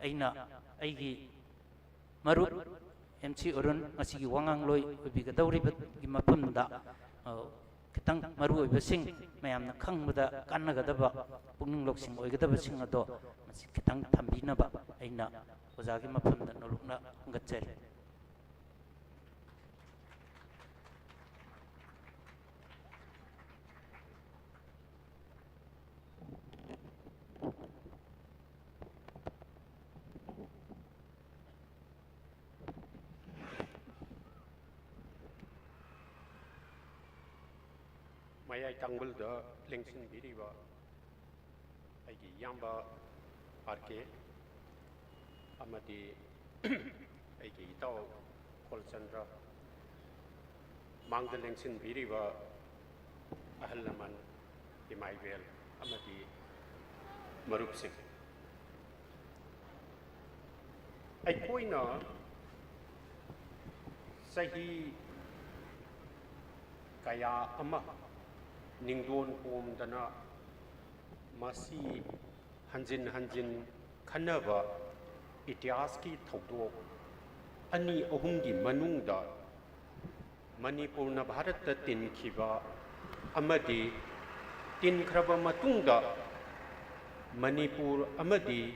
ꯑꯩꯅ ꯑꯩꯒꯤ ꯃꯔꯨꯞ MC ꯑꯔꯨꯟ ꯉꯁꯤꯒꯤ ꯋꯥꯉꯥꯡꯂꯣꯏ ꯑꯣꯏꯕꯤꯒꯗꯧꯔꯤꯕꯒꯤ ꯃꯐꯝꯗ ꯈꯤꯇꯪ ꯃꯔꯨꯑꯣꯏꯕꯁꯤꯡ ꯃꯌꯥꯝꯅ ꯈꯪꯕꯗ ꯀꯥꯟꯅꯒꯗꯕ ꯄꯨꯛꯅꯤꯡ ꯂꯧꯁꯤꯡ ꯑꯣꯏꯒꯗꯕꯁꯤꯡ ꯑꯗꯣ ꯃꯁꯤ ꯈꯤꯇꯪ ꯊꯝꯕꯤꯅꯕ ꯑꯩꯅ ꯑꯣꯖꯥꯒꯤ ꯃꯐꯝꯗ ꯅꯣꯂꯨꯛꯅ ꯈꯣꯝꯒꯠꯆꯔꯤ꯫ ꯃꯌꯥꯏ ꯇꯥꯡꯕꯜꯗ ꯂꯦꯡꯁꯤꯟꯕꯤꯔꯤꯕ ꯑꯩꯒꯤ ꯏꯌꯥꯝꯕ RK ꯑꯃꯗꯤ ꯑꯩꯒꯤ ꯏꯇꯥꯎ ꯈꯣꯜꯆꯟꯗ꯭ꯔ, ꯃꯥꯡꯗ ꯂꯦꯡꯁꯤꯟꯕꯤꯔꯤꯕ ꯑꯍꯜ ꯂꯃꯟ ꯏꯃꯥ ꯏꯕꯦꯜ ꯑꯃꯗꯤ ꯃꯔꯨꯞꯁꯤꯡ, ꯑꯩꯈꯣꯏꯅ ꯆꯍꯤ ꯀꯌꯥ ꯑꯃ ꯅꯤꯡꯗꯣꯟ ꯄꯣꯝꯗꯅ ꯃꯁꯤ ꯍꯟꯖꯤꯟ ꯍꯟꯖꯤꯟ ꯈꯟꯅꯕ ꯏꯇꯤꯍꯥꯁꯀꯤ ꯊꯧꯗꯣꯛ ꯑꯅꯤ ꯑꯍꯨꯝꯒꯤ ꯃꯅꯨꯡꯗ ꯃꯅꯤꯄꯨꯔꯅ ꯚꯥꯔꯠꯇ ꯇꯤꯟꯈꯤꯕ ꯑꯃꯗꯤ ꯇꯤꯟꯈ꯭ꯔꯕ ꯃꯇꯨꯡꯗ ꯃꯅꯤꯄꯨꯔ ꯑꯃꯗꯤ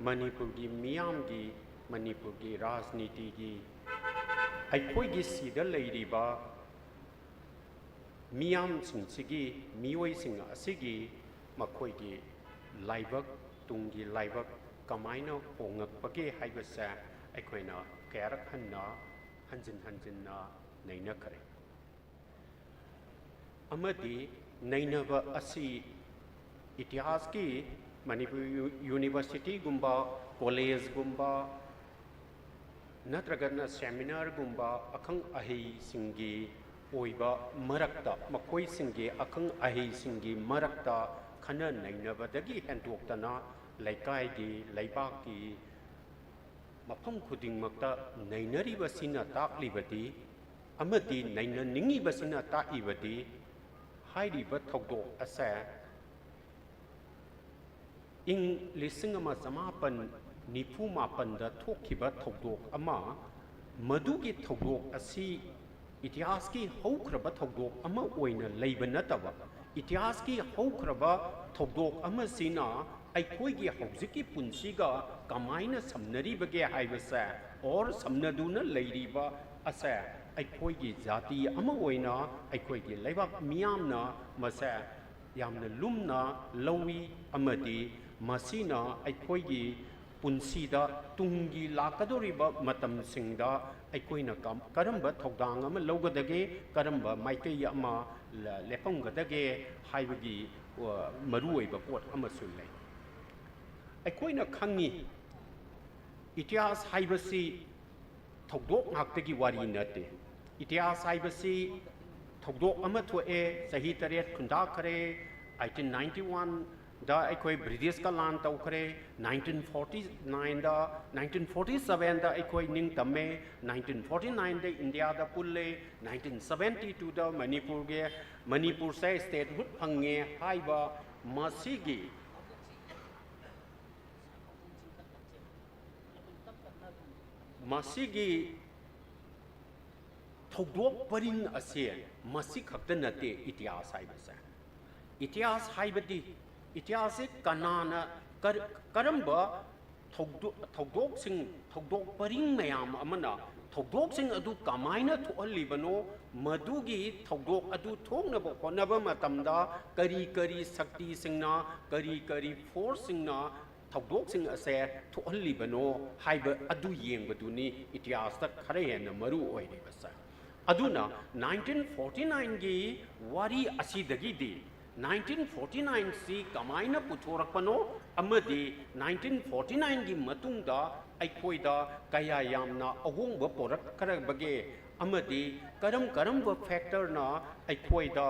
ꯃꯅꯤꯄꯨꯔꯒꯤ ꯃꯤꯌꯥꯝꯒꯤ, ꯃꯅꯤꯄꯨꯔꯒꯤ ꯔꯥꯖꯅꯤꯇꯤꯒꯤ, ꯑꯩꯈꯣꯏꯒꯤ ꯁꯤꯗ ꯂꯩꯔꯤꯕ ꯃꯤꯌꯥꯝꯁꯤꯡꯁꯤꯒꯤ, ꯃꯤꯑꯣꯏꯁꯤꯡ ꯑꯁꯤꯒꯤ ꯃꯈꯣꯏꯒꯤ ꯂꯥꯏꯕꯛ, ꯇꯨꯡꯒꯤ ꯂꯥꯏꯕꯛ ꯀꯃꯥꯏꯅ ꯍꯣꯡꯉꯛꯄꯒꯦ ꯍꯥꯏꯕꯁꯦ ꯑꯩꯈꯣꯏꯅ ꯀꯌꯥꯔꯛ ꯍꯟꯅ ꯍꯟꯖꯤꯟ ꯍꯟꯖꯤꯟꯅ ꯅꯩꯅꯈ꯭ꯔꯦ꯫ ꯑꯃꯗꯤ ꯅꯩꯅꯕ ꯑꯁꯤ ꯏꯇꯤꯍꯥꯁꯀꯤ ꯃꯅꯤꯄꯨꯔ ꯌꯨꯅꯤꯚꯔꯁꯤꯇꯤꯒꯨꯝꯕ, ꯀꯣꯂꯦꯖꯒꯨꯝꯕ ꯅꯠꯇ꯭ꯔꯒꯅ ꯁꯦꯃꯤꯅꯥꯔꯒꯨꯝꯕ ꯑꯈꯪ ꯑꯍꯩꯁꯤꯡꯒꯤ ꯑꯣꯏꯕ ꯃꯔꯛꯇ, ꯃꯈꯣꯏꯁꯤꯡꯒꯤ ꯑꯈꯪ ꯑꯍꯩꯁꯤꯡꯒꯤ ꯃꯔꯛꯇ ꯈꯟꯅ ꯅꯩꯅꯕꯗꯒꯤ ꯍꯦꯟꯗꯣꯛꯇꯅ ꯂꯩꯀꯥꯏꯒꯤ, ꯂꯩꯕꯥꯛꯀꯤ ꯃꯐꯝ ꯈꯨꯗꯤꯡꯃꯛꯇ ꯅꯩꯅꯔꯤꯕꯁꯤꯅ ꯇꯥꯛꯂꯤꯕꯗꯤ ꯑꯃꯗꯤ ꯅꯩꯅꯅꯤꯡꯉꯤꯕꯁꯤꯅ ꯇꯥꯛꯏꯕꯗꯤ ꯍꯥꯏꯔꯤꯕ ꯊꯧꯗꯣꯛ ꯑꯁꯦ ꯏꯪ 1994ꯗ ꯊꯣꯛꯈꯤꯕ ꯊꯧꯗꯣꯛ ꯑꯃ, ꯃꯗꯨꯒꯤ ꯊꯧꯗꯣꯛ ꯑꯁꯤ ꯏꯇꯤꯍꯥꯁꯀꯤ ꯍꯧꯈ꯭ꯔꯕ ꯊꯧꯗꯣꯛ ꯑꯃ ꯑꯣꯏꯅ ꯂꯩꯕ ꯅꯠꯇꯕ, ꯏꯇꯤꯍꯥꯁꯀꯤ ꯍꯧꯈ꯭ꯔꯕ ꯊꯧꯗꯣꯛ ꯑꯃꯁꯤꯅ ꯑꯩꯈꯣꯏꯒꯤ ꯍꯧꯖꯤꯛꯀꯤ ꯄꯨꯟꯁꯤꯒ ꯀꯃꯥꯏꯅ ꯁꯝꯅꯔꯤꯕꯒꯦ ꯍꯥꯏꯕꯁꯦ, ꯑꯣꯔ ꯁꯝꯅꯗꯨꯅ ꯂꯩꯔꯤꯕ ꯑꯁꯦ ꯑꯩꯈꯣꯏꯒꯤ ꯖꯥꯇꯤ ꯑꯃ ꯑꯣꯏꯅ ꯑꯩꯈꯣꯏꯒꯤ ꯂꯩꯕꯥꯛ ꯃꯤꯌꯥꯝꯅ ꯃꯁꯦ ꯌꯥꯝꯅ ꯂꯨꯝꯅ ꯂꯧꯏ ꯑꯃꯗꯤ ꯃꯁꯤꯅ ꯑꯩꯈꯣꯏꯒꯤ ꯄꯨꯟꯁꯤꯗ ꯇꯨꯡꯒꯤ ꯂꯥꯛꯀꯗꯧꯔꯤꯕ ꯃꯇꯝꯁꯤꯡꯗ ꯑꯩꯈꯣꯏꯅ ꯀꯔꯝꯕ ꯊꯧꯗꯥꯡ ꯑꯃ ꯂꯧꯒꯗꯒꯦ, ꯀꯔꯝꯕ ꯃꯥꯏꯀꯩ ꯑꯃ ꯂꯦꯞꯄꯝꯒꯗꯒꯦ ꯍꯥꯏꯕꯒꯤ ꯃꯔꯨꯑꯣꯏꯕ ꯄꯣꯠ ꯑꯃꯁꯨ ꯂꯩ꯫ ꯑꯩꯈꯣꯏꯅ ꯈꯪꯉꯤ ꯏꯇꯤꯍꯥꯁ ꯍꯥꯏꯕꯁꯤ ꯊꯧꯗꯣꯛ ꯉꯥꯛꯇꯒꯤ ꯋꯥꯔꯤ ꯅꯠꯇꯦ꯫ ꯏꯇꯤꯍꯥꯁ ꯍꯥꯏꯕꯁꯤ ꯊꯧꯗꯣꯛ ꯑꯃ ꯊꯣꯛꯑꯦ, ꯆꯍꯤ 8 ꯈꯨꯟꯗꯥꯈ꯭ꯔꯦ, 1891ꯗ ꯑꯩꯈꯣꯏ ꯕ꯭ꯔꯤꯇꯤꯁꯀ ꯂꯥꯟ ꯇꯧꯈ꯭ꯔꯦ, 1949ꯗ, 1947ꯗ ꯑꯩꯈꯣꯏ ꯅꯤꯡꯇꯝꯃꯦ, 1949ꯗ ꯏꯟꯗꯤꯌꯥꯗ ꯄꯨꯜꯂꯦ, 1972ꯗ ꯃꯅꯤꯄꯨꯔꯁꯦ ꯁ꯭ꯇꯦꯠꯍꯨꯗ ꯐꯪꯉꯦ ꯍꯥꯏꯕ ꯃꯁꯤꯒꯤ ꯊꯧꯗꯣꯛ ꯄꯔꯤꯡ ꯑꯁꯤ ꯃꯁꯤ ꯈꯛꯇ ꯅꯠꯇꯦ ꯏꯇꯤꯍꯥꯁ ꯍꯥꯏꯕꯁꯦ꯫ ꯏꯇꯤꯍꯥꯁ ꯍꯥꯏꯕꯗꯤ ꯏꯇꯤꯍꯥꯁꯁꯤ ꯀꯅꯥꯅ ꯀꯔꯝꯕ ꯊꯧꯗꯣꯛ ꯄꯔꯤꯡ ꯃꯌꯥꯝ ꯑꯃꯅ ꯊꯧꯗꯣꯛꯁꯤꯡ ꯑꯗꯨ ꯀꯃꯥꯏꯅ ꯊꯣꯛꯍꯜꯂꯤꯕꯅꯣ, ꯃꯗꯨꯒꯤ ꯊꯧꯗꯣꯛ ꯑꯗꯨ ꯊꯣꯛꯅꯕ ꯍꯣꯠꯅꯕ ꯃꯇꯝꯗ ꯀꯔꯤ ꯀꯔꯤ ꯁꯛꯇꯤꯁꯤꯡꯅ, ꯀꯔꯤ ꯀꯔꯤ ꯐꯣꯔꯁꯁꯤꯡꯅ ꯊꯧꯗꯣꯛꯁꯤꯡ ꯑꯁꯦ ꯊꯣꯛꯍꯜꯂꯤꯕꯅꯣ ꯍꯥꯏꯕ ꯑꯗꯨ ꯌꯦꯡꯕꯗꯨꯅꯤ ꯏꯇꯤꯍꯥꯁꯇ ꯈꯔ ꯍꯦꯟꯅ ꯃꯔꯨ ꯑꯣꯏꯔꯤꯕꯁꯦ꯫ ꯑꯗꯨꯅ 1949ꯒꯤ ꯋꯥꯔꯤ ꯑꯁꯤꯗꯒꯤꯗꯤ 1949ꯁꯤ ꯀꯃꯥꯏꯅ ꯄꯨꯊꯣꯔꯛꯄꯅꯣ ꯑꯃꯗꯤ 1949ꯒꯤ ꯃꯇꯨꯡꯗ ꯑꯩꯈꯣꯏꯗ ꯀꯌా ꯌꯥꯝꯅ ꯑꯍꯣꯡꯕ ꯄꯣꯔꯛꯈ꯭ꯔꯕꯒꯦ ꯑꯃꯗꯤ ꯀꯔꯝꯕ ꯐꯦꯛꯇꯔꯅ ꯑꯩꯈꯣꯏꯗ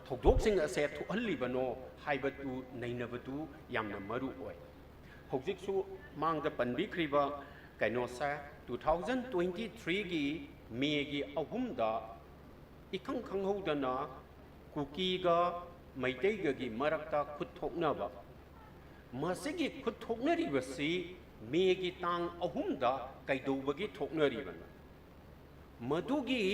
ꯊꯧꯗꯣꯛꯁꯤꯡ ꯑꯁꯦ ꯊꯣꯛꯍꯜꯂꯤꯕꯅꯣ ꯍꯥꯏꯕꯗꯨ ꯅꯩꯅꯕꯗꯨ ꯌꯥꯝꯅ ꯃꯔꯨ ꯑꯣꯏ꯫ ꯍꯧꯖꯤꯛꯁꯨ ꯃꯥꯡꯗ ꯄꯟꯕꯤꯈ꯭ꯔꯤꯕ ꯀꯩꯅꯣꯁꯦ 2023ꯒꯤ ꯃꯦꯒꯤ 3ꯗ इखंग खंगहौदना कुकीगा मैतैगगी मरक्ता खुद थोकनबा मसिगी खुद थोकनरिबसी मेगी तांग अहुमदा कैदौबगी थोकनरिबन मदुगी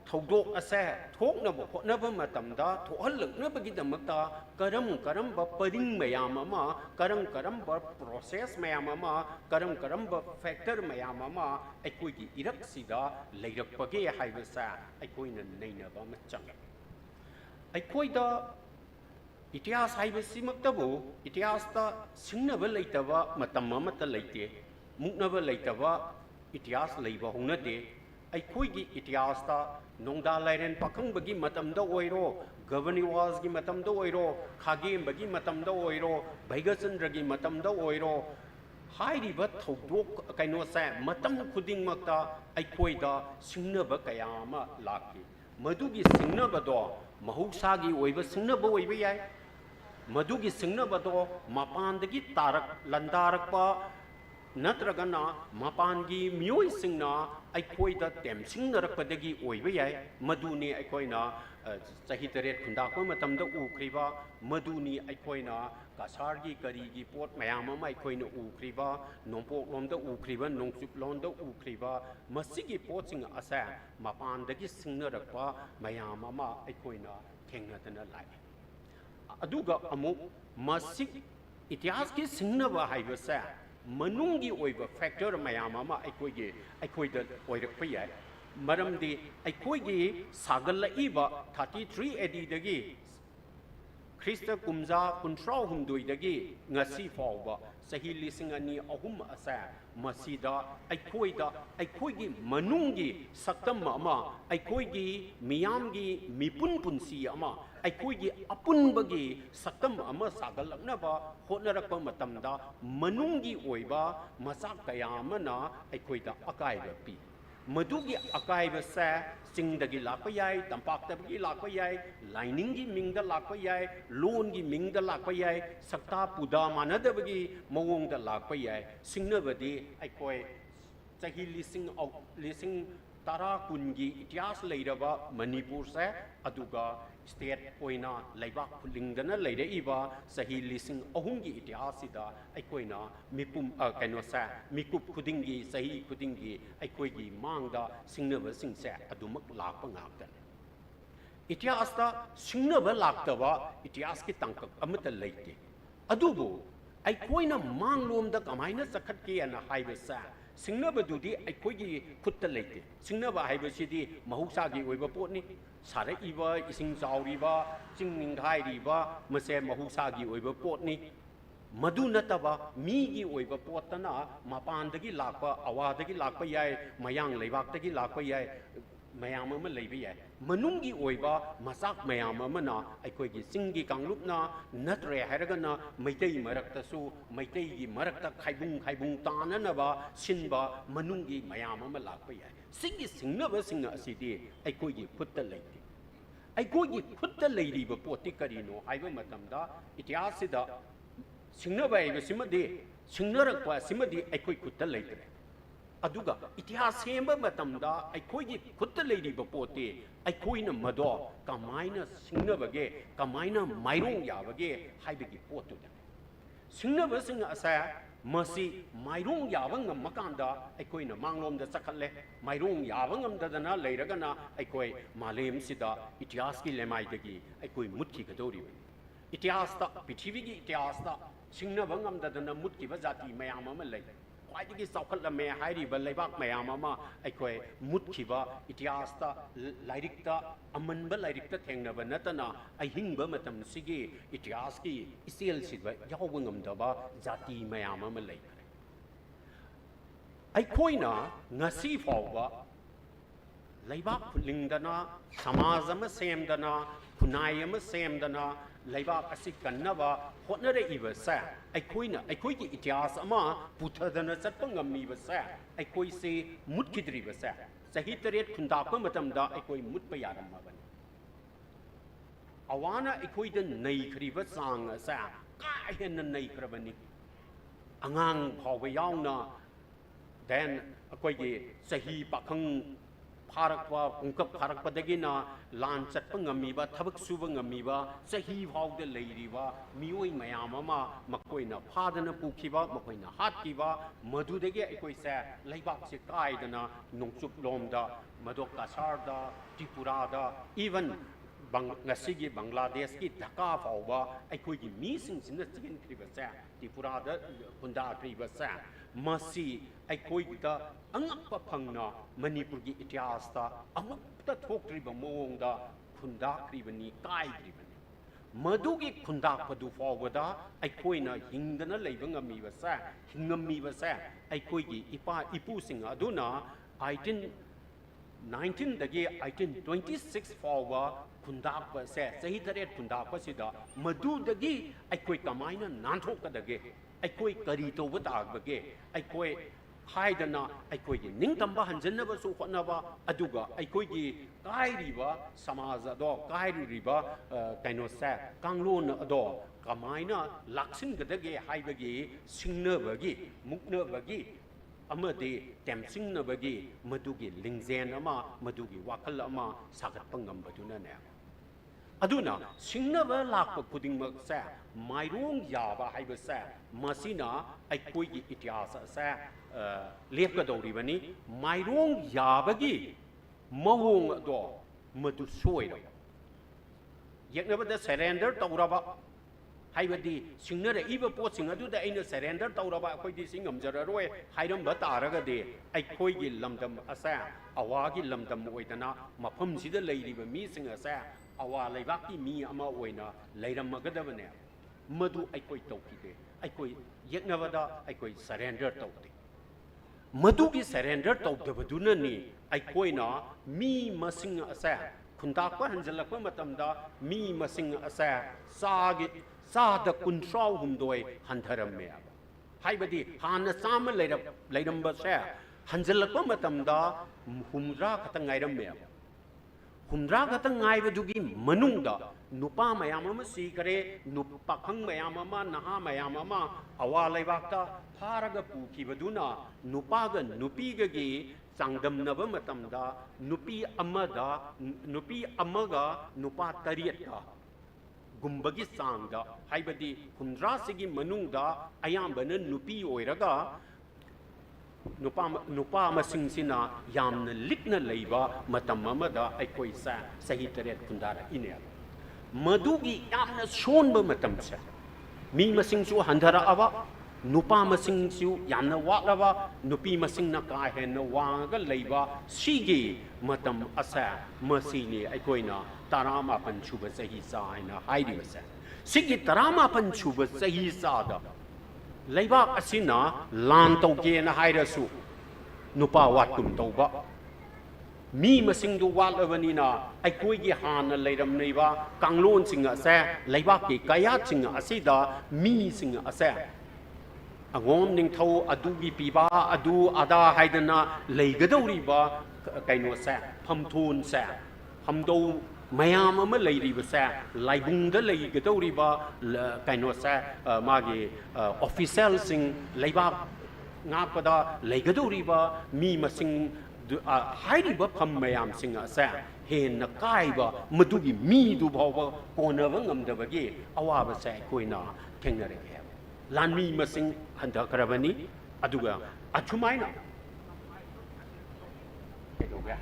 थौदोक असे थोकनब होटनब मतमदा थोहल्लकनबगिदमक्ता करम परिंग मयाम अमा करम प्रोसेस मयाम अमा करम फैक्टर मयाम अमा अखोइगी इरक्सिदा लेरकपगे हाइबसा अखोइना नैनब अमा चंगे अखोइदा इतिहास हाइबसिमक्तबु इतिहासता सिंगनब लेतबा मतम अमता लेते मुक्नब लेतबा इतिहास लेबा होनदे अखोइगी इतिहासता नोंदा लाइरेन पाखंबगी मतमदा ओइरो गवर्निवासगी मतमदा ओइरो खागेमबगी मतमदा ओइरो भैगचंद्रगी मतमदा ओइरो हाइरिबा थौदोक कैनोसा मतम खुदिंगमक्ता अखोइदा सिंगनब कया अमा लाकी मदुगी सिंगनबदो महौसागी ओइबा सिंगनब ओइबा याय मदुगी सिंगनबदो मपानदगी तारक लंदारकपा नत्रगना मपानगी मियोय सिंगना अखोइदा तेमसिंगनरकपदगी ओइबा याय मदुनी अखोइना चही तरेट खुंदाको मतमदा उख्रिबा मदुनी अखोइना कासारगी करीगी पोट मयाम अमा अखोइना उख्रिबा नोंपोक लोमदा उख्रिबा नोंचुप लोमदा उख्रिबा मसिगी पोटसिंग असा मपानदगी सिंगनरकपा मयाम अमा अखोइना थेंगनदना लाय अदुगा अमुक मसिग इतिहास की सिंगनबा हाइबसा मनुंगी ओइबा फैक्टर मयाम अमा अखोइदा ओइरकपा याय मरमदी अखोइगी सागलइबा 33 एडी दगी ख्रिस्त कुमजा कुंट्रा हुमदुइदगी ngasi फावबा सही लिसिंग अनि अहुम असा मसीदा अखोइगी मनुंगी सक्तम अमा अखोइगी मियामगी मिपुन पुंसी अमा अखोइगी अपुनबगी सक्तम अमा सागलकनबा होनरकपा मतमदा मनुंगी ओइबा मसाक कयामना अखोइदा अकाइबा पी मदुगी अकाइबसा चिंगदगी लाप याय तंपाक्तबगी लाप याय लाइनिंगी मिंगदा लाप याय लोनगी मिंगदा लाप याय सक्ता पुदा मानदबगी मवोंगदा लाप याय सिंगनबदी अखोय चही लिसिंग तारा कुनगी इतिहास लेरबा मणिपुर से अदुगा स्टेट ओइना लेबा खुलिंगदना लेरेइबा सही लिसिंग अहुंगी इतिहास सिदा अखोइना मिपुम कैनोसा मिकुप खुदिंगी सही खुदिंगी अखोइगी मांगदा सिंगनब सिंगसे अदुमक लाप ngaktane इतिहासता सिंगनब लाक्तबा इतिहास की तंकक अमत लेते अदुबु अखोइना मांगलोमदा कमाइना सखतके अना हाइबसा सिंगनबदुदी अखोइगी खुत्ता लेते सिंगनब हाइबसिदी महौसागी ओइबा पोटनी सारइबा इसिंग चाउरिबा चिंग निंगाइरिबा मसे महौसागी ओइबा पोटनी मदु नतबा मीगी ओइबा पोतना मपानदगी लाकपा अवादगी लाकपा याय मयांग लेबाकदगी लाकपा याय मयाम अमा लेबा याय मनुंगी ओइबा मसाक मयाम अमना अखोइगी सिंगी कांगलुपना नत्रे हायरगना मैतै मरक्तसु मैतैगी मरक्ता खाइबुंग ताननबा सिनबा मनुंगी मयाम अमा लाकपा याय सिंगी सिंगनब सिंग असिदी अखोइगी खुत्ता लेते अखोइगी खुत्ता लेरिबा पोति करिनो हाइबा मतमदा इतिहास सिदा सिंगनब हाइबसिमदि सिंगनरकपा सिमदि अखोइ खुत्ता लेतरे अदुगा इतिहास सेंबा मतमदा अखोइगी खुत्ता लेरिबा पोति अखोइना मदो कमाइना सिंगनबगे कमाइना माइरोंग याबगे हाइबगी पोतुदा सिंगनब सिंग असा मसी माइरोंग याबंग मकांदा अखोइना मांगलोमदा चखले माइरोंग याबंगम ददना लेरगना अखोइ मालेम सिदा इतिहास की लेमाइदगी अखोइ मुत्खी गदोरी इतिहासता पृथ्वी की इतिहासता सिंगनबंगम ददना मुत्खीबा जाति मयाम अमा लै ख्वाइदगी चौखलमे हाइरिबा लेबाक मयाम अमा अखोइ मुत्खीबा इतिहासता लाइरिकता अमनबा लाइरिकता थेंगनबा नतना अहिंगबा मतमसिगी इतिहास की इसेल सिबा यावबंगमदबा जाति मयाम अमा लै अखोइना ngasi फावबा लेबाक खुलिंगदना समाज अमा सेमदना खुनाय अमा सेमदना लेबाक असि कन्नबा होनरेइबसा अखोइगी इतिहास अमा पुथदना चटपा ngamiबसा अखोइसे मुत्खिद्रिबसा चही तरेट खुंदापा मतमदा अखोइ मुत्पा यारमबनी अवाना अखोइदा नैखरिबा चांग असा का हेन नैखरबनी अंगांग फावबा यावना देन अखोइगी चही पाखंग फारक्पा पुंकप फारक्पदगिना लान Chatap ngamiba thabak suba ngamiba sahi phawda leiriba mioi mayam ama makoina phadana pukhiba makoina hatkiba madudagi aikoi sa leibak se kaidana nongchup lomda madok kasarda tripurada even ngasigi Bangladesh ki Dhaka phawba aikoi gi mi sing sin chicken kriba sa tripurada punda kriba sa masi aikoi da angakpa phangna manipur gi ityas ta amukta thokriba mongda khunda kribani kai kribani madugi khunda padu fawada aikoina hingdana leiba ngami basa hingami basa aikoi gi ipa ipu sing aduna 19 dagi 26 fawa khunda pa se sahi tare khunda pa sida madu dagi aikoi kamaina nanthok kadage aikoi kari to bata bage aikoi haidana aikoi gi ningtamba hanjanaba su khonaba aduga aikoi gi kairiba samaja do kairiba kaino sa kanglon ado kamaina laksin gadage haibagi singnabagi muknabagi amade temsingnabagi madugi lingzen ama madugi wakal ama sagat pangam baduna ne aduna singnaba lakpa kudingmak sa mairong yaba haiba sa masina aikoi gi ityas sa lepkadoribani mairong yabagi mawong ado madu soira yeknabada surrender tawraba haibadi singnare iba pot sing adu da aina surrender tawraba akoi di singam jararoi hairam ba taraga de aikoi gi lamdam asa awagi lamdam oidana mafam sida leiriba mi sing asa awa leibaki mi ama oina leiram magadabane madu aikoi tawkide aikoi yeknabada aikoi surrender tawde madugi surrender tawdabaduna ni aikoina mi masing asa khundakpa hanjalakpa matamda mi masing asa sagi sada kuntrau humdoi handharamme haibadi hana sama leiramba sa hanjalakpa matamda humra khatangairam humra khatangai manungda nupa mayam ama sikare nupa khang mayam ama naha mayam ama awa leibakta pharaga pukibaduna nupa ga nupi ga gi changdamnaba matamda nupi amaga nupa tariat ka gumbagi sangda haibadi humra sigi manungda ayambana nupi oiraga nupa masingsina yamna likna leiba matam amada aikoi sa sahi taret kundara ine madugi yamna sonba matam sa mi masingsu handara aba nupa masingsu yamna walaba nupi masingna ka henna wanga leiba sigi matam asa masini aikoina tarama panchuba sahi sa aina haidi sa sigi tarama panchuba sahi sa da leibak asina lan tauke na hairasu nupa watum tauba mi masingdu walabanina aikoi gi hana leiram neiba kanglon singa sa leibak ki kaya singa asida mi singa asa angom ning thau adu gi piba adu ada haidana leigadoriba kaino sa phamthun sa hamdo mayam ama leiriba sa laibungda leigadoriba kaino sa magi official sing leibak ngapada leigadoriba mi masing hairiba pham mayam singa sa hen na kaiba madugi mi du bhawa konaba ngamdabagi awaba sa koina thengnare lan mi masing handa karabani aduga achumaina kedoga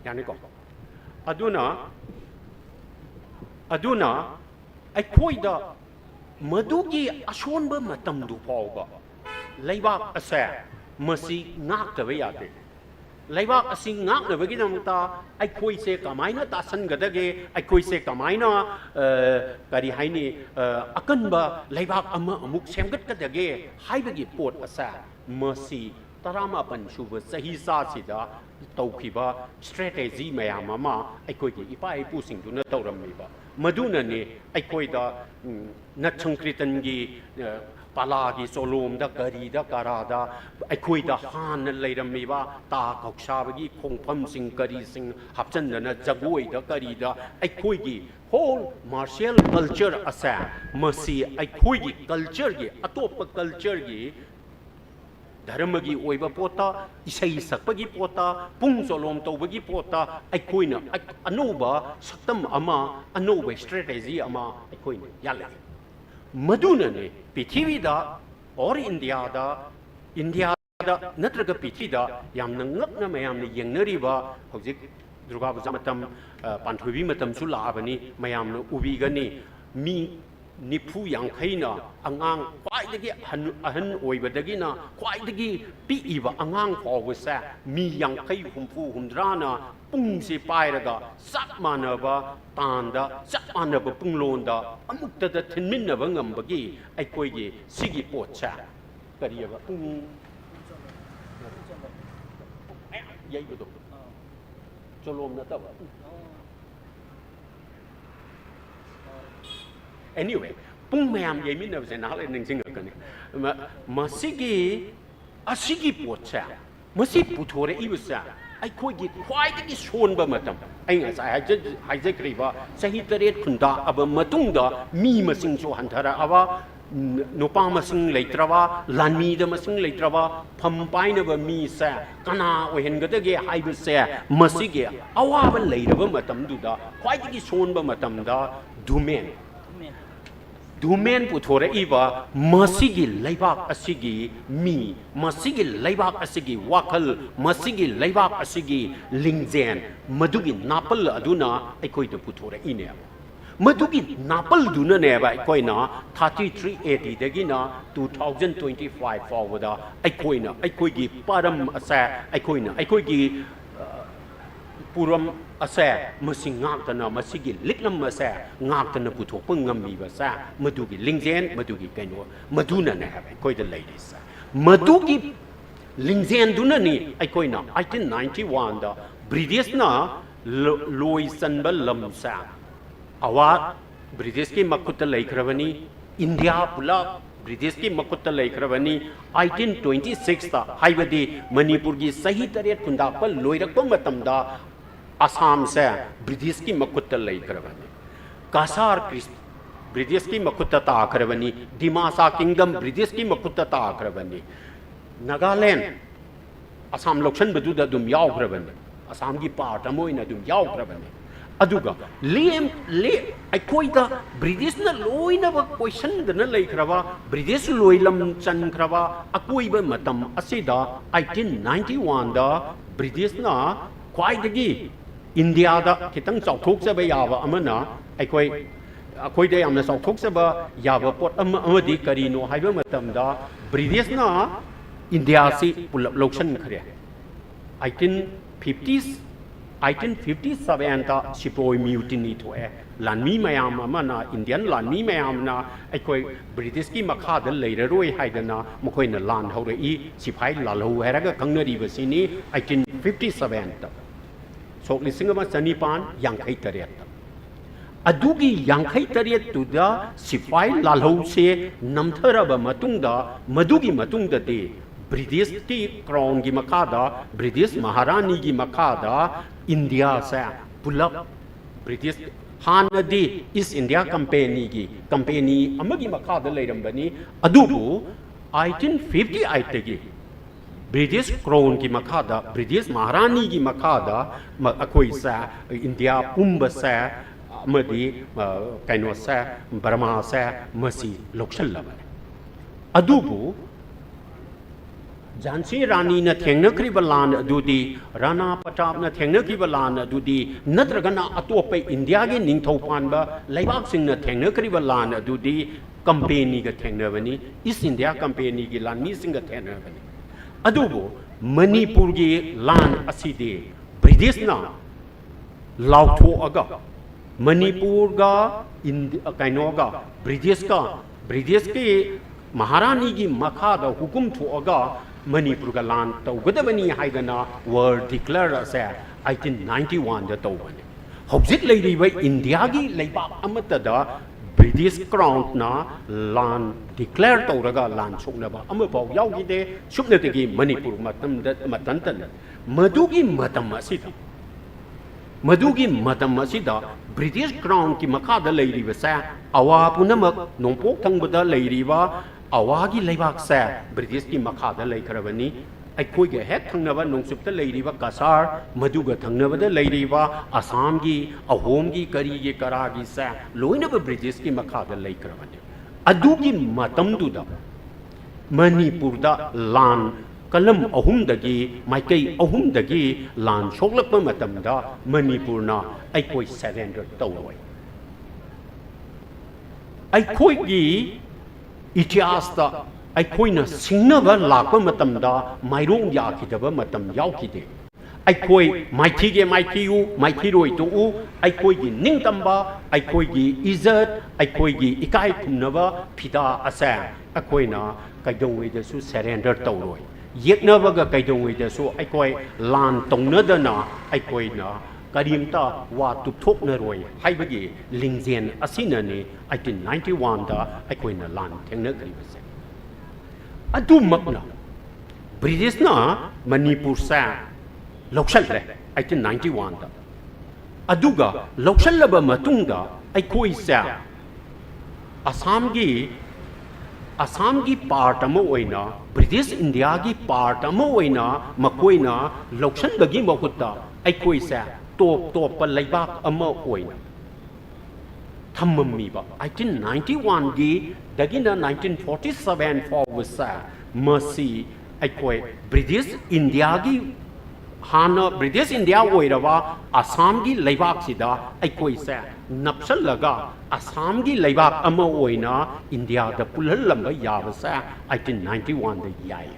yani ko aduna aikoida madugi ashonba matamdu phawba leibak asa masi ngaktabe yate leibak asi ngaknabagi namta aikoi se kamaina tasan gadage aikoi se kamaina kari haini akanba leibak ama amuk semgat kadage haibagi pot asa masi tarama panchuba sahi sa sida tawkhiba strategy mayam ama aikoi gi ipa ipu singduna tawrammiba maduna ni aikoi da nachangkritan gi palagi solom da kari da karada aikoi da han leirammiba ta kauksabagi khongpham sing kari sing hapchandana jagoi da kari da aikoi gi whole martial culture asa masi aikoi gi culture gi atop culture gi धर्म की ओइबा पोता इसई सकपगी पोता पुंग सोलोम तौबगी पोता अखोइना अनोबा सक्तम अमा अनोबा strategy अमा अखोइना Yale मधुनने पृथ्वीदा और इंडिया नत्रग पृथ्वीदा यामना ngakna mayamna yengnariba hojik Durga Puja मतम पांथुबी मतम सु लाबनी मयामना उबीगनी मी निफु यांखैना अंगांग ख्वाइदगी अहन ओइबदगिना ख्वाइदगी पीइबा अंगांग फावसा मी यांखै हुमफु हुमद्राना पुंगसे पाइरगा चप मानबा तांदा चप मानबा पुंगलोंदा अमुक्तदा थिनमिन्नबा ngambagi अखोइगी सिगी पोतसा करियबा पुंग यइबदो चलोम नतबा anyway pung mayam yemin na sen hal ning sing kan masigi asigi potsa masi puthore ibsa ai khoi gi khwai gi son ba matam ai nga sai hai je kri ba sahi taret khunda aba matung da mi masing so hanthara aba nupa masing leitrawa lanmi da masing leitrawa phampai na ba mi sa kana ohen ga de ge hai ba se masigi awa ba leiraba matam du da khwai gi son ba matam da दुमेन पुथोरे Eva मसीगी लैबाक असिगी मी मसीगी लैबाक असिगी वाखल मसीगी लैबाक असिगी लिंगजेन मधुगी नापल अदुना अखोइद पुथोरे इने मधुगी नापल दुना नेबा अखोइना 3380 दगिना 2025 फावदा अखोइना अखोइगी परम असा अखोइना अखोइगी पुरम असे मसिंग ngakतना मसिगी लिकलम असे ngakतना पुथोकप ngamiba sa मधुगी लिंगजेन मधुगी canoe मधुना ने है कोइद लेडीज मधुगी लिंगजेन दुना नि अखोइना 1891 दा ब्रिटिश ना लोइसन लमसा अवा ब्रिटिश की मकुत लेखरवनी इंडिया पुला ब्रिटिश की मकुत लेखरवनी 1826 ता हाइबदी मणिपुर की सही तरेत खुंदाप लोइरक मतमदा असम से ब्रिटिश की मकुत लेखरवनी कासार ब्रिटिश की मकुत ताखरवनी दिमासा किंगडम ब्रिटिश की मकुत ताखरवनी नागालैंड असम लोक्सन बदुदा दुम यावखरवनी असम की पार्ट अमोइना दुम यावखरवनी अदुगा ले अखोइदा ब्रिटिश न लोइना ब क्वेश्चन दना लेखरवा ब्रिटिश लोइलम चनखरवा अकोइब मतम असिदा 1891 दा ब्रिटिश ना ख्वाइदगी इंडिया दा खितंग चौथोकसबा याबा अमना अखोइदा यामना चौथोकसबा याबा पोट अमदी करिनो हाइबा मतमदा ब्रिटिश ना इंडिया से पुलप लोक्सन खरे 1857 ता सिपोई म्यूटिनी थोए लानमी मयाम अमना इंडियन लानमी मयाम ना अखोइ ब्रिटिश की मखा द लेररोय हाइदना मखोइना लान हौरई सिपाई लालहौ हैरगा खंगनरिबसिनी 1857 ता सोक लिसिंग अमा चनिपान यांखै तरेत अदुगी यांखै तरेत तुदा सिपाई लालहौ से नमथरबा मतुंगदा मधुगी मतुंगदा दे ब्रिटिश की क्राउन की मखादा ब्रिटिश महारानी की मखादा इंडिया से pull-up British हानदी east India company अमगी मखादा लेरंबनी अदुबु 1858 की ब्रिटिश क्राउन की मखादा ब्रिटिश महारानी की मखादा अखोई से इंडिया पुंब से अमदी कैनो से बर्मा से मसी लोकशल्लबने अदुबु झांसी रानी न थेंगनक्रिब लान अदुदी राणा प्रताप न थेंगनक्रिब लान अदुदी नत्रगना अतोप इंडिया के निंगथौपानबा लैबाक सिंह न थेंगनक्रिब लान अदुदी कंपनी का थेंगनबनी ईस्ट इंडिया कंपनी की लानी सिंह थेंगनबनी अदुबो मणिपुर की लान असिदे ब्रिटिश ना लाउथोअगा मणिपुर का कैनोगा ब्रिटिश के महारानी की मखादा हुकुम थोअगा मणिपुर का लान तौगदबनी हाइदना वर्ल्ड डिक्लेयर असे 1891 दा तौबनी हौजिक लेरिबा इंडिया की लेबाक अमतदा ब्रिटिश क्राउन ना लान डिक्लेयर तौरगा लान सोकनबा अमबाव यावगिदे सुबनतगी मणिपुर मतंतन मधुगी मतम असिदा ब्रिटिश क्राउन की मखादा लेरिबा से अवा पुनमक नोंपोक थंगबदा लेरिबा awagi leibak se British ki makha da lei kharabani akhoi ge hek thangnaba nongsup ta leiriba kasar maduga thangnaba da leiriba Assam gi ahom gi kari gi kara gi se loina ba British ki makha da lei kharabani adu gi matam du da Manipur da lan kalam ahum dagi maikai ahum dagi lan choklak pa matam da Manipur na akhoi surrender tawai akhoi gi itias da akhoi na singnaba lakpa matam da mairong ya khidaba matam yaw khide akhoi maithi ge maithi u maithi roi tu u akhoi gi ningtamba akhoi gi izat akhoi gi ikai thumnaba phida asa akhoi na kaidongwei da su surrender tawroi yeknaba ga kaidongwei da su akhoi lan tongnadana akhoi na karimta wa tupthok na roi haibagi lingzen asina ne 1891 da akhoi na lan thengna gribase adu makna British na Manipur sa loksal re 1891 da aduga loksal laba matungda akhoi sa Assam gi part ama oina British India gi part ama oina makoina loksal bagi makutta akhoi sa top pa laibak ama oina thammami ba 1891 gi dagina 1947 forward sa mercy akhoi British India gi hana British India oiraba Assam gi laibak sida akhoi sa napsal laga Assam gi laibak ama oina India da pulhal lamba yaba sa 1891 da yai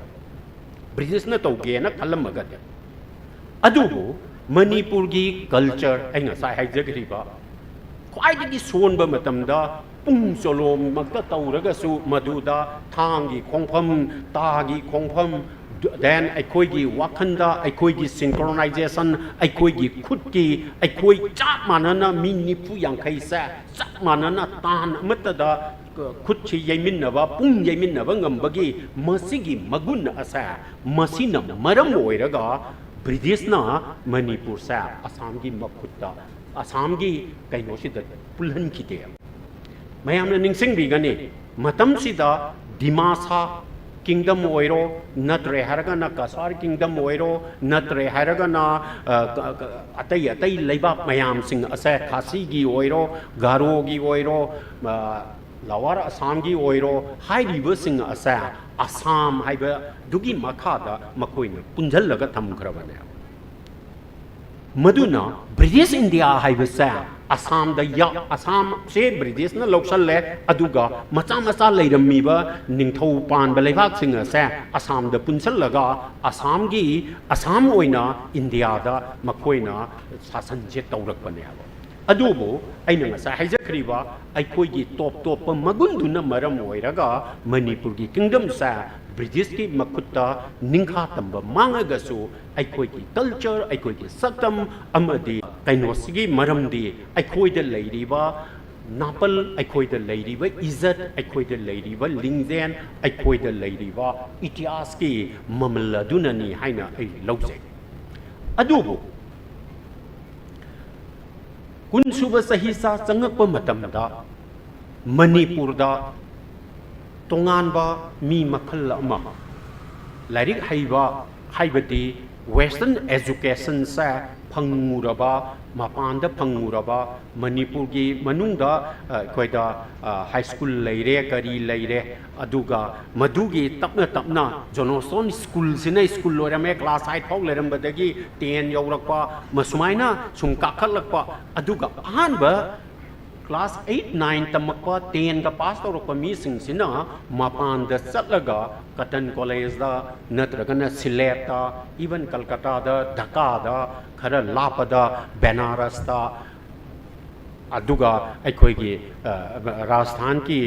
British na tawge na khalamaga de adubu Manipur gi culture aina sai haijagri ba khwaidagi sonba matamda pung solom magta tawraga su maduda thangi khongpham tagi khongpham then akhoi gi wakhanda akhoi gi synchronization akhoi gi khut gi akhoi chap manana minni pu yang khai sa chap manana tan matada khut chi yemin na ba pung yemin na ba ngambagi masigi magun asa masina maram oiraga British na Manipur sa Assam gi makhutta Assam gi kaino sida pulhan khite mayamna ningsing bi gani matam sida Dimasa kingdom oiro natre haragana kasar kingdom oiro natre haragana atai leibak mayam sing asa khasi gi oiro garo gi oiro lawar Assam gi oiro hai river sing asa Assam haiba dugi makhada makoina punjhallaga thamkhrabane maduna British India haiba sa Assam da ya Assam se British na loksal le aduga macha leirammi ba ningthau pan ba leibak sing asa Assam da punjhallaga Assam oina India da makoina sasan je tawrakpane aba adubu aina ngasa haijakriba akhoi gi top pa magunduna maram oiraga Manipur gi kingdom sa British ki makutta ningkha tamba mangaga su akhoi gi culture akhoi gi saktam amadi kainosigi maramdi akhoi da leiriba napal akhoi da leiriba izat akhoi da leiriba lingzen akhoi da leiriba itias ki mamladuna ni haina ai lawje adubu kunsuba sahisa changakpa matamda Manipur da tonganba mi makhal ama lairik haibadi western education sa phanguraba mapanda phanguraba Manipur gi manungda koida high school leire kari leire aduga madugi tapna Johnson school sina school lorame class 8 phau lerambadagi 10 yaurakpa masumaina sum kakhalakpa aduga ahanba class 8 9 tamakpa 10 ka pass tawrakpa mi singsina mapanda chatlaga Cotton College da natragana Sylhet da even Calcutta da Dhaka da khara lapada Benaras da aduga akhoi gi Rajasthan ki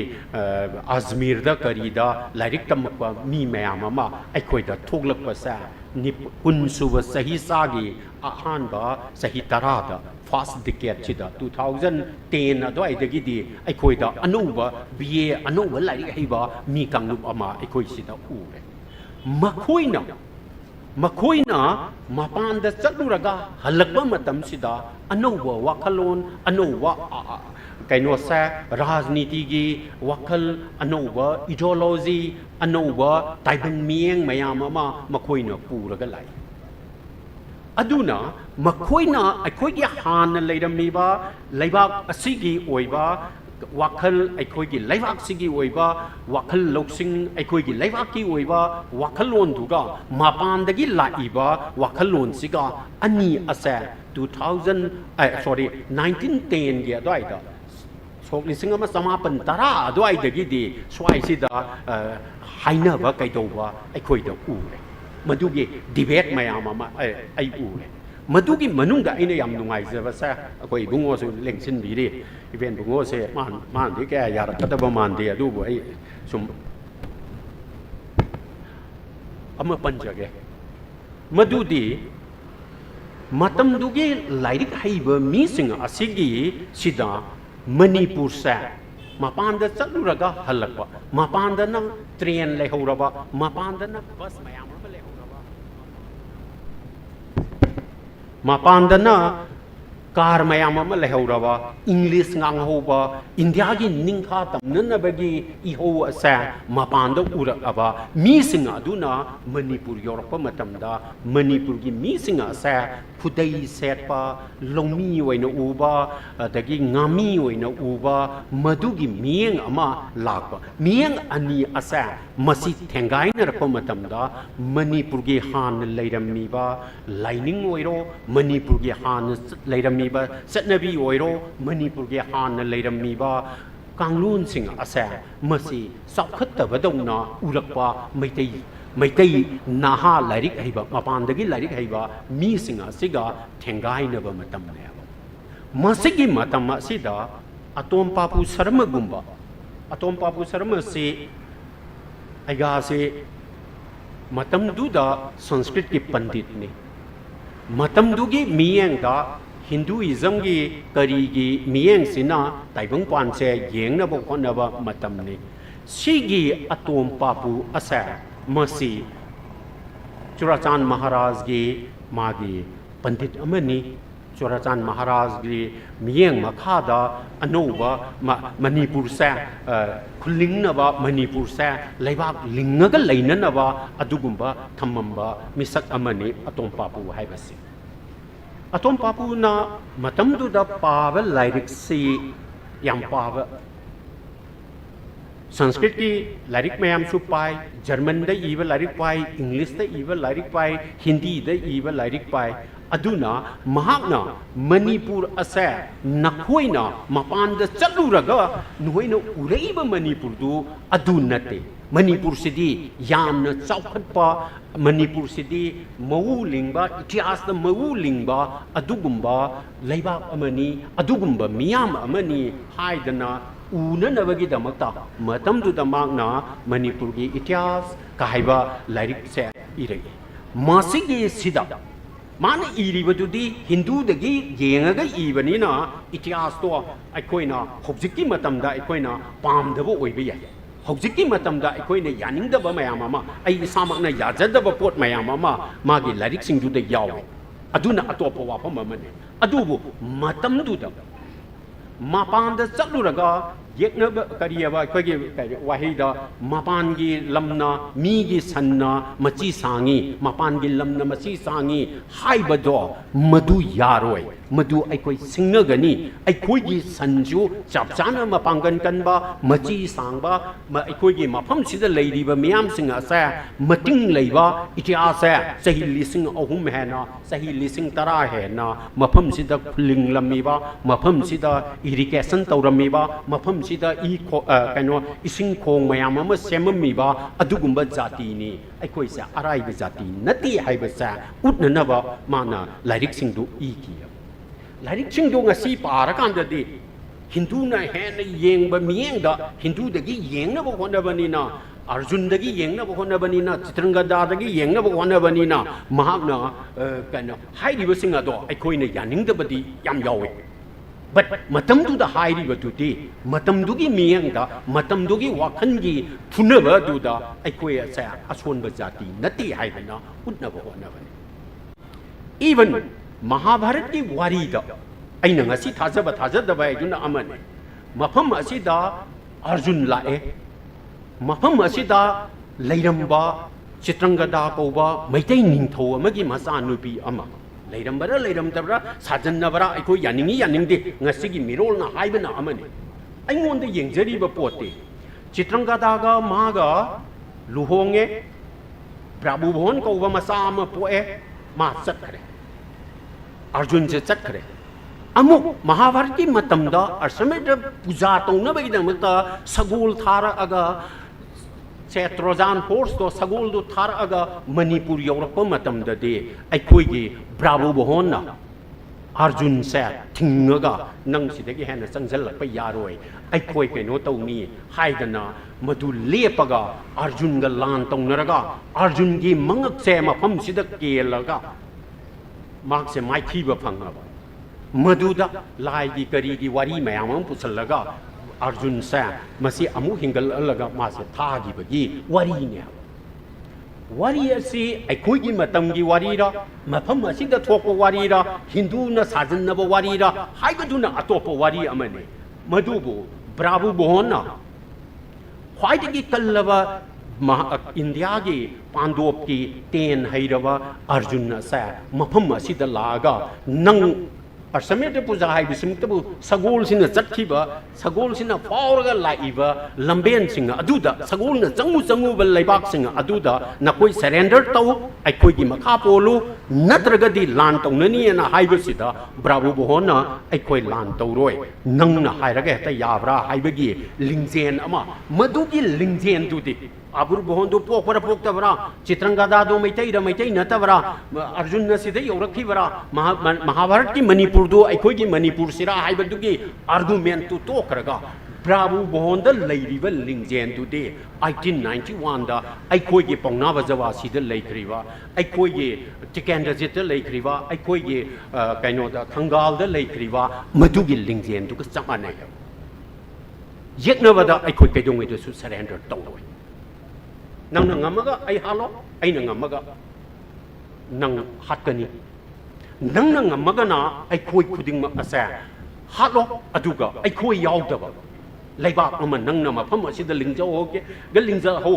Ajmer da kari da lairik tamakpa mi mayam ama akhoi da thoglakpa sa kunsuba sahi sagi ahanba sahi tarada first decade chida 2010 adoi dagi di akhoi da anuba BA anuba lairik hiba mi kanglup ama akhoi sida ure makoina mapanda chatluraga halakba matam sida anuba wakhalon anuba कहीं से राजनीति की वखल अनौब aetiology अनौब ताइबंग मियंग मयाम अमा मखोइना पूरगा लाई अदुना मखोइना अखोइगी हान लेरमीबा लेबाक असिगी ओइबा वखल अखोइगी लेबाक सिगी ओइबा वखल लौसिंग अखोइगी लेबाक की ओइबा वखल लोन दुगा मापानदगी लाइबा वखल लोन सिगा अनि असे 1910 गे अदवाइदा सोक लिसिंग अमा समापन तरा अदवाइदगी स्वाइसिदा हाइनबा कैदौबा अखोइदा उरे मधुगी डिबेट मयाम अमा आई उरे मधुगी मनुंग अने याम नुंगाइजबसे अखोइ इबुंगोसु लेंसिनबिरि इवेन बुंगोसे मानदि क्या यारकदबा मानदे अदुबु आई सुम अमा पंजगे मधुदी मतमदुगी लाइरिक हाइब मीसिंग असिगी सिदा मणिपुर से मपान चलुरगा हलक्पा मपान ट्रेन लेहौरबा मपान बस मयाम लेहौरबा मपान कार मयाम लेहौरबा इंग्लिश गांगहौबा इंडिया की निंखा तमनबगी इहो असे मपान उरकबा मीसिंग अदुना मणिपुर यौरपा मतमदा मणिपुर की मीसिंग असे खुदई सेटपा लोमी ओइना उबा अदगी गामी ओइना उबा मधुगी मियंग अमा लाकपा मियंग अनि असे मसी थेंगाइनरपा मतमदा मणिपुर की हान लेरमीबा लाइनिंग ओइरो मणिपुर की हान लेरमीबा सतनबी ओइरो मणिपुर की हान लेरमीबा कांगलून सिंह असे मसी साखत्तबदौना उरकपा मैतै नाहा लाइरिक हैबा मपानदगी लाइरिक हैबा मीसिंग असिगा थेंगाइनबा मतमनेबा मसिगी मतम असिदा अतोम पापु शर्मा से अगा से मतमदुदा संस्कृत की पंडित ने मतमदुगी मियंगा हिंदुइज्म की करीगी मियंग सिना ताइबंग पान से येंगनबा होनबा मतमने सिगी अतोम पापु असे मसी चुराचांद महाराज की मागी पंडित अमनी चुराचांद महाराज की मियंग मखादा अनौबा मणिपुर से खुलिंगनबा मणिपुर से लेबाक लिंगगा लेननबा अदुगुंबा थमंबा मिसक अमनी अतोम पापु हाइबसी अतोम पापुना मतमदुदा पाव लाइरिक सी याम पाव संस्कृत की लाइरिक मयाम सु पाई जर्मन द इव लाइरिक पाई इंग्लिश द इव लाइरिक पाई हिंदी द इव लाइरिक पाई अदुना महाकना मणिपुर असे नखोइना मपान द चलुरगा नोइना उरेइब मणिपुर दु अदु नते मणिपुर सिदी यामना चौखटपा मणिपुर सिदी मऊ लिंगबा इतिहास द मऊ लिंगबा अदुगुंबा लेबाक अमनी अदुगुंबा मियाम अमनी हाइदना उननबगीदमक्ता मतमदुदमाकना मणिपुर की इतिहास काहाइबा लाइरिक से इरगे मासिगी सिदा मान इरिबदुदी हिंदूदगी येंगगा इबनिना इतिहास तो अखोइना हौजिकी मतमदा अखोइना पामदबो ओइबे याय हौजिकी मतमदा अखोइना यानिंगदबा मयाम अमा आई इसामकना याजदबा पोट मयाम अमा मागी लाइरिक सिंगदुदा यावे अदुना अतोप वाफम अमने अदुबु मतमदुदा मपान चलुरगा येक्नब करियबा अखोइगी वाहिदा मपान की लमना मी की सन्ना मची सांगी मपान की लमना मची सांगी हाइबदो मधु यारोय मधु अखोइ सिंगगनी अखोइगी सन्जु चापचाना मपांगन कनबा मची सांगबा अखोइगी मफम सिदा लेरिबा मियाम सिंग असे मटिंग लेबा इतिहास है सही लिसिंग अहुम है ना सही लिसिंग तरा है ना मफम सिदा खुलिंग लमीबा मफम सिदा इरिगेशन तौरमीबा मफम सिदा कनो इसिंग खोंग मयाम अमा सेममीबा अदुगुंबा जातिनी अखोइसे अराइबा जाति नती हाइबसा उटननबा माना लाइरिक सिंगदु इकी लाइरिक सिंगदु ngasi पारकांददी हिंदूना हेन येंगबा मियंगदा हिंदूदगी येंगनबा होनबनिना अर्जुनदगी येंगनबा होनबनिना चित्रंगदादगी येंगनबा होनबनिना महाकना कनो हाइरिबसिंग अदो अखोइना यानिंगदबदी याम यावे बट मतमदुदा हाइरिबदुदी मतमदुगी मियंगदा मतमदुगी वाखनगी फुनबदुदा अखोइ असे असोनबा जाति नती हाइबना उनबा होनबनि इवन महाभारत की वारीदा अइना ngasi थाजबा थाजदबा अजुना अमने मफम असिदा अर्जुन लाए मफम असिदा लैरंबा चित्रंगदा कौबा मैतै निंथौ अमगी मचा नुपी अमा लैरंबरा लैरंदबरा साजन्नबरा अखोय यानिंगी यानिंगदे ngasiगी मिरोलना हाइबना अमने अइंगोंदे येंगजरीबा पोते चित्रंगदागा मागा लुहोंगे प्रभु भवन कौबा मचा अमा पोए मा चतखरे अर्जुन से चतखरे अमुक महाभारत की मतमदा अश्वमेध पूजा तौनबगीदमक्ता Sagol थारअगा Trojan horse to sagol do tharaga Manipur yaurakpa matamdadi aikoigi bravo bohonna Arjun se thingaga nang sidagi hena changjalakpa yaroi aikoi keno tawni haidana madu lepaga Arjun ga lan tawnaraga Arjun gi mangak se mafam sida kelaga mak se mai thiba phangaba maduda lai gi kari gi wari mayam pusalaga Arjun sa masi amu hingal alaga mase thagi bagi wari ne wari asi aikoi gi matam gi wari ra mafam asi da thokpa wari ra hindu na sajan na wari ra haibadu na atopa wari amane madubu bravo bohona khwai gi kallaba india gi pandop ki ten hairaba Arjun sa mafam asi da laga nang Arsame puja hai bisimtabu sagol sina chatkiba sagol sina fauraga laiba lamben singa aduda sagol na changu bal laibak singa aduda nakoi surrender tau aikoi gi makha polu natraga di lan taunani na haibasida bravo bohona aikoi lan tauroi nangna hairaga heta yabra haibagi lingzen ama madugi lingzen dudi abur bohon do pokpara poktabra chitrangada do maitai natabra Arjun na sidai yorakhibra Mahabharat ki Manipur do aikoi gi Manipur sira haibadugi argument to tokraga bravo bohon da leiriba lingzen du de 1891 da aikoi gi pauna bajawa sida leikriba aikoi gi tikanda jit leikriba aikoi gi kaino da thangal da leikriba madugi lingzen du ka chamana yeknabada aikoi kaidongwe da su surrender tawoi nang ngamaga ai halo ai ngamaga nang hatkani nang ngamaga na ai khoi khuding ma asa halo aduga ai khoi yaudaba laibak ama nang na mafam asida lingja hoge galingja ho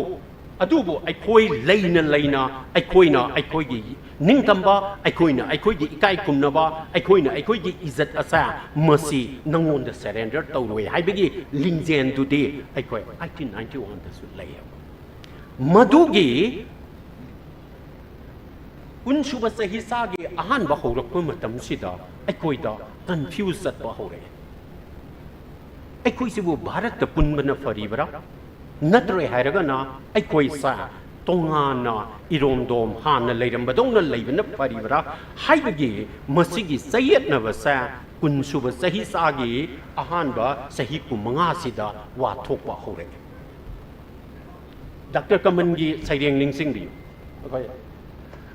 adubo ai khoi leina ai khoi gi ningtamba ai khoi gi ikai kumnaba ai khoi gi izzat asa masi nangon da surrender tawloi haibigi lingjen du de ai khoi 1891 da su laya Madugi unsuba sahisa gi ahan ba horakpa matam sida aikoi da confused at ba hore aikoi sibu bharat ta punbana faribra natre hairaga na aikoi sa tongana iromdom hana leiram badongna leibana faribra haibagi masigi sayet na basa unsuba sahisa gi ahan ba sahi ku manga sida wa thokpa hore Dr. Kaman gi saireng ningsing di okay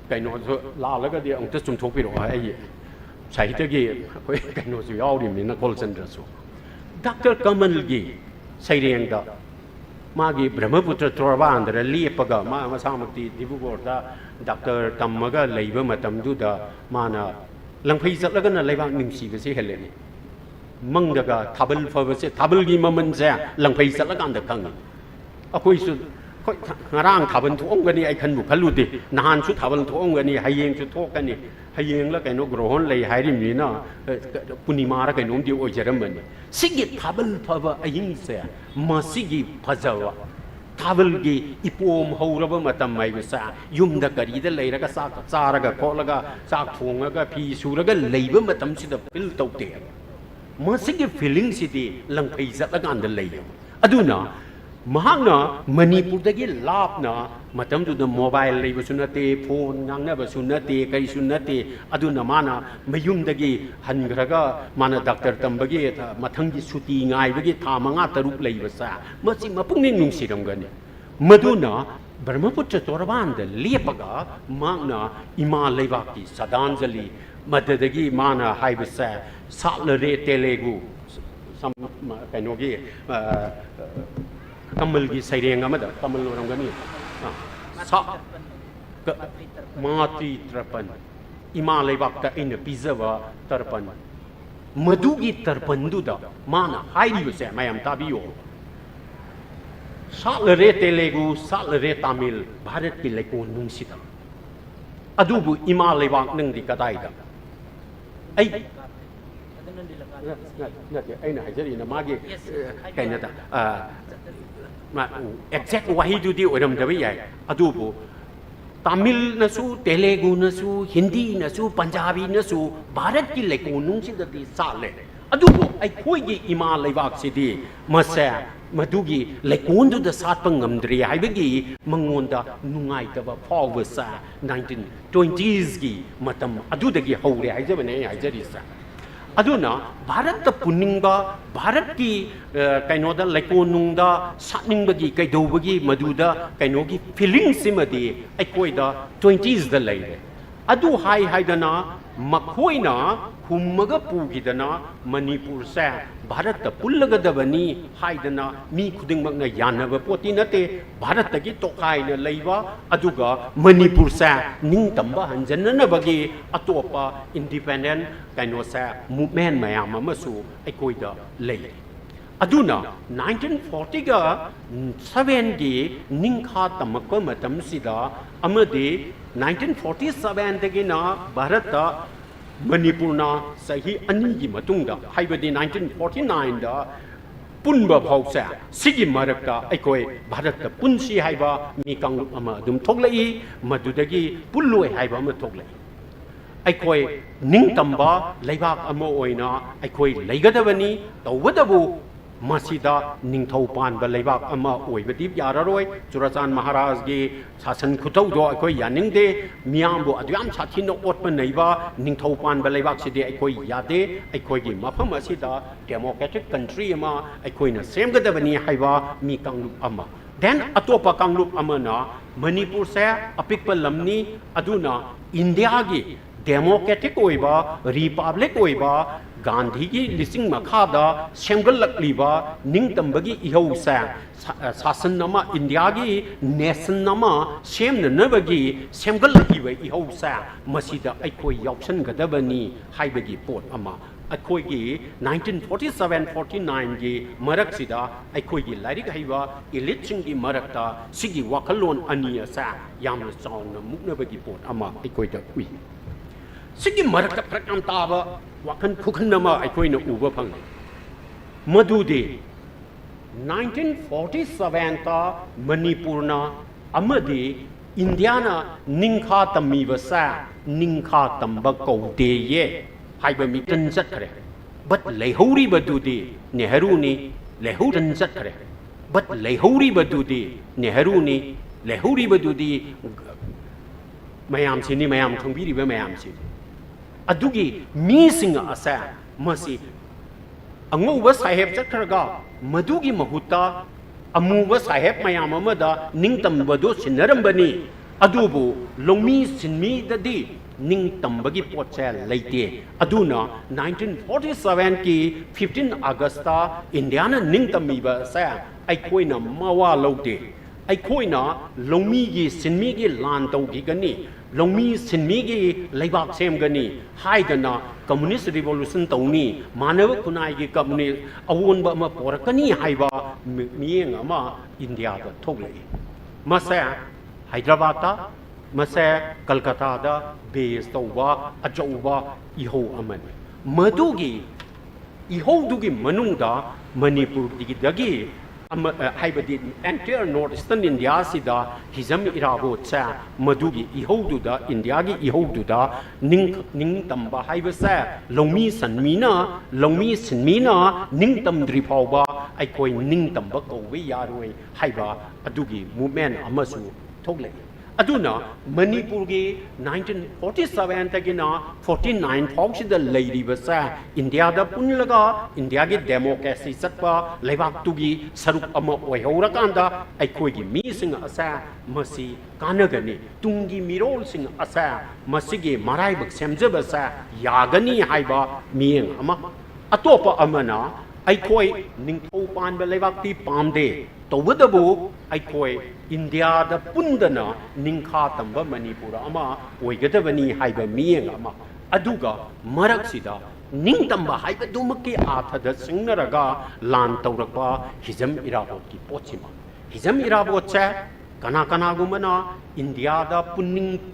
kaino so la laga di ang tsum thok piro ai sahitya gi koi kaino su yaw ri min na call center so Dr. Kaman gi saireng da magi Brahmaputra Torabandra lepaga ma masamakti Dibugor da Dr. Tamaga leiba matam du da mana langphai satlaga na leibak nimsi ba se heleni mangdaga thabal fa se thabal gi maman se langphai satlaga da kang akoi su ngarang thaban thuong gani ai khan mu khaludi nahan su thabal thuong gani hayeng su thok gani hayeng la kaino grohon lei hairim ni na punima ra kaino di oi jaram mani sigi thabal phaba aying se masigi phajawa thabal gi ipom hauraba matam mai sa yumda kari da leiraga sa charaga kholaga sak thongaga phi suraga leiba matam sida pil tawte masigi feeling sidi langphai zatlaga and lei aduna mahangna Manipur dagi lapna matam tu da mobile lei basunate phone ngangna basunate kai sunate aduna mana mayum dagi hangraga mana doctor tambagi mathangi suti ngai bagi tha manga taruk lei basa masi mapungning nungsiram gani maduna Brahmaputra Torabanda lepaga magna ima leibaki sadanjali madadagi mana haibasa salare telegu sam kainogi Kamal gi saireng amada kamal orang gani sa mati trapan ima leibak ta ina pizawa tarpan मधुगी तरपंदुदा माना हाइरिबसे मयाम ताबियो सालरे तेलुगु सालरे तमिल भारत की लेकोन नुंसिदा अदुबु इमा लेवाक नंगदी कदाइदा आई नते अइना हाइजरिना मागे कैनदा exact वाहिदुदी ओरमदबे याय अदुबु तमिल नसु तेलुगु नसु हिंदी नसु पंजाबी नसु भारत की लेकोन नुंसिददी साले अदुबु अइखोइगी इमा लेवाक सिदी मसे मधुगी लेकोंदुदा सातप ngamdri हाइबगी मंगोंदा नुंगाइतबा फावसा 1920s की मतम अदुदगी हौरे हाइजबने हाइजरिसा अदुना भारत पुनिंगबा भारत की कैनोदा लेकोनुंगदा सातनिंगबगी कैदौबगी मधुदा कैनोगी फीलिंग सिमदी अइकोइदा 20s दा लैरे अदु हाइ हाइदना मखोइना हुम्मगा पुगिदना मणिपुर से भारत पुल्लगदबनी हाइदना मी खुदिंगमकना यानबा पोती नते भारत तगी तोखाइना लैबा अदुगा मणिपुर से निंगतंबा हंजननबगी अतोपा इंडिपेंडेंट कैनो से मूवमेंट मयाम अमसु अइकोइदा लैरे अदुना 1940 गा 7 गी निंखा तमकपा मतमसिदा अमदे 1947 दगिना भारत मणिपुरना सही अनि की मतुंगदा हाइबदी 1949 दा पुनबा भावसा सिगी मरकता अइकोय भारत पुनसी हाइबा मी कांगलुप अमा दुम थोगलई मदुदगी पुल्लोय हाइबा अमा थोगलई अइकोय निंगतंबा लेबाक अमा ओइना अइकोय लेगदबनी तौबदबु मसीदा निंगथौ पानबा लेबाक अमा ओइबदी याररोय चुराचान महाराज की शासन खुतौदो अइकोय यानिंगदे मियामबो अदुयाम साथिन ओटप नैबा निंगथौ पानबा लेबाक सिदे अइकोय यादे अइकोयगी मफम असिदा डेमोक्रेटिक कंट्री अमा अइकोयना सेमगदबनी हाइबा मी कांगलुप अमा देन अतोपा कांगलुप अमना मणिपुर से अपिकपा लमनी अदुना इंडिया की डेमोक्रेटिक ओइबा रिपब्लिक ओइबा गांधी की लिसिंग मखादा सेमगलक्लीबा निंगतंबगी इहौसा शासन नमा इंडिया की नेशन नमा सेमननबगी सेमगलक्लीबा इहौसा मसीदा अइखोय यावसनगदबनी हाइबगी पोट अमा अइखोयगी 1947-49 की मरकसिदा अइखोयगी लाइरिक हाइबा इलिटसिंगी मरकता सिगी वाखलोन अनि असा यामना चावना मुक्नबगी पोट अमा अइखोयदा उइ सिगी मरकता प्रकम ताबा वाखन खुखनमा अइखोयना उबा फंग मधुदे 1947 ता मणिपुरना अमदे इंडियाना निंखा तमीबसा निंखा तंबा कौदेये हाइबा मिटन चतरे बट लेहौरी बदुदे नेहरू लेहौरन चतरे बट लेहौरी बदुदे नेहरू लेहौरी बदुदे मयाम सिनी मयाम खंबिरिबा मयाम सिनी अदुगी मीसिंग असा मसी अंगौबा साहेब चखरगा मधुगी महुता अमुबा साहेब मयाम अमदा निंगतंबदो सिनरंबनी अदुबु लोमी सिनमीददी निंगतंबगी पोचे लैते अदुना 1947 की 15 अगस्त इंडियाना निंगतमीबा सा अइखोयना मवा लौदे अइखोयना लोमीगी सिनमीगी लान तौगिगनी लोमी सिनमीगी लेबाक सेमगनी हाइदना कम्युनिस्ट रिवोल्यूशन तौनी मानव खुनाई की कम्युनिस्ट अवोनबा अमा पोरकनी हाइबा मियेंग अमा इंडिया दा थोगलई मसे हैदराबाद मसे कलकत्ता दा बेस तौबा अजौबा इहो अमन मदुगी इहो दुगी मनुंगदा मणिपुर दिगी हाइबदी एंटायर नॉर्थ ईस्टर्न इंडिया सिदा हिजम इराबोत सा मधुगी इहोदुदा इंडिया की इहोदुदा निंग तंबा हाइबसा लोमी सनमीना निंग तमद्री फावबा अइखोय निंग तंबा कौवे यारोय हाइबा अदुगी मूवमेंट अमसु थोगले अदुना मणिपुर की 1947 तगिना 49 फाउसिदा लैरिबसा इंडिया दा पुनलगा इंडिया की डेमोक्रेसी चटपा लेबाक्तुगी सरुक अमा ओइहौरकांदा अइखोयगी मीसिंग असा मसी कानगनी तुंगी मिरोलसिंग असा मसिगे मराइबक सेमजबसा यागनी हाइबा मियेंग अमा अतोपा अमना अइखोय निंगथौ पानबा लेबाक्ति पामदे तौबदबु अइखोय इंडिया दा पुंदना निंखा तंबा मणिपुर अमा ओइगदबनी हाइबा मियेंग अमा अदुगा मरकसिदा ꯅꯤꯡꯇꯝꯕ ꯍꯥꯏꯕꯗꯨꯃꯛꯀꯤ ꯑꯥꯔꯊꯗ ꯆꯤꯡꯅꯔꯒ ꯂꯥꯟ ꯇꯧꯔꯛꯄ ꯍꯤꯖꯝ ꯏꯔꯥꯕꯣꯠꯀꯤ ꯄꯣꯠꯁꯤꯃ ꯍꯤꯖꯝ ꯏꯔꯥꯕꯣꯠꯁꯦ ꯀꯅꯥ ꯀꯅꯥꯒꯨꯝꯕꯅ ꯏꯟꯗꯤꯌꯥꯗ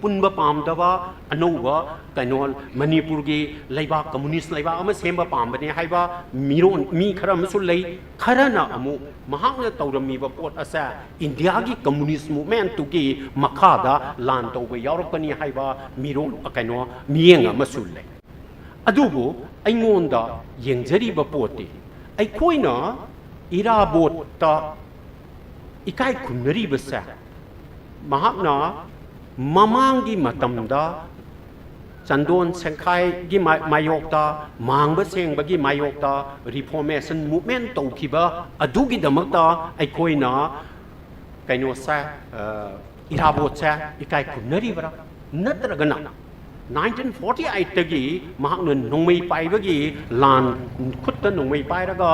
ꯄꯨꯟꯕ ꯄꯥꯝꯗꯕ ꯑꯅꯧꯕ ꯀꯩꯅꯣ ꯃꯅꯤꯄꯨꯔꯒꯤ ꯂꯩꯕꯥꯛ ꯀꯝꯃꯨꯅꯤꯁ ꯂꯩꯕꯥꯛ ꯑꯃ ꯁꯦꯝꯕ ꯄꯥꯝꯕꯅꯦ ꯍꯥꯏꯕ ꯃꯤ ꯈꯔ ꯑꯃꯁꯨ ꯂꯩ ꯈꯔꯅ ꯑꯃꯨꯛ ꯃꯍꯥꯛꯅ ꯇꯧꯔꯝꯃꯤꯕ ꯄꯣꯠ ꯑꯁꯦ ꯏꯟꯗꯤꯌꯥꯒꯤ ꯀꯝꯃꯨꯅꯤꯁ ꯃꯨꯚꯃꯦꯟꯇꯨꯒꯤ ꯃꯈꯥꯗ ꯂꯥꯟ ꯇꯧꯕ ꯌꯥꯎꯔꯛꯄꯅꯤ ꯍꯥꯏꯕ ꯃꯤꯠꯌꯦꯡ ꯑꯃꯁꯨ ꯂꯩ ꯑꯗꯨꯕꯨ ꯑꯩꯉꯣꯟꯗ ꯌꯦꯡꯖꯔꯤꯕ ꯄꯣꯠꯇꯤ ꯑꯩꯈꯣꯏꯅ ꯏꯔꯥꯕꯣꯠꯇ ꯏꯀꯥꯏ ꯈꯨꯝꯅꯔꯤꯕꯁꯦ ꯃꯍꯥꯛꯅ ꯃꯃꯥꯡꯒꯤ ꯃꯇꯝꯗ ꯆꯟꯗꯣꯟ ꯁꯦꯡꯈꯥꯏꯒꯤ ꯃꯥꯌꯣꯛꯇ ꯃꯥꯡꯕ ꯁꯦꯡꯕꯒꯤ ꯃꯥꯌꯣꯛꯇ ꯔꯤꯐꯣꯔꯃꯦꯁꯟ ꯃꯨꯚꯃꯦꯟ ꯇꯧꯈꯤꯕ ꯑꯗꯨꯒꯤꯗꯃꯛꯇ ꯑꯩꯈꯣꯏꯅ ꯀꯩꯅꯣꯁꯦ ꯏꯔꯥꯕꯣꯠꯁꯦ ꯏꯀꯥꯏ ꯈꯨꯝꯅꯔꯤꯕ꯭ꯔꯥ ꯅꯠꯇ꯭ꯔꯒꯅ 1948ꯇꯒꯤ ꯃꯍꯥꯛꯅ ꯅꯣꯡꯃꯩ ꯄꯥꯏꯕꯒꯤ ꯂꯥꯟ ꯈꯨꯠꯇ ꯅꯣꯡꯃꯩ ꯄꯥꯏꯔꯒ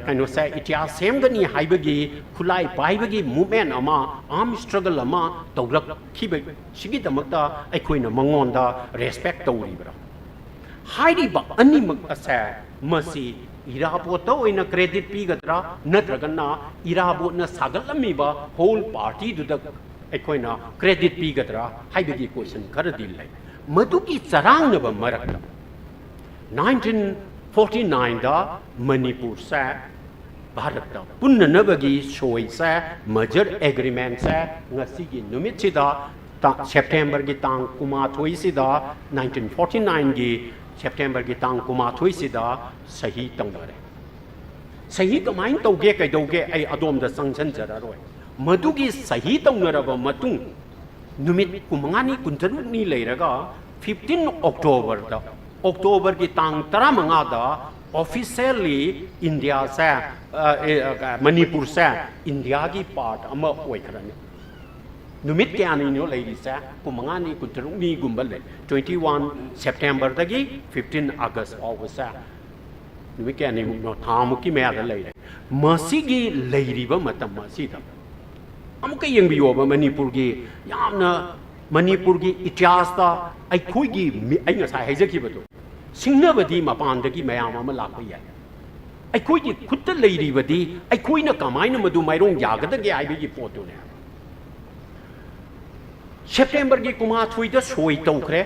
ꯀꯩꯅꯣꯁꯦ ꯏꯇꯤꯍꯥꯁ ꯁꯦꯝꯒꯅꯤ ꯍꯥꯏꯕꯒꯤ ꯈꯨꯠꯂꯥꯏ ꯄꯥꯏꯕꯒꯤ ꯃꯨꯚꯃꯦꯟ ꯑꯃ ꯑꯥꯔꯝ ꯁ꯭ꯇ꯭ꯔꯒꯜ ꯑꯃ ꯇꯧꯔꯛꯈꯤꯕꯁꯤꯒꯤꯗꯃꯛꯇ ꯑꯩꯈꯣꯏꯅ ꯃꯉꯣꯟꯗ ꯔꯦꯁꯄꯦꯛ ꯇꯧꯔꯤꯕ꯭ꯔꯥ ꯍꯥꯏꯔꯤꯕ ꯑꯅꯤꯃꯛ ꯑꯁꯦ ꯃꯁꯤ ꯏꯔꯥꯕꯣꯠꯇ ꯑꯣꯏꯅ ꯀ꯭ꯔꯦꯗꯤꯠ ꯄꯤꯒꯗ꯭ꯔꯥ ꯅꯠꯇ꯭ꯔꯒꯅ ꯏꯔꯥꯕꯣꯠꯅ ꯁꯥꯒꯠꯂꯝꯃꯤꯕ ꯍꯣꯜ ꯄꯥꯔꯇꯤꯗꯨꯗ ꯑꯩꯈꯣꯏꯅ ꯀ꯭ꯔꯦꯗꯤꯠ ꯄꯤꯒꯗ꯭ꯔꯥ ꯍꯥꯏꯕꯒꯤ ꯀꯣꯏꯁꯟ ꯈꯔꯗꯤ ꯂꯩ ꯃꯗꯨꯒꯤ ꯆꯔꯥꯡꯅꯕ ꯃꯔꯛꯇ 1949ꯗ ꯃꯅꯤꯄꯨꯔꯁꯦ ꯚꯥꯔꯠꯇ ꯄꯨꯟꯅꯅꯕꯒꯤ ꯁꯣꯏꯁꯦ ꯃꯦꯖꯔ ꯑꯦꯒ꯭ꯔꯤꯃꯦꯟꯁꯦ ꯉꯁꯤꯒꯤ ꯅꯨꯃꯤꯠꯁꯤꯗ ꯁꯦꯞꯇꯦꯝꯕꯔꯒꯤ ꯇꯥꯡ 19ꯁꯤꯗ 1949ꯒꯤ ꯁꯦꯞꯇꯦꯝꯕꯔꯒꯤ ꯇꯥꯡ 19ꯁꯤꯗ ꯁꯍꯤ ꯇꯧꯅꯔꯦ ꯁꯍꯤ ꯀꯃꯥꯏꯅ ꯇꯧꯒꯦ ꯀꯩꯗꯧꯒꯦ ꯑꯩ ꯑꯗꯣꯝꯗ ꯆꯪꯁꯤꯟꯖꯔꯔꯣꯏ ꯃꯗꯨꯒꯤ ꯁꯍꯤ ꯇꯧꯅꯔꯕ ꯃꯇꯨꯡ ꯅꯨꯃꯤꯠ 15ꯅꯤ 16ꯅꯤ ꯂꯩꯔꯒ 15 ꯑꯣꯛꯇꯣꯕꯔꯗ ꯑꯣꯛꯇꯣꯕꯔꯒꯤ ꯇꯥꯡ 15ꯗ ꯑꯣꯐꯤꯁꯤꯌꯦꯜꯂꯤ ꯏꯟꯗꯤꯌꯥꯁꯦ ꯃꯅꯤꯄꯨꯔꯁꯦ ꯏꯟꯗꯤꯌꯥꯒꯤ ꯄꯥꯔꯠ ꯑꯃ ꯑꯣꯏꯈ꯭ꯔꯅꯤ ꯅꯨꯃꯤꯠ ꯀꯌꯥꯅꯤꯅꯣ ꯂꯩꯔꯤꯁꯦ 15ꯅꯤ 16ꯅꯤꯒꯨꯝꯕ ꯂꯩ 21 ꯁꯦꯞꯇꯦꯝꯕꯔꯗꯒꯤ 15 ꯑꯥꯒꯁ ꯐꯥꯎꯕꯁꯦ ꯅꯨꯃꯤꯠ ꯀꯌꯥꯅꯤꯃꯨꯛꯅꯣ ꯊꯥꯃꯨꯛꯀꯤ ꯃꯌꯥꯗ ꯂꯩꯔꯦ ꯃꯁꯤꯒꯤ ꯂꯩꯔꯤꯕ ꯃꯇꯝ ꯑꯁꯤꯗ ꯑꯃꯨꯛꯀ ꯌꯦꯡꯕꯤꯌꯣꯕ ꯃꯅꯤꯄꯨꯔꯒꯤ ꯌꯥꯝꯅ ꯃꯅꯤꯄꯨꯔꯒꯤ ꯏꯇꯤꯍꯥꯁꯇ ꯑꯩꯈꯣꯏꯒꯤ ꯑꯩ ꯉꯁꯥꯏ ꯍꯥꯏꯖꯈꯤꯕꯗꯣ ꯁꯤꯡꯅꯕꯗꯤ ꯃꯄꯥꯟꯗꯒꯤ ꯃꯌꯥꯝ ꯑꯃ ꯂꯥꯛꯄ ꯌꯥꯏ ꯑꯩꯈꯣꯏꯒꯤ ꯈꯨꯠꯇ ꯂꯩꯔꯤꯕꯗꯤ ꯑꯩꯈꯣꯏꯅ ꯀꯃꯥꯏꯅ ꯃꯗꯨ ꯃꯥꯏꯔꯣꯡ ꯌꯥꯒꯗꯒꯦ ꯍꯥꯏꯕꯒꯤ ꯄꯣꯠꯇꯨꯅꯦ ꯁꯦꯞꯇꯦꯝꯕꯔꯒꯤ 19ꯗ ꯁꯣꯏ ꯇꯧꯈ꯭ꯔꯦ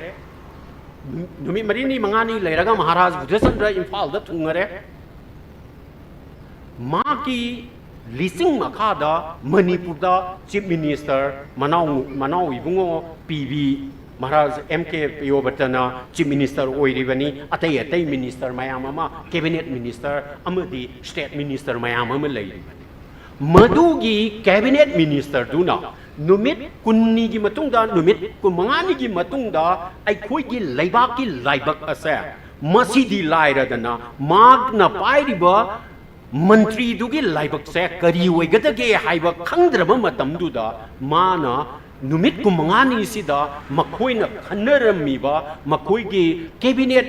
ꯅꯨꯃꯤꯠ 4ꯅꯤ 5ꯅꯤ ꯂꯩꯔꯒ ꯃꯍꯥꯔꯥꯖ ꯕꯨꯙꯆꯟꯗ꯭ꯔ ꯏꯝꯐꯥꯜꯗ ꯊꯨꯡꯉꯔꯦ ꯃꯥꯒꯤ ꯂꯤꯁꯤꯡ ꯃꯈꯥꯗ ꯃꯅꯤꯄꯨꯔꯗ ꯆꯤꯞ ꯃꯤꯅꯤꯁꯇꯔ ꯃꯅꯥꯎ ꯏꯕꯨꯡꯉꯣ ꯄꯤꯕꯤ ꯃꯍꯥꯔꯥꯖ M.K. ꯄꯤꯌꯣꯕꯇꯅ ꯆꯤꯞ ꯃꯤꯅꯤꯁꯇꯔ ꯑꯣꯏꯔꯤꯕꯅꯤ ꯑꯇꯩ ꯃꯤꯅꯤꯁꯇꯔ ꯃꯌꯥꯝ ꯑꯃ ꯀꯦꯕꯤꯅꯦꯠ ꯃꯤꯅꯤꯁꯇꯔ ꯑꯃꯗꯤ ꯁ꯭ꯇꯦꯠ ꯃꯤꯅꯤꯁꯇꯔ ꯃꯌꯥꯝ ꯑꯃ ꯂꯩꯔꯤꯕꯅꯤ ꯃꯗꯨꯒꯤ ꯀꯦꯕꯤꯅꯦꯠ ꯃꯤꯅꯤꯁꯇꯔꯗꯨꯅ ꯅꯨꯃꯤꯠ 10ꯅꯤꯒꯤ ꯃꯇꯨꯡꯗ ꯅꯨꯃꯤꯠ 15ꯅꯤꯒꯤ ꯃꯇꯨꯡꯗ ꯑꯩꯈꯣꯏꯒꯤ ꯂꯩꯕꯥꯛꯀꯤ ꯂꯥꯏꯕꯛ ꯑꯁꯦ ꯃꯁꯤꯗꯤ ꯂꯥꯏꯔꯗꯅ ꯃꯥꯅ ꯄꯥꯏꯔꯤꯕ ꯃꯟꯇ꯭ꯔꯤꯗꯨꯒꯤ ꯂꯥꯏꯕꯛꯁꯦ ꯀꯔꯤ ꯑꯣꯏꯒꯗꯒꯦ ꯍꯥꯏꯕ ꯈꯪꯗ꯭ꯔꯕ ꯃꯇꯝꯗꯨꯗ ꯃꯥꯅ ꯅꯨꯃꯤꯠ 15ꯅꯤꯁꯤꯗ ꯃꯈꯣꯏꯅ ꯈꯟꯅꯔꯝꯃꯤꯕ ꯃꯈꯣꯏꯒꯤ ꯀꯦꯕꯤꯅꯦꯠ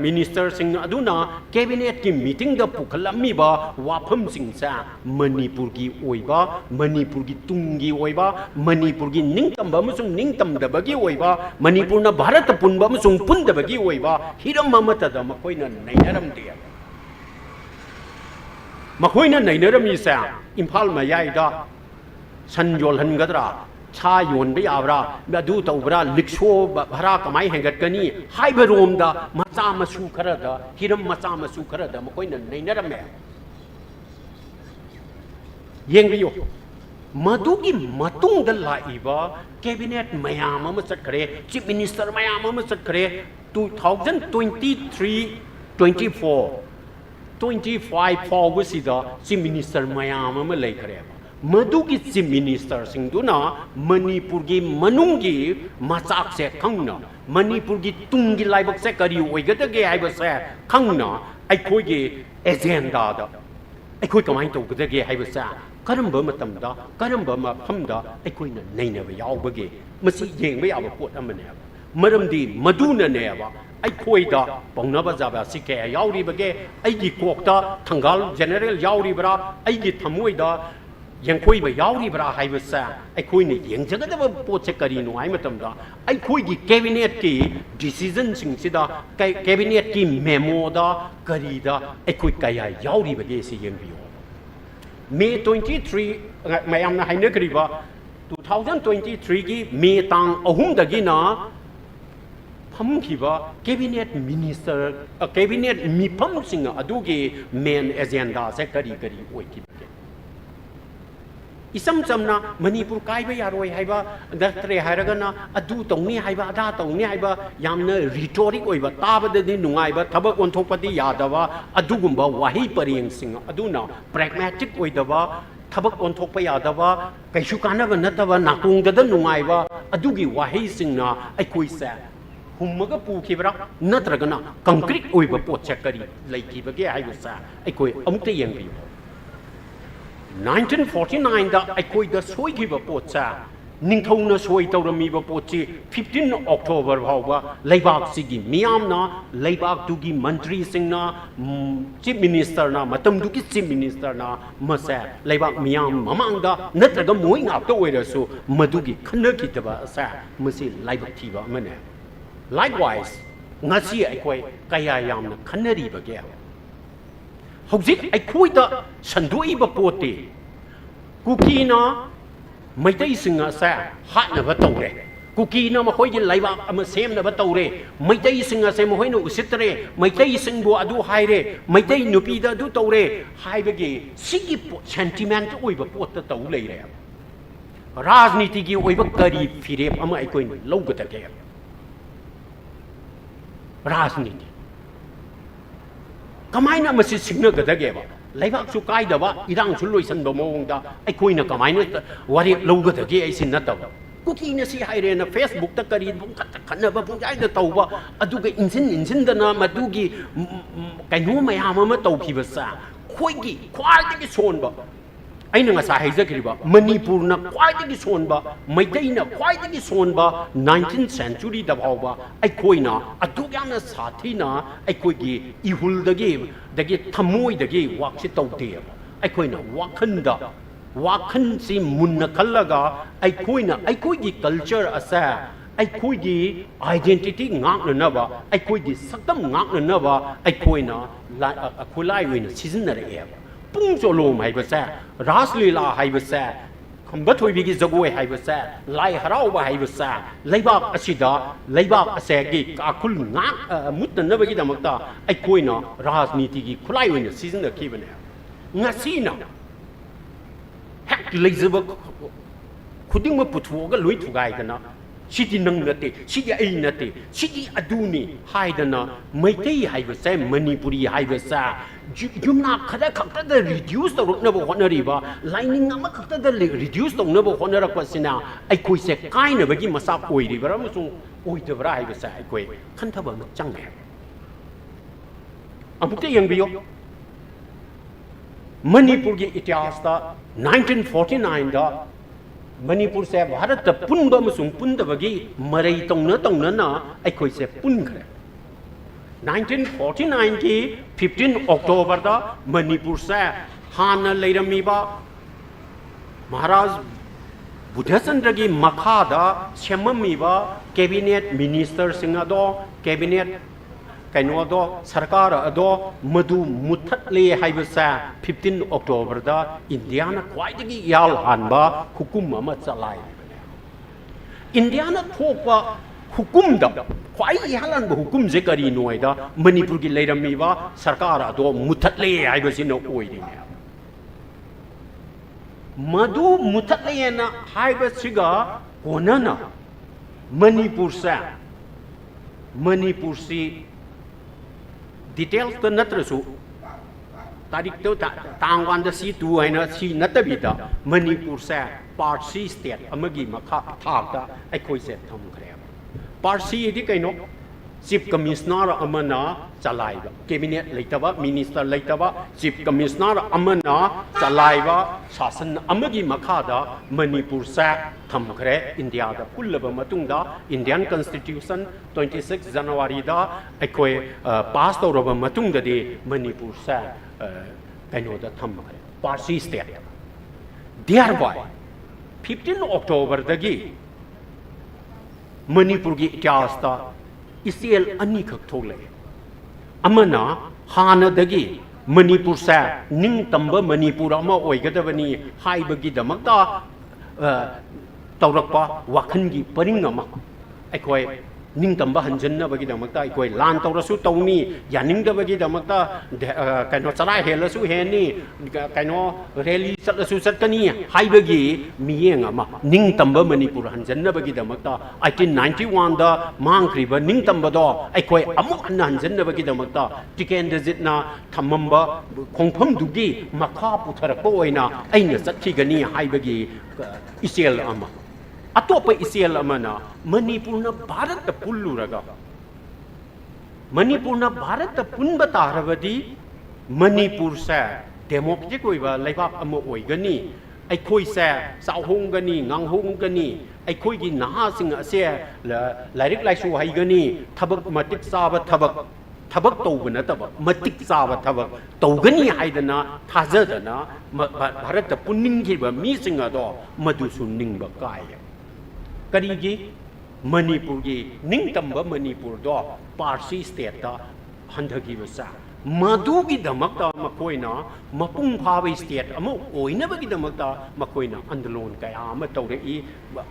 ꯃꯤꯅꯤꯁꯇꯔꯁꯤꯡ ꯑꯗꯨꯅ ꯀꯦꯕꯤꯅꯦꯠꯀꯤ ꯃꯤꯇꯤꯡꯗ ꯄꯨꯈꯠꯂꯝꯃꯤꯕ ꯋꯥꯐꯝꯁꯤꯡꯁꯦ ꯃꯅꯤꯄꯨꯔꯒꯤ ꯑꯣꯏꯕ ꯃꯅꯤꯄꯨꯔꯒꯤ ꯇꯨꯡꯒꯤ ꯑꯣꯏꯕ ꯃꯅꯤꯄꯨꯔꯒꯤ ꯅꯤꯡꯇꯝꯕ ꯑꯃꯁꯨꯡ ꯅꯤꯡꯇꯝꯗꯕꯒꯤ ꯑꯣꯏꯕ ꯃꯅꯤꯄꯨꯔꯅ ꯚꯥꯔꯠꯇ ꯄꯨꯟꯕ ꯑꯃꯁꯨꯡ ꯄꯨꯟꯗꯕꯒꯤ ꯑꯣꯏꯕ ꯍꯤꯔꯝ ꯑꯃꯠꯇꯗ ꯃꯈꯣꯏꯅ ꯅꯩꯅꯔꯝꯗꯦ ꯃꯈꯣꯏꯅ ꯅꯩꯅꯔꯝꯃꯤꯁꯦ ꯏꯝꯐꯥꯜ ꯃꯌꯥꯏꯗ ꯁꯟ ꯌꯣꯜꯍꯟꯒꯗ꯭ꯔꯥ ꯁꯥ ꯌꯣꯟꯕ ꯌꯥꯕ꯭ꯔꯥ ꯑꯗꯨ ꯇꯧꯕ꯭ꯔꯥ ꯂꯤꯛꯁꯣ ꯚꯔꯥ ꯀꯃꯥꯏ ꯍꯦꯟꯒꯠꯀꯅꯤ ꯍꯥꯏꯕꯔꯣꯝꯗ ꯃꯆꯥ ꯃꯁꯨ ꯈꯔꯗ ꯍꯤꯔꯝ ꯃꯆꯥ ꯃꯁꯨ ꯈꯔꯗ ꯃꯈꯣꯏꯅ ꯅꯩꯅꯔꯝꯃꯦ ꯌꯦꯡꯕꯤꯌꯨ ꯃꯗꯨꯒꯤ ꯃꯇꯨꯡꯗ ꯂꯥꯛꯏꯕ ꯀꯦꯕꯤꯅꯦꯠ ꯃꯌꯥꯝ ꯑꯃ ꯆꯠꯈ꯭ꯔꯦ ꯆꯤꯞ ꯃꯤꯅꯤꯁꯇꯔ ꯃꯌꯥꯝ ꯑꯃ ꯆꯠꯈ꯭ꯔꯦ 2023-24-25 ꯐꯥꯎꯕꯁꯤꯗ ꯆꯤꯞ ꯃꯤꯅꯤꯁꯇꯔ ꯃꯌꯥꯝ ꯑꯃ ꯂꯩꯈ꯭ꯔꯦꯕ ꯃꯗꯨꯒꯤ ꯆꯤꯞ ꯃꯤꯅꯤꯁꯇꯔꯁꯤꯡꯗꯨꯅ ꯃꯅꯤꯄꯨꯔꯒꯤ ꯃꯅꯨꯡꯒꯤ ꯃꯆꯥꯛꯁꯦ ꯈꯪꯅ ꯃꯅꯤꯄꯨꯔꯒꯤ ꯇꯨꯡꯒꯤ ꯂꯥꯏꯕꯛꯁꯦ ꯀꯔꯤ ꯑꯣꯏꯒꯗꯒꯦ ꯍꯥꯏꯕꯁꯦ ꯈꯪꯅ ꯑꯩꯈꯣꯏꯒꯤ ꯑꯦꯖꯦꯟꯗꯥꯗ ꯑꯩꯈꯣꯏ ꯀꯃꯥꯏꯅ ꯇꯧꯒꯗꯒꯦ ꯍꯥꯏꯕꯁꯦ ꯀꯔꯝꯕ ꯃꯇꯝꯗ ꯀꯔꯝꯕ ꯃꯐꯝꯗ ꯑꯩꯈꯣꯏꯅ ꯅꯩꯅꯕ ꯌꯥꯎꯕꯒꯦ ꯃꯁꯤ ꯌꯦꯡꯕ ꯌꯥꯕ ꯄꯣꯠ ꯑꯃꯅꯦꯕ ꯃꯔꯝꯗꯤ ꯃꯗꯨꯅꯅꯦꯕ ꯑꯩꯈꯣꯏꯗ ꯄꯥꯎꯅ ꯕꯖꯥꯕꯁꯤ ꯀꯌꯥ ꯌꯥꯎꯔꯤꯕꯒꯦ ꯑꯩꯒꯤ ꯀꯣꯛꯇ ꯊꯪꯒꯥꯜ ꯖꯦꯅꯔꯦꯜ ꯌꯥꯎꯔꯤꯕ꯭ꯔꯥ ꯑꯩꯒꯤ ꯊꯃꯣꯏꯗ ꯌꯦꯡꯈꯣꯏꯕ ꯌꯥꯎꯔꯤꯕ꯭ꯔꯥ ꯍꯥꯏꯕꯁꯦ ꯑꯩꯈꯣꯏꯅ ꯌꯦꯡꯖꯒꯗꯕ ꯄꯣꯠꯁꯦ ꯀꯔꯤꯅꯣ ꯍꯥꯏ ꯃꯇꯝꯗ ꯑꯩꯈꯣꯏꯒꯤ ꯀꯦꯕꯤꯅꯦꯠꯀꯤ ꯗꯤꯁꯤꯖꯟꯁꯤꯡꯁꯤꯗ ꯀꯦꯕꯤꯅꯦꯠꯀꯤ ꯃꯦꯃꯣꯗ ꯀꯔꯤꯗ ꯑꯩꯈꯣꯏ ꯀꯌꯥ ꯌꯥꯎꯔꯤꯕꯒꯦ ꯁꯤ ꯌꯦꯡꯕꯤꯌꯨ ꯃꯦ 23 ꯃꯌꯥꯝꯅ ꯍꯥꯏꯅꯈ꯭ꯔꯤꯕ 2023ꯒꯤ ꯃꯦ ꯇꯥꯡ 3ꯗꯒꯤꯅ ꯐꯝꯈꯤꯕ ꯀꯦꯕꯤꯅꯦꯠ ꯃꯤꯅꯤꯁꯇꯔ ꯀꯦꯕꯤꯅꯦꯠ ꯃꯤꯐꯝꯁꯤꯡ ꯑꯗꯨꯒꯤ ꯃꯦꯟ ꯑꯦꯖꯦꯟꯗꯥꯁꯦ ꯀꯔꯤ ꯀꯔꯤ ꯑꯣꯏꯈꯤꯕꯒꯦ इसम चमना मणिपुर कायब यारोय हाइबा नत्रे हाइरगना अदु तौनी हाइबा अदा तौनी हाइबा यामना रिटोरिक ओइबा ताबददि नुंगाइबा थबक ओंथोकपदि यादबा अदुगुंबा वाही परियंग सिंग अदुना प्रैग्मेटिक ओइदबा थबक ओंथोकपा यादबा कैसु कानबा नतबा नाकोंगददा नुंगाइबा अदुगी वाही सिंगना अइकोइसे हुम्मगा पुखिबरा नत्रगना कंक्रीट ओइबा पोचे करी लैखिबगे हाइबसा अइकोइ अमुक्ते यंगबियो 1949 दा अखोई दा सोइगिबा पोचा निंथौना सोइ तौरमीबा पोची 15 अक्टोबर भावबा लैबाक सिगी मियामना लैबाक दुगी मंत्री सिंगना चीफ मिनिस्टर ना मतम दुगी चीफ मिनिस्टर ना मसे लैबाक मियाम ममांगदा नत्रगा मोइ ngakta oirasu madugi khannakitaba asa masi laibak thiba amane likewise ngasi akhoi kaya yamna khannariba ge हौजिक अखोइदा संदोइबा पोते कुकीना मैतैसिंग असे हाटनबा तौरे कुकीना मखोइगी लाइबाक अमा सेमनबा तौरे मैतैसिंग असे मखोइना उसितरे मैतैसिंगबो अदु हाइरे मैतै नुपीदा अदु तौरे हाइबगे सिगी सेंटिमेंट ओइबा पोत तौ लेरे राजनीतिगी ओइबा करी फिरेप अमा अखोइना लौगदगे राजनीति कमाइना मसी सिग्नगदगेबा लैबाकसु काइदबा इरांगसु लोइसनबा मोंगदा अखोइना कमाइना वारे लौगदगे ऐसि नतबा कुकीना सि हाइरेना फेसबुक ता करी खन्नबा पुंजाइदा तौबा अदुगा इंसिनदना मदुगी कैनो मयाम अमा तौखिबसा खोइगी ख्वाइदगी सोनबा अैना ngasa हाइजखरिबा मणिपुरना ख्वाइदगी सोनबा मैतैना ख्वाइदगी सोनबा 19th century दा भावबा अखोइना अदुगाना साथीना अखोइगी इहुलदगी थमोइदगी वाकसि तौते अखोइना वाखन सि मुन्ना खल्लगा अखोइना अखोइगी कल्चर असा अखोइगी आइडेंटिटी ngaknaba अखोइगी सकदम ngaknaba अखोइना अखोलाई ओइना सिजनरे पुंग चोलोम हाइबसा रासलीला हाइबसा खंबथोइबिगी जगोय हाइबसा लाई हराउबा हाइबसा लैबाक असिदा लैबाक असेगी काकुल ngak मुत्तनबगी दमक्ता अखोइना राजनीतिगी खुलाई ओइना सिजनखिबने ngasiना हेक लेजब खुदिंग पुथुगा लोइ थुगाइदना सिदी नंग नते सिदी ऐ नते सिदी अदुनी हाइदना मैतै हाइबसा मणिपुरी हाइबसा युमना खदा खक्तदा रिड्यूस तौरकनबो होनरिबा लाइनिंग अमा खक्तदा रिड्यूस तौनबो होनरकपसिना अखोइसे काइनबगी मसाक ओइरिबरा अमसु ओइदबरा हाइबसा अखोइ खन्थबा चंगे अमुक्ते यंगबियो मणिपुर की इतिहास 1949 दा मणिपुर से भारत पुनबा मसुंग पुनदबगी मरई तौना अखोइ से पुनखरे 1949 की 15 अक्टोबर दा मणिपुर से हाना लेरमीबा महाराज बुद्धचंद्र की मखादा सेममीबा कैबिनेट मिनिस्टर सिंह अदो कैबिनेट कैनोदो सरकार अदो मधु मुथतले हाइबसा 15 अक्टोबर दा इंडिया ना ख्वाइदगी याल हानबा हुकुम अमा चलाय इंडिया ना थोपा हुकुम दा ख्वाइ यालन हुकुम जे करी नोइदा मणिपुर की लेरमीबा सरकार अदो मुथतले हाइबसिनो ओइरिने मधु मुथतले ना हाइबसिगा कोनना मणिपुर से डिटेल्स तो नत्रसु तारीख तो तांगवान द सी टू है ना सी नतबीदा मणिपुर से पार्सी स्टेट अमगी मखा थाकदा अखोइ से थमखरे पार्सी यदि कैनो चीफ कमिश्नर अमना चलाइबा कैबिनेट लेतबा मिनिस्टर लेतबा चीफ कमिश्नर अमना चलाइबा शासन अमगी मखादा मणिपुर से थमखरे इंडिया दा पुल्लबा मतुंगदा इंडियन कॉन्स्टिट्यूशन 26 जनवरी दा अखोइ पास तौरबा मतुंगदे मणिपुर से कैनो दा थमखरे Parsi state thereby 15 October dagi Manipur gi ityas ta Israel ani khak thole amana hana dagi Manipur sa ning tamba Manipur ama oigadabani haibagi damakta tawrakpa wakhan gi paring ama aikoi ning tamba hanjanna bagi damakta aikoi lan tawrasu tawni yaning da bagi damakta kaino charai helasu heni kaino rally satlasu satkani haibagi miyeng ama ning tamba Manipur hanjanna bagi damakta 1891 da mangkriba ning tamba do aikoi amuk hanjanna bagi damakta tiken dezit na thamamba khongpham dugi makha putharakpa oina aina sathigani haibagi Israel ama atop Israel amana Manipurna Bharat pulluraga Manipurna Bharat punba tarabadi Manipur sa democratic oiba laibak ama oigani aikoi sa sahongani nganghongani aikoi gi naha sing ase lairik laisu haigani thabak matik saba thabak tawbana taba matik saba thabak tawgani haidana thajadana Bharat punning gi ba mi singa do madu sunning ba kai karigi Manipur gi ningtamba Manipur do Parsi state ta handhagi basa madu gi damakta makoina mapung phawi state ama oina ba gi damakta makoina andalon kaya ama tawrei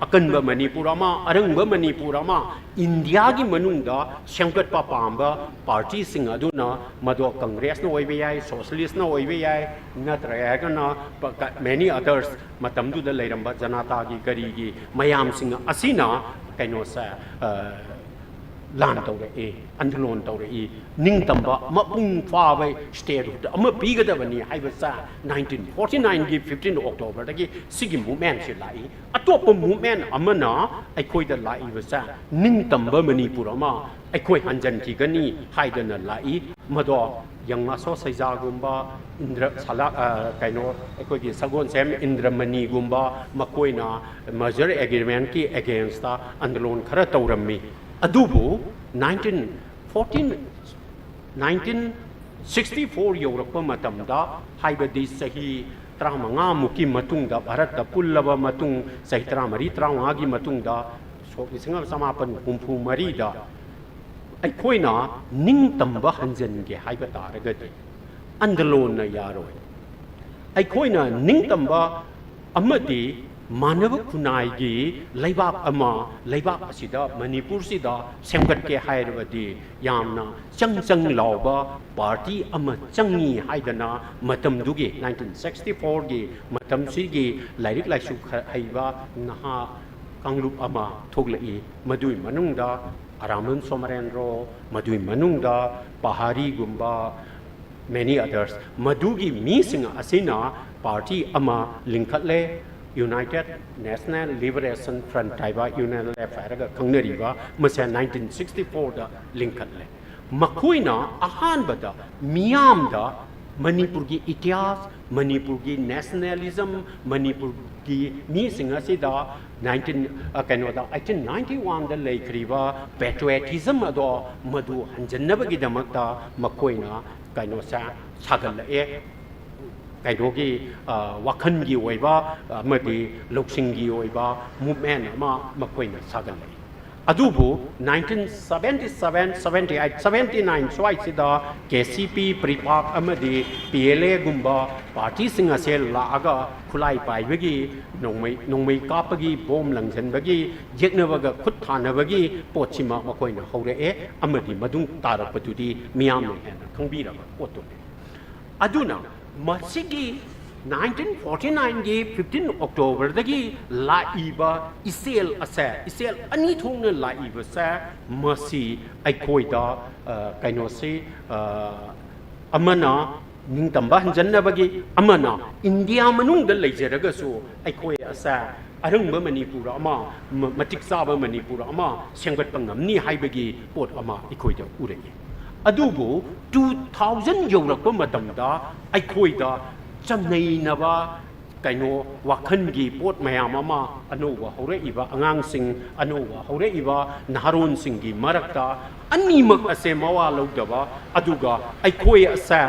akanba Manipur ama arangba Manipur ama India gi manungda sangkat pa pamba party sing aduna madu congress no oibe yai socialist no oibe yai natraga na many others matamdu da leiramba janata gi kari gi mayam sing asina kaino sa lan tawrei andalon tawrei ningtamba mapung phawi state ama bigadabani haibasa 1949 gi 15 October dagi sigi movement si lai atop movement amana aikoi da lai basa ningtamba Manipur ama aikoi hanjan ki gani haidana lai mado yang aso saija gumba indra sala kaino aikoi gi sagon sem indramani gumba makoina merger agreement ki against the andalon khara tawrammi adubu 1964 yaurakpa matamda haibadi sahi 35 muki matungda Bharat pullaba matung sahi 35 gi matungda sokisinga samapan humpu marida aikoina ningtamba hanjan ge haiba taragadi andalon na yaroi aikoina ningtamba amadi Manava Kunai gi laibak ama laibak asida Manipur sida semgat ke hairwadi yamna chang lauba party ama changi haidana matam dugi 1964 gi matam sigi lairik laisu haiba naha kanglup ama thoglai madui manungda Araman Somarenro madui manungda Pahari gumba many others madugi mi singa asina party ama linkatle United National Liberation Front Taiba Union Faraga Kangnariba Masa 1964 da Linkatle Makuina Ahan Bada Miam da Manipur gi Ityas Manipur gi nationalism Manipur gi Mi Singasi da 1891 da Laikriva patriotism ado Madu Hanjanaba gi Damakta Makuina Kainosa Sagala kainogi wakhan gi oiba amadi loksing gi oiba movement ama makoina sagalai adubu 1977 78 79 swai sida KCP pripak amadi PLA gumba party singa sel la aga khulai pai bagi nongmai kapagi bom langjan bagi yeknabaga khut thanabagi pochima makoina hore amadi madung tarakpatudi miyam ne khangbira potto aduna Masigi 1949 gi 15 October dagi laiba Israel asa Israel ani thongna laiba sa masi aikoida kaino se amana ningtamba hanjanna bagi amana India manung da leijaraga so aikoi asa arangba Manipur ama matik saba Manipur ama sengbat pangamni haibagi pot ama ikoida urei adubu 2000 yaurakpa matamda aikoida changnei naba kaino wakhan gi pot mayam ama anowa hore iba angang sing anowa hore iba naharon sing gi marakta animak ase mawa lodaba aduga aikoi asa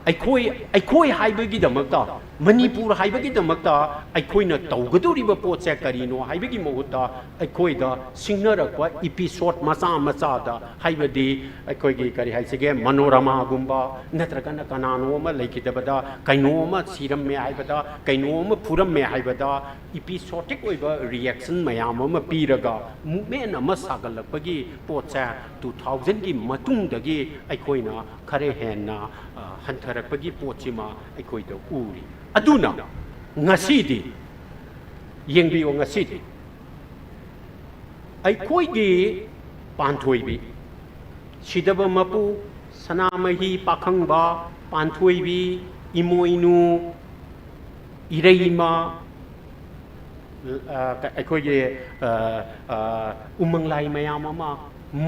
ꯑꯩꯈꯣꯏ ꯍꯥꯏꯕꯒꯤꯗꯃꯛꯇ ꯃꯅꯤꯄꯨꯔ ꯍꯥꯏꯕꯒꯤꯗꯃꯛꯇ ꯑꯩꯈꯣꯏꯅ ꯇꯧꯒꯗꯧꯔꯤꯕ ꯄꯣꯠꯁꯦ ꯀꯔꯤꯅꯣ ꯍꯥꯏꯕꯒꯤ ꯃꯍꯨꯠꯇ ꯑꯩꯈꯣꯏꯗ ꯁꯤꯡꯅꯔꯛꯄ episode ꯃꯆꯥ ꯃꯆꯥꯗ ꯍꯥꯏꯕꯗꯤ ꯑꯩꯈꯣꯏꯒꯤ ꯀꯔꯤ ꯍꯥꯏꯁꯤꯒꯦ ꯃꯅꯣꯔꯃꯥꯒꯨꯝꯕ ꯅꯠꯇ꯭ꯔꯒꯅ ꯀꯅꯥꯅꯣ ꯑꯃ ꯂꯩꯈꯤꯗꯕꯗ ꯀꯩꯅꯣ ꯑꯃ ꯁꯤꯔꯝꯃꯦ ꯍꯥꯏꯕꯗ ꯀꯩꯅꯣ ꯑꯃ ꯐꯨꯔꯝꯃꯦ ꯍꯥꯏꯕꯗ ꯏꯄꯤꯁꯣꯗꯤꯛ ꯑꯣꯏꯕ ꯔꯤꯌꯦꯛꯁꯟ ꯃꯌꯥꯝ ꯑꯃ ꯄꯤꯔꯒ ꯃꯨꯚꯃꯦꯟ ꯑꯃ ꯁꯥꯒꯠꯂꯛꯄꯒꯤ ꯄꯣꯠꯁꯦ 2000ꯒꯤ ꯃꯇꯨꯡꯗꯒꯤ ꯑꯩꯈꯣꯏꯅ ꯈꯔ ꯍꯦꯟꯅ ꯍꯟꯊꯔꯛꯄꯒꯤ ꯄꯣꯠꯁꯤꯃ ꯑꯩꯈꯣꯏꯗ ꯎꯔꯤ ꯑꯗꯨꯅ ꯉꯁꯤꯗꯤ ꯌꯦꯡꯕꯤꯌꯣ ꯉꯁꯤꯗꯤ ꯑꯩꯈꯣꯏꯒꯤ ꯄꯥꯟꯊꯣꯏꯕꯤ ꯁꯤꯗꯕ ꯃꯄꯨ ꯁꯅꯥꯃꯍꯤ ꯄꯥꯈꯪꯕ ꯄꯥꯟꯊꯣꯏꯕꯤ ꯏꯃꯣꯏꯅꯨ ꯏꯔꯩꯃ ꯑꯩꯈꯣꯏꯒꯤ ꯎꯃꯪ ꯂꯥꯏ ꯃꯌꯥꯝ ꯑꯃ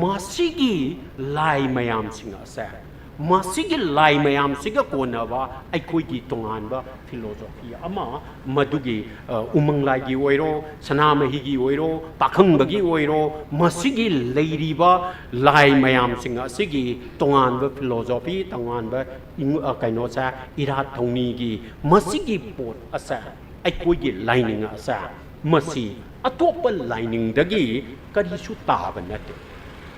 ꯃꯁꯤꯒꯤ ꯂꯥꯏ ꯃꯌꯥꯝꯁꯤꯡ ꯑꯁꯦ ꯃꯁꯤꯒꯤ ꯂꯥꯏ ꯃꯌꯥꯝꯁꯤꯒ ꯀꯣꯟꯅꯕ ꯑꯩꯈꯣꯏꯒꯤ ꯇꯣꯉꯥꯟꯕ ꯐꯤꯂꯣꯁꯣꯐꯤ ꯑꯃ ꯃꯗꯨꯒꯤ ꯎꯃꯪ ꯂꯥꯏꯒꯤ ꯑꯣꯏꯔꯣ ꯁꯅꯥꯃꯍꯤꯒꯤ ꯑꯣꯏꯔꯣ ꯄꯥꯈꯪꯕꯒꯤ ꯑꯣꯏꯔꯣ ꯃꯁꯤꯒꯤ ꯂꯩꯔꯤꯕ ꯂꯥꯏ ꯃꯌꯥꯝꯁꯤꯡ ꯑꯁꯤꯒꯤ ꯇꯣꯉꯥꯟꯕ ꯐꯤꯂꯣꯁꯣꯐꯤ ꯇꯣꯉꯥꯟꯕ ꯀꯩꯅꯣꯁꯦ ꯏꯔꯥꯠ ꯊꯧꯅꯤꯒꯤ ꯃꯁꯤꯒꯤ ꯄꯣꯠ ꯑꯁꯦ ꯑꯩꯈꯣꯏꯒꯤ ꯂꯥꯏꯅꯤꯡ ꯑꯁꯦ ꯃꯁꯤ ꯑꯇꯣꯞꯄ ꯂꯥꯏꯅꯤꯡꯗꯒꯤ ꯀꯔꯤꯁꯨ ꯇꯥꯕ ꯅꯠꯇꯦ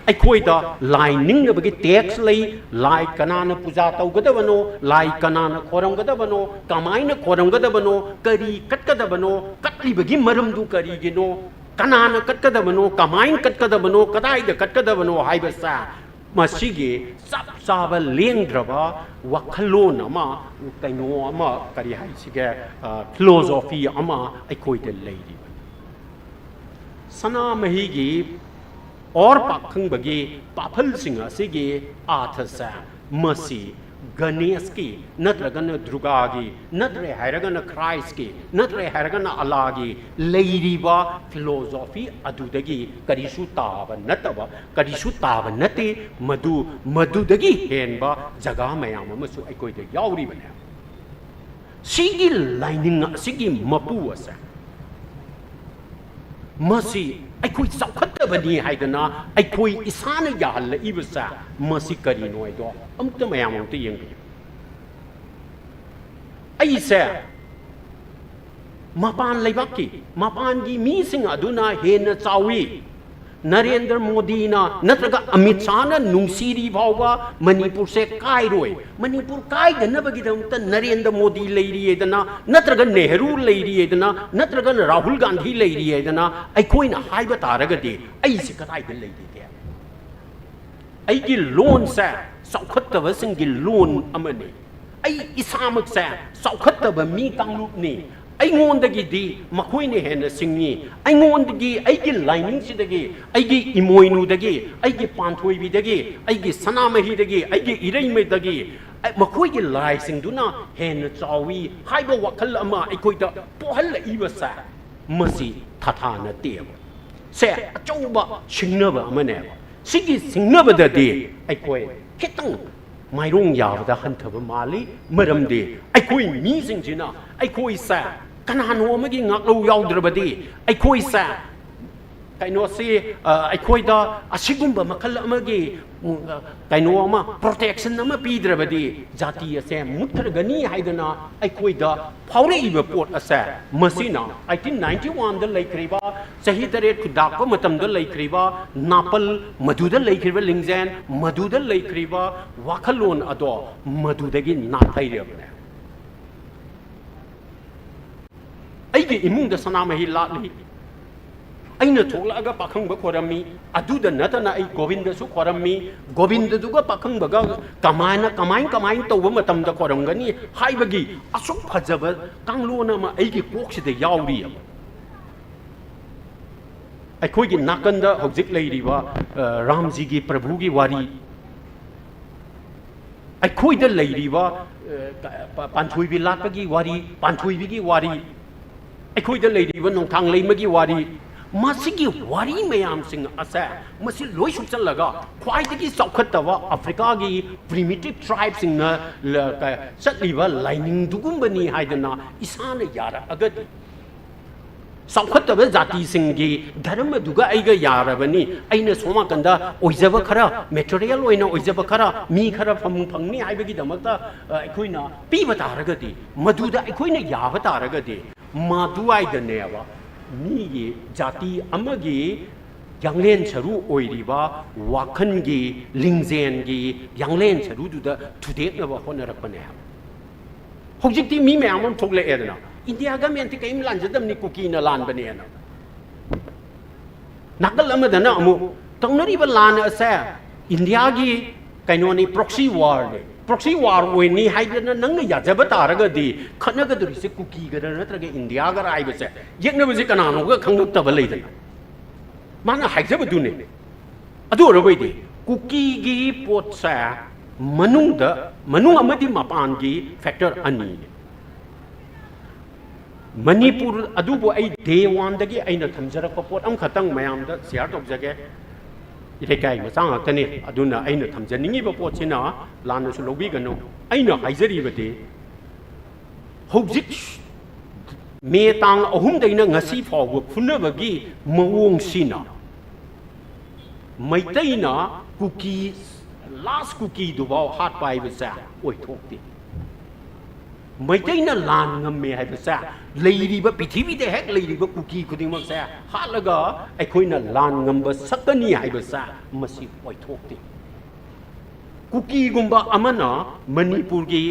ꯑꯩꯈꯣꯏꯗ ꯂꯥꯏ ꯅꯤꯡꯅꯕꯒꯤ ꯇꯦꯛꯁ ꯂꯩ ꯂꯥꯏ ꯀꯅꯥꯅ ꯄꯨꯖꯥ ꯇꯧꯒꯗꯕꯅꯣ ꯂꯥꯏ ꯀꯅꯥꯅ ꯈꯣꯔꯝꯒꯗꯕꯅꯣ ꯀꯃꯥꯏꯅ ꯈꯣꯔꯝꯒꯗꯕꯅꯣ ꯀꯔꯤ ꯀꯠꯀꯗꯕꯅꯣ ꯀꯠꯂꯤꯕꯒꯤ ꯃꯔꯝꯗꯨ ꯀꯔꯤꯒꯤꯅꯣ ꯀꯅꯥꯅ ꯀꯠꯀꯗꯕꯅꯣ ꯀꯃꯥꯏꯅ ꯀꯠꯀꯗꯕꯅꯣ ꯀꯗꯥꯏꯗ ꯀꯠꯀꯗꯕꯅꯣ ꯍꯥꯏꯕꯁꯦ ꯃꯁꯤꯒꯤ ꯆꯞ ꯆꯥꯕ ꯂꯦꯡꯗ꯭ꯔꯕ ꯋꯥꯈꯜꯂꯣꯟ ꯑꯃ ꯀꯩꯅꯣ ꯑꯃ ꯀꯔꯤ ꯍꯥꯏꯁꯤꯒꯦ ꯐꯤꯂꯣꯁꯣꯐꯤ ꯑꯃ ꯑꯩꯈꯣꯏꯗ ꯂꯩꯔꯤꯕ ꯁꯅꯥꯃꯍꯤꯒꯤ और पाखंबगी पाफलसिंग असिगी आथसा मसी गणेश की नत्रगन दुर्गा की नत्रे हैरगन क्राइस्ट की नत्रे हैरगन अल्लाह की लेरिबा फिलोसॉफी अदुदगी करिसु ताब नतब करिसु ताब नते मधुदगी हेनबा जगह मयाम अमसु अकोइदे याउरिबने सिगी लाइनिंग सिगी मपु असे मसी अखोई चौखत्तबनी हाइदना अखोई इसाना याहल्लइबसा मसी करिनो आइदो अमत मयाम अमते यंगि अइसे मपान लेबाकी मपान की मीसिंग अदुना हेन चावी नरेंद्र मोदी ना नत्रगा अमित शाह ना नुंसीरी भावगा मणिपुर से कायरोय मणिपुर कायदनबगिदमत नरेंद्र मोदी लेरियेदना नत्रगा नेहरू लेरियेदना नत्रगा राहुल गांधी लेरियेदना अखोइना हाइबा तारगदि अइसे कदाइद लेरिगे अइगी लोन से सौखत्तबसिंगी लोन अमने अइ इसामक से सौखत्तब मी कांगलुपनी अइगोंदगिदी मखोइने हेन सिंगी अइगोंदगी अइगी लाइनिंग सिदगी अइगी इमोइनुदगी अइगी पांथोइबिदगी अइगी सनामहिदगी अइगी इरैमेदगी मखोइगी लाइसिंगदुना हेन चावी हाइबा वखल अमा अइखोइदा पोहल्लइबसा मसी थाथाना तेब से अचौबा सिंगनबा अमने सिगी सिंगनबददी अइखोइ खितंग माइरोंग याबदा हंथबा माली मरमदे अइखोइ मीसिंगजिना अइखोइ सा कनानो अमगी ngaklo yaudrabadi अइखोइ सा कइनो से अइखोइदा असिगुंबा मखल अमगी कइनो अमा प्रोटेक्शन अमा पीद्रबदी जाति असे मुथरगनी हाइदना अइखोइदा फाउरेइबा पोट असे मसिना 1891 दा लैख्रिबा सही तरे खुदाको मतमदा लैख्रिबा नापल मधुदा लैख्रिबा लिंगजेन मधुदा लैख्रिबा वाखलोन अदो मधुदगी नाथैरबने अइगे इमुंग दा सनामहि लाटली अइना थोलगा पाखंग खोरमी अदुदा नतना अइ गोविंदसु खोरमी गोविंददुगा पाखंगगा कमाइन तौब मतमदा खोरमगनी हाइबगी असुक फजब कांगलोन अमा अइगे कोक्सिदा याउरी अखोइगी नाकंदा हौजिक लैरिबा रामजीगी प्रभुगी वारी अखोइदा लैरिबा पांथोइबि लाटपगी वारी पांथोइबिगी वारी अखोइदा लैरिबा नोंथांग लैमगी वारी मसिगी वारी मयामसिंग असे मसि लोइ सुचलगा ख्वाइदगी चौखत्तबा अफ्रीकागी प्रिमिटिव ट्राइब्सिंग चटलिबा लाइनिंग दुगुंबनी हाइदना इसाना यारा अगद ꯆꯥꯎꯈꯠꯇꯕ ꯖꯥꯇꯤꯁꯤꯡꯒꯤ ꯙꯔꯃꯗꯨꯒ ꯑꯩꯒ ꯌꯥꯔꯕꯅꯤ ꯑꯩꯅ ꯁꯣꯝꯅꯥꯀꯟꯗ ꯑꯣꯏꯖꯕ ꯈꯔ ꯃꯦꯇꯔꯤꯌꯦꯜ ꯑꯣꯏꯅ ꯑꯣꯏꯖꯕ ꯈꯔ ꯃꯤ ꯈꯔ ꯐꯪꯅꯤ ꯍꯥꯏꯕꯒꯤꯗꯃꯛꯇ ꯑꯩꯈꯣꯏꯅ ꯄꯤꯕ ꯇꯥꯔꯒꯗꯤ ꯃꯗꯨꯗ ꯑꯩꯈꯣꯏꯅ ꯌꯥꯕ ꯇꯥꯔꯒꯗꯤ ꯃꯗꯨꯋꯥꯏꯗꯅꯦꯕ ꯃꯤꯒꯤ ꯖꯥꯇꯤ ꯑꯃꯒꯤ ꯌꯥꯡꯂꯦꯟ ꯁꯔꯨ ꯑꯣꯏꯔꯤꯕ ꯋꯥꯈꯜꯒꯤ ꯂꯤꯡꯖꯦꯜꯒꯤ ꯌꯥꯡꯂꯦꯟ ꯁꯔꯨꯗꯨꯗ ꯊꯨꯗꯦꯛꯅꯕ ꯍꯣꯠꯅꯔꯛꯄꯅꯦ ꯍꯧꯖꯤꯛꯇꯤ ꯃꯤ ꯃꯌꯥꯝ ꯑꯃ ꯊꯣꯛꯂꯛꯑꯦꯗꯅ ꯏꯟꯗꯤꯌꯥ ꯒꯃꯦꯟꯇꯤ ꯀꯔꯤꯝ ꯂꯥꯟꯖꯗꯕꯅꯤ ꯀꯨꯀꯤꯅ ꯂꯥꯟꯕꯅꯦꯅ ꯅꯥꯀꯜ ꯑꯃꯗꯅ ꯑꯃꯨꯛ ꯇꯧꯅꯔꯤꯕ ꯂꯥꯟ ꯑꯁꯦ ꯏꯟꯗꯤꯌꯥꯒꯤ ꯀꯩꯅꯣꯅꯤ ꯄ꯭ꯔꯣꯛꯁꯤ ꯋꯥꯔꯅꯤ ꯄ꯭ꯔꯣꯛꯁꯤ ꯋꯥꯔ ꯑꯣꯏꯅꯤ ꯍꯥꯏꯗꯅ ꯅꯪꯅ ꯌꯥꯖꯕ ꯇꯥꯔꯒꯗꯤ ꯈꯠꯅꯒꯗꯧꯔꯤꯁꯦ ꯀꯨꯀꯤꯒꯔ ꯅꯠꯇ꯭ꯔꯒ ꯏꯟꯗꯤꯌꯥꯒꯔ ꯍꯥꯏꯕꯁꯦ ꯌꯦꯛꯅꯕꯁꯦ ꯀꯅꯥꯅꯣꯒ ꯈꯪꯂꯛꯇꯕ ꯂꯩꯗꯅ ꯃꯥꯅ ꯍꯥꯏꯖꯕꯗꯨꯅꯦ ꯑꯗꯨ ꯑꯣꯏꯔꯕꯩꯗꯤ ꯀꯨꯀꯤꯒꯤ ꯄꯣꯠꯁꯦ ꯃꯅꯨꯡ ꯑꯃꯗꯤ ꯃꯄꯥꯟꯒꯤ ꯐꯦꯛꯇꯔ ꯑꯅꯤꯅꯤ ꯃꯅꯤꯄꯨꯔ ꯑꯗꯨꯕꯨ ꯑꯩ ꯗꯦ ꯋꯥꯟꯗꯒꯤ ꯑꯩꯅ ꯊꯝꯖꯔꯛꯄ ꯄꯣꯠ ꯑꯃꯈꯛꯇꯪ ꯃꯌꯥꯝꯗ ꯁꯤꯌꯥꯔ ꯇꯧꯖꯒꯦ ꯏꯔꯩꯀꯥꯏ ꯃꯆꯥ ꯉꯥꯛꯇꯅꯤ ꯑꯗꯨꯅ ꯑꯩꯅ ꯊꯝꯖꯅꯤꯡꯉꯤꯕ ꯄꯣꯠꯁꯤꯅ ꯂꯥꯟꯅꯁꯨ ꯂꯧꯕꯤꯒꯅꯨ ꯑꯩꯅ ꯍꯥꯏꯖꯔꯤꯕꯗꯤ ꯍꯧꯖꯤꯛ ꯃꯦ ꯇꯥꯡ 3ꯗꯩꯅ ꯉꯁꯤ ꯐꯥꯎꯕ ꯐꯨꯅꯕꯒꯤ ꯃꯑꯣꯡꯁꯤꯅ ꯃꯩꯇꯩꯅ ꯀꯨꯀꯤ ꯂꯥꯁ ꯀꯨꯀꯤꯗꯨꯐꯥꯎ ꯍꯥꯠꯄ ꯍꯥꯏꯕꯁꯦ ꯑꯣꯏꯊꯣꯛꯇꯦ ꯃꯩꯇꯩꯅ ꯂꯥꯟ ꯉꯝꯃꯦ ꯍꯥꯏꯕꯁꯦ ꯂꯩꯔꯤꯕ ꯄ꯭ꯔꯤꯊꯤꯕꯤꯗ ꯍꯦꯛ ꯂꯩꯔꯤꯕ ꯀꯨꯀꯤ ꯈꯨꯗꯤꯡꯃꯛꯁꯦ ꯍꯥꯠꯂꯒ ꯑꯩꯈꯣꯏꯅ ꯂꯥꯟ ꯉꯝꯕ ꯁꯛꯀꯅꯤ ꯍꯥꯏꯕꯁꯦ ꯃꯁꯤ ꯑꯣꯏꯊꯣꯛꯇꯦ ꯀꯨꯀꯤꯒꯨꯝꯕ ꯑꯃꯅ ꯃꯅꯤꯄꯨꯔꯒꯤ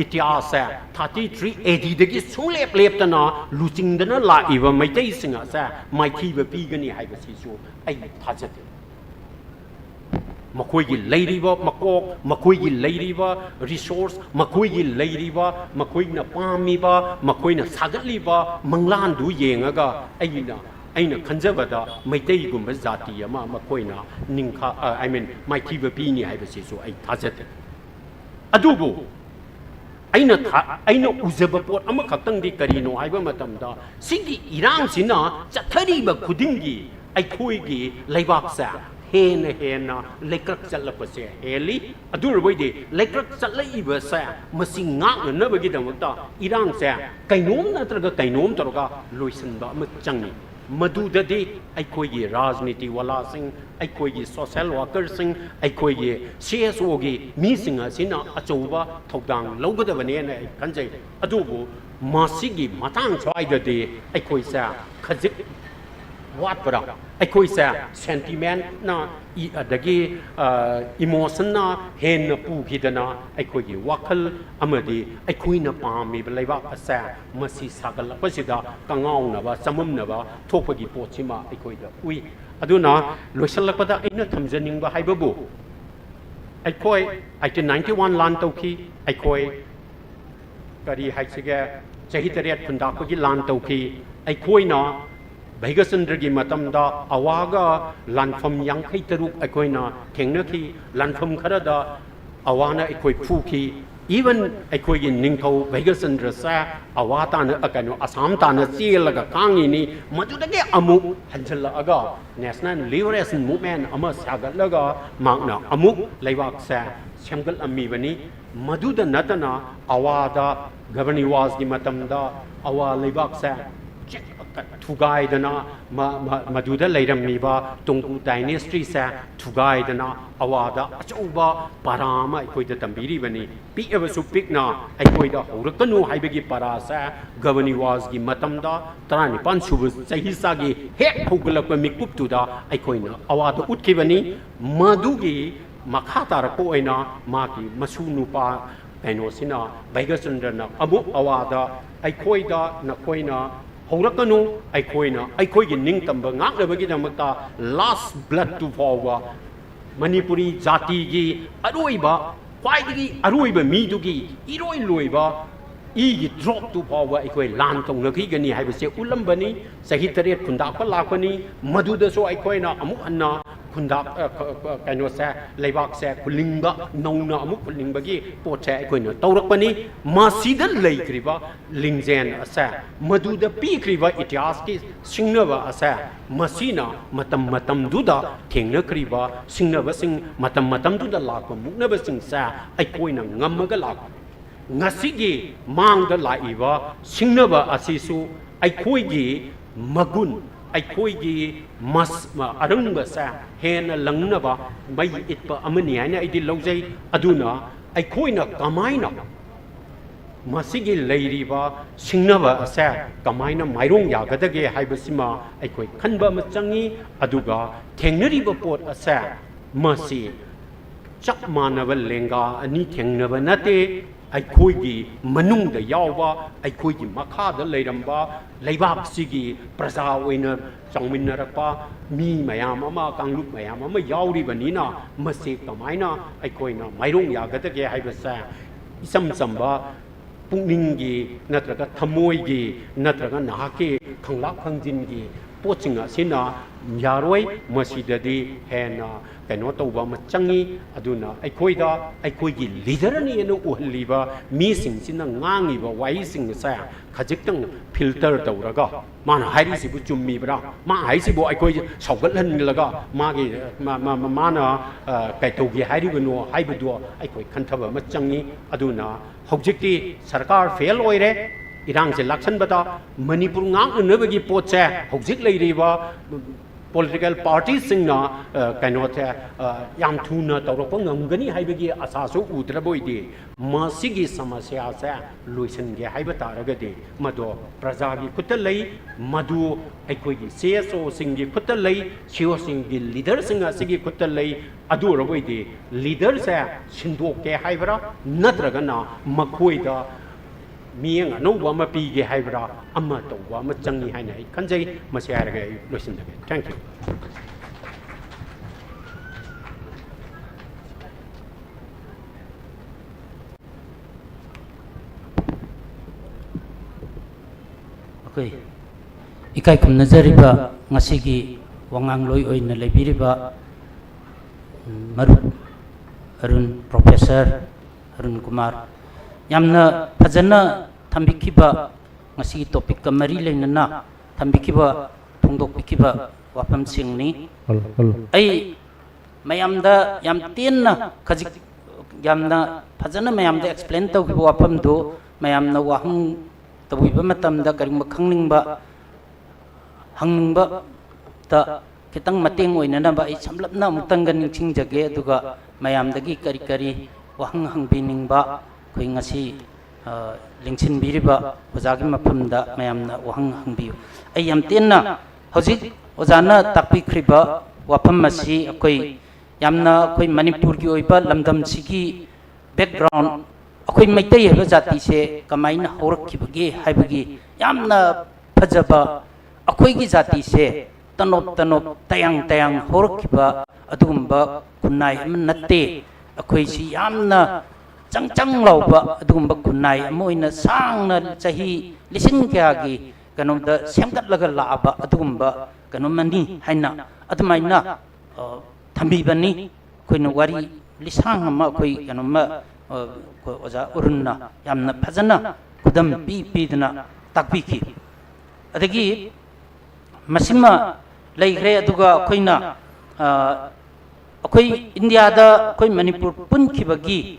ꯏꯇꯤꯍꯥꯁꯁꯦ 33 ADꯗꯒꯤ ꯁꯨꯡꯂꯦꯞ ꯂꯦꯞꯇꯅ ꯂꯨꯆꯤꯡꯗꯅ ꯂꯥꯛꯏꯕ ꯃꯩꯇꯩꯁꯤꯡ ꯑꯁꯦ ꯃꯥꯏꯊꯤꯕ ꯄꯤꯒꯅꯤ ꯍꯥꯏꯕꯁꯤꯁꯨ ꯑꯩ ꯊꯥꯖꯗꯦ ꯃꯈꯣꯏꯒꯤ ꯂꯩꯔꯤꯕ ꯃꯀꯣꯛ ꯃꯈꯣꯏꯒꯤ ꯂꯩꯔꯤꯕ ꯔꯤꯁꯣꯔꯁ ꯃꯈꯣꯏꯒꯤ ꯂꯩꯔꯤꯕ ꯃꯈꯣꯏꯅ ꯄꯥꯝꯃꯤꯕ ꯃꯈꯣꯏꯅ ꯁꯥꯒꯠꯂꯤꯕ ꯃꯪꯂꯥꯟꯗꯨ ꯌꯦꯡꯉꯒ ꯑꯩꯅ ꯈꯟꯖꯕꯗ ꯃꯩꯇꯩꯒꯨꯝꯕ ꯖꯥꯇꯤ ꯑꯃ ꯃꯈꯣꯏꯅ ꯃꯥꯏꯊꯤꯕ ꯄꯤꯅꯤ ꯍꯥꯏꯕꯁꯤꯁꯨ ꯑꯩ ꯊꯥꯖꯗꯦ ꯑꯗꯨꯕꯨ ꯑꯩꯅ ꯎꯖꯕ ꯄꯣꯠ ꯑꯃꯈꯛꯇꯪꯗꯤ ꯀꯔꯤꯅꯣ ꯍꯥꯏꯕ ꯃꯇꯝꯗ ꯁꯤꯒꯤ ꯏꯔꯥꯡꯁꯤꯅ ꯆꯠꯊꯔꯤꯕ ꯈꯨꯗꯤꯡꯒꯤ ꯑꯩꯈꯣꯏꯒꯤ ꯂꯩꯕꯥꯛꯁꯦ ꯍꯦꯟꯅ ꯂꯩꯀ꯭ꯔꯛ ꯆꯠꯂꯛꯄꯁꯦ ꯍꯦꯜꯂꯤ ꯑꯗꯨ ꯑꯣꯏꯔꯕꯗꯤ ꯂꯩꯀ꯭ꯔꯛ ꯆꯠꯂꯛꯏꯕꯁꯦ ꯃꯁꯤ ꯉꯥꯛꯅꯅꯕꯒꯤꯗꯃꯛꯇ ꯏꯔꯥꯡꯁꯦ ꯀꯩꯅꯣꯝ ꯅꯠꯇ꯭ꯔꯒ ꯀꯩꯅꯣꯝ ꯇꯧꯔꯒ ꯂꯣꯏꯁꯤꯟꯕ ꯑꯃ ꯆꯪꯉꯤ ꯃꯗꯨꯗꯗꯤ ꯑꯩꯈꯣꯏꯒꯤ ꯔꯥꯖꯅꯤꯇꯤ ꯋꯥꯂꯥꯁꯤꯡ ꯑꯩꯈꯣꯏꯒꯤ ꯁꯣꯁꯤꯌꯦꯜ ꯋꯥꯔꯀꯔꯁꯤꯡ ꯑꯩꯈꯣꯏꯒꯤ CSOꯒꯤ ꯃꯤꯁꯤꯡ ꯑꯁꯤꯅ ꯑꯆꯧꯕ ꯊꯧꯗꯥꯡ ꯂꯧꯒꯗꯕꯅꯦꯅ ꯑꯩ ꯈꯟꯖꯩ ꯑꯗꯨꯕꯨ ꯃꯁꯤꯒꯤ ꯃꯇꯥꯡ ꯁ꯭ꯋꯥꯏꯗꯗꯤ ꯑꯩꯈꯣꯏꯁꯦ ꯈꯖꯤꯛ ꯋꯥꯠꯄꯔ ꯑꯩꯈꯣꯏꯁꯦ ꯁꯦꯟꯇꯤꯃꯦꯟꯠꯅ ꯑꯗꯒꯤ ꯏꯃꯣꯁꯟꯅ ꯍꯦꯟꯅ ꯄꯨꯈꯤꯗꯅ ꯑꯩꯈꯣꯏꯒꯤ ꯋꯥꯈꯜ ꯑꯃꯗꯤ ꯑꯩꯈꯣꯏꯅ ꯄꯥꯝꯃꯤꯕ ꯂꯩꯕꯥꯛ ꯑꯁꯦ ꯃꯁꯤ ꯁꯥꯒꯠꯂꯛꯄꯁꯤꯗ ꯀꯪꯉꯥꯎꯅꯕ ꯆꯃꯝꯅꯕ ꯊꯣꯛꯄꯒꯤ ꯄꯣꯠꯁꯤꯃ ꯑꯩꯈꯣꯏꯗ ꯎꯏ ꯑꯗꯨꯅ ꯂꯣꯏꯁꯤꯜꯂꯛꯄꯗ ꯑꯩꯅ ꯊꯝꯖꯅꯤꯡꯕ ꯍꯥꯏꯕꯕꯨ ꯑꯩꯈꯣꯏ 1891 ꯂꯥꯟ ꯇꯧꯈꯤ ꯑꯩꯈꯣই ꯀꯔꯤ ꯍꯥꯏꯁꯤꯒꯦ ꯆꯍꯤ 8 ꯈꯨꯟꯗꯥꯛꯄꯒꯤ ꯂꯥꯟ ꯇꯧꯈꯤ ꯑꯩꯈꯣꯏꯅ ꯚꯩꯒꯆꯟꯗ꯭ꯔꯒꯤ ꯃꯇꯝꯗ ꯑꯋꯥꯒ ꯂꯥꯟꯐꯝ 53 ꯑꯩꯈꯣꯏꯅ ꯊꯦꯡꯅꯈꯤ ꯂꯥꯟꯐꯝ ꯈꯔꯗ ꯑꯋꯥꯅ ꯑꯩꯈꯣꯏ ꯐꯨꯈꯤ ꯏꯚꯟ ꯑꯩꯈꯣꯏꯒꯤ ꯅꯤꯡꯊꯧ ꯚꯩꯒꯆꯟꯗ꯭ꯔꯁꯦ ꯑꯋꯥ ꯇꯥꯅ ꯑꯁꯥꯝ ꯇꯥꯅ ꯆꯦꯜꯂꯒ ꯈꯥꯡꯉꯤꯅꯤ ꯃꯗꯨꯗꯒꯤ ꯑꯃꯨꯛ ꯍꯟꯖꯜꯂꯛꯑꯒ ꯅꯦꯁꯅꯦꯜ ꯂꯤꯕꯔꯦꯁꯟ ꯃꯨꯚꯃꯦꯟꯠ ꯑꯃ ꯁꯥꯒꯠꯂꯒ ꯃꯥꯛꯅ ꯑꯃꯨꯛ ꯂꯩꯕꯥꯛꯁꯦ ꯁꯦꯝꯒꯠꯂꯝꯃꯤꯕꯅꯤ ꯃꯗꯨꯗ ꯅꯠꯇꯅ ꯑꯋꯥꯗ ꯒꯕꯔꯅꯤꯋꯥꯖꯒꯤ ꯃꯇꯝꯗ ꯑꯋꯥ ꯂꯩꯕꯥꯛꯁꯦ ꯊꯨꯒꯥꯏꯗꯅ ꯃꯗꯨꯗ ꯂꯩꯔꯝꯃꯤꯕ ꯇꯣꯡꯒꯨ ꯗꯥꯏꯅꯦꯁꯇ꯭ꯔꯤꯁꯦ ꯊꯨꯒꯥꯏꯗꯅ ꯑꯋꯥꯗ ꯑꯆꯧꯕ ꯄꯥꯔꯥ ꯑꯃ ꯑꯩꯈꯣꯏꯗ ꯇꯝꯕꯤꯔꯤꯕꯅꯤ ꯄꯤꯛꯑꯕꯁꯨ ꯄꯤꯛꯅ ꯑꯩꯈꯣꯏꯗ ꯍꯧꯔꯛꯀꯅꯨ ꯍꯥꯏꯕꯒꯤ ꯄꯥꯔꯥꯁꯦ ꯒꯕꯔꯅꯤꯋꯥꯖꯒꯤ ꯃꯇꯝꯗ 19 ꯁꯨꯕ ꯆꯍꯤꯆꯥꯒꯤ ꯍꯦꯛ ꯍꯧꯒꯠꯂꯛꯄ ꯃꯤꯀꯨꯞꯇꯨꯗ ꯑꯩꯈꯣꯏꯅ ꯑꯋꯥꯗ ꯎꯠꯈꯤꯕꯅꯤ ꯃꯗꯨꯒꯤ ꯃꯈꯥ ꯇꯥꯔꯛꯄ ꯑꯣꯏꯅ ꯃꯥꯒꯤ ꯃꯁꯨ ꯅꯨꯄꯥ ꯀꯩꯅꯣꯁꯤꯅ ꯚꯩꯒꯆꯟꯗ꯭ꯔꯅ ꯑꯃꯨꯛ ꯑꯋꯥꯗ ꯑꯩꯈꯣꯏꯗ ꯅꯈꯣꯏꯅ ꯍꯧꯔꯛꯀꯅꯨ ꯑꯩꯈꯣꯏꯅ ꯑꯩꯈꯣꯏꯒꯤ ꯅꯤꯡꯇꯝꯕ ꯉꯥꯛꯅꯕꯒꯤꯗꯃꯛꯇ ꯂꯥꯁ ꯕ꯭ꯂꯗꯇꯨ ꯐꯥꯎꯕ ꯃꯅꯤꯄꯨꯔꯤ ꯖꯥꯇꯤꯒꯤ ꯑꯔꯣꯏꯕ ꯈ꯭ꯋꯥꯏꯗꯒꯤ ꯑꯔꯣꯏꯕ ꯃꯤꯗꯨꯒꯤ ꯏꯔꯣꯏ ꯂꯣꯏꯕ ꯏꯒꯤ ꯗ꯭ꯔꯣꯞꯇꯨ ꯐꯥꯎꯕ ꯑꯩꯈꯣꯏ ꯂꯥꯟ ꯇꯧꯅꯈꯤꯒꯅꯤ ꯍꯥꯏꯕꯁꯦ ꯎꯠꯂꯝꯕꯅꯤ ꯆꯍꯤ 8 ꯈꯨꯟꯗꯥꯛꯄ ꯂꯥꯛꯄꯅꯤ ꯃꯗꯨꯗꯁꯨ ꯑꯩꯈꯣꯏꯅ ꯑꯃꯨꯛ ꯍꯟꯅ ꯈꯨꯟꯗꯥꯛ ꯀꯩꯅꯣꯁꯦ ꯂꯩꯕꯥꯛꯁꯦ ꯈꯨꯜꯂꯤꯡꯕ ꯅꯧꯅ ꯑꯃꯨꯛ ꯈꯨꯜꯂꯤꯡꯕꯒꯤ ꯄꯣꯠꯁꯦ ꯑꯩꯈꯣꯏꯅ ꯇꯧꯔꯛꯄꯅꯤ ꯃꯁꯤꯗ ꯂꯩꯈ꯭ꯔꯤꯕ ꯂꯤꯡꯖꯦꯜ ꯑꯁꯦ ꯃꯗꯨꯗ ꯄꯤꯈ꯭ꯔꯤꯕ ꯏꯇꯤꯍꯥꯁꯀꯤ ꯁꯤꯡꯅꯕ ꯑꯁꯦ ꯃꯁꯤꯅ ꯃꯇꯝꯗꯨꯗ ꯊꯦꯡꯅꯈ꯭ꯔꯤꯕ ꯁꯤꯡꯅꯕꯁꯤꯡ ꯃꯇꯝꯗꯨꯗ ꯂꯥꯛꯄ ꯃꯨꯛꯅꯕꯁꯤꯡꯁꯦ ꯑꯩꯈꯣꯏꯅ ꯉꯝꯃꯒ ꯂꯥꯛꯄ ꯉꯁꯤꯒꯤ ꯃꯥꯡꯗ ꯂꯥꯛꯏꯕ ꯁꯤꯡꯅꯕ ꯑꯁꯤꯁꯨ ꯑꯩꯈꯣꯏꯒꯤ मगुन अखोगी मस अरंग से हेन लंगनब मई इतप अमनी है इदी लौजै अदुना अखोइना कमाइना मसिगी लैरिबा सिंगनब असे कमाइना माइरोंग यागदगे हाइबसिमा अखोइ खनबा म चंगी अदुगा थेंगनरिबा पोट असे मसी चप मानब लेंगा अनि थेंगनब नते अखोगी मनुंग द यावबा अखोगी मखाद लेरंबा लेबाक सिगी प्रजा ओइना चंगमिनरपा मी मयाम अमा कांगलुप मयाम अमा यावरिबनिना मसे कमाइना अखोइना माइरोंग यागदगे हाइबसा इसम संबा पुनिंगी नत्रगा थमोइगी नत्रगा नाके खंगलाक खंजिनगी पोचिंग असिना यारोय मसिददी हेना कनो तौबा म चंगी अदुना अखोइदा अखोइगी लीडर नि न उहलिबा मी सिंसिना ngangiba wai sing sa khajiktang filter tawraga mana hairi sibu chummibra ma haisibu akhoi saugatlan laga magi mana kai tawgi hairi bano haibudu akhoi khanthaba ma changi aduna hojikti sarkar fail oire irang se laksan bata manipur ngang nabagi potse hojik leiriba political parties singna kainote yam thuna tawrok ngamgani haibagi asasu udraboidi masigi samasya sa loisan ge haiba taragade mado praja gi kutalai madu aikogi CSO singi kutalai CSO singi leader singa sigi kutalai adu roboidi leader sa sindok ke haibra natragana makoida मियंग अनौबा मा पीगे हाइब्रा अमा तौबा मा चंगी हाइना खंजै मसे हारगे लोसिनदगे thank you okay इकाई खुमनजरिबा ngasiगी wangangloi oina lebiriba maru arun professor arun kumar yamna phajana thambikhiba ngasi topic ka mari leinana thambikhiba thongdokpikiba wapam singni ai mayamda yam tenna khajik yamna phajana mayamda explain tawkiba wapam do mayamna wahang tabuiba matamda karingba khangningba hangningba ta kitang mateng oinana ba ai samlapna mutanggan ningsingjage aduga mayamdagi kari kari wahang hangbiningba कोई ngasi lingchin biriba ojagi maphamda mayamna wahang hangbiu ai yam tenna hojik ojana takpi khriba wafam masi akoi yamna koi manipur gi oiba lamdam sigi background akoi maitai heba jati se kamaina horakhibagi haibagi yamna phajaba akoi gi jati se tanop tanop tayang tayang horakhiba adugumba kunai natte akoi si yamna chang chang lauba adugumba kunai amoina sangna chahi lising kya gi kanonda semkat laga laaba adugumba kanomani haina adumaina thambi bani koina wari lisang ama koi kanoma ko oja urunna yamna phajana kudam pi pidna takpi ki adagi masima leigre aduga koina akoi india da koi manipur pun khibagi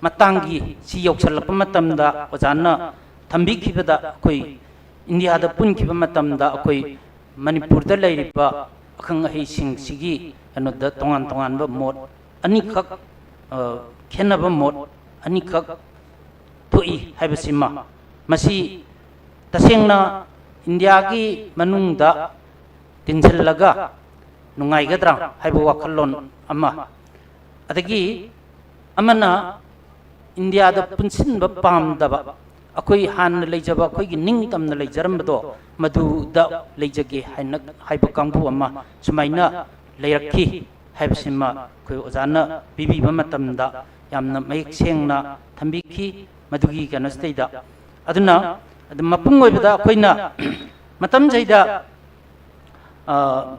matangi si yoksalapa matamda ojana thambi khibada koi india da pun khiba matamda koi manipur da leiriba akhang hei sing sigi ano da tongan tongan ba mod ani khak khenaba mod ani khak toi haibasima masi tasengna india gi manungda tinjalaga nungai gadra haibu wakallon amma adagi amana india da punsin ba pam da ba akoi han leijaba akoi gi ning tam na leijaram do madu da leijage haina haibu kangbu amma sumaina leirakhi haibsima koi ojana bibi ba matam da yamna mayek sengna thambikhi madugi kanastai da aduna adum mapung oibada koina matam jaida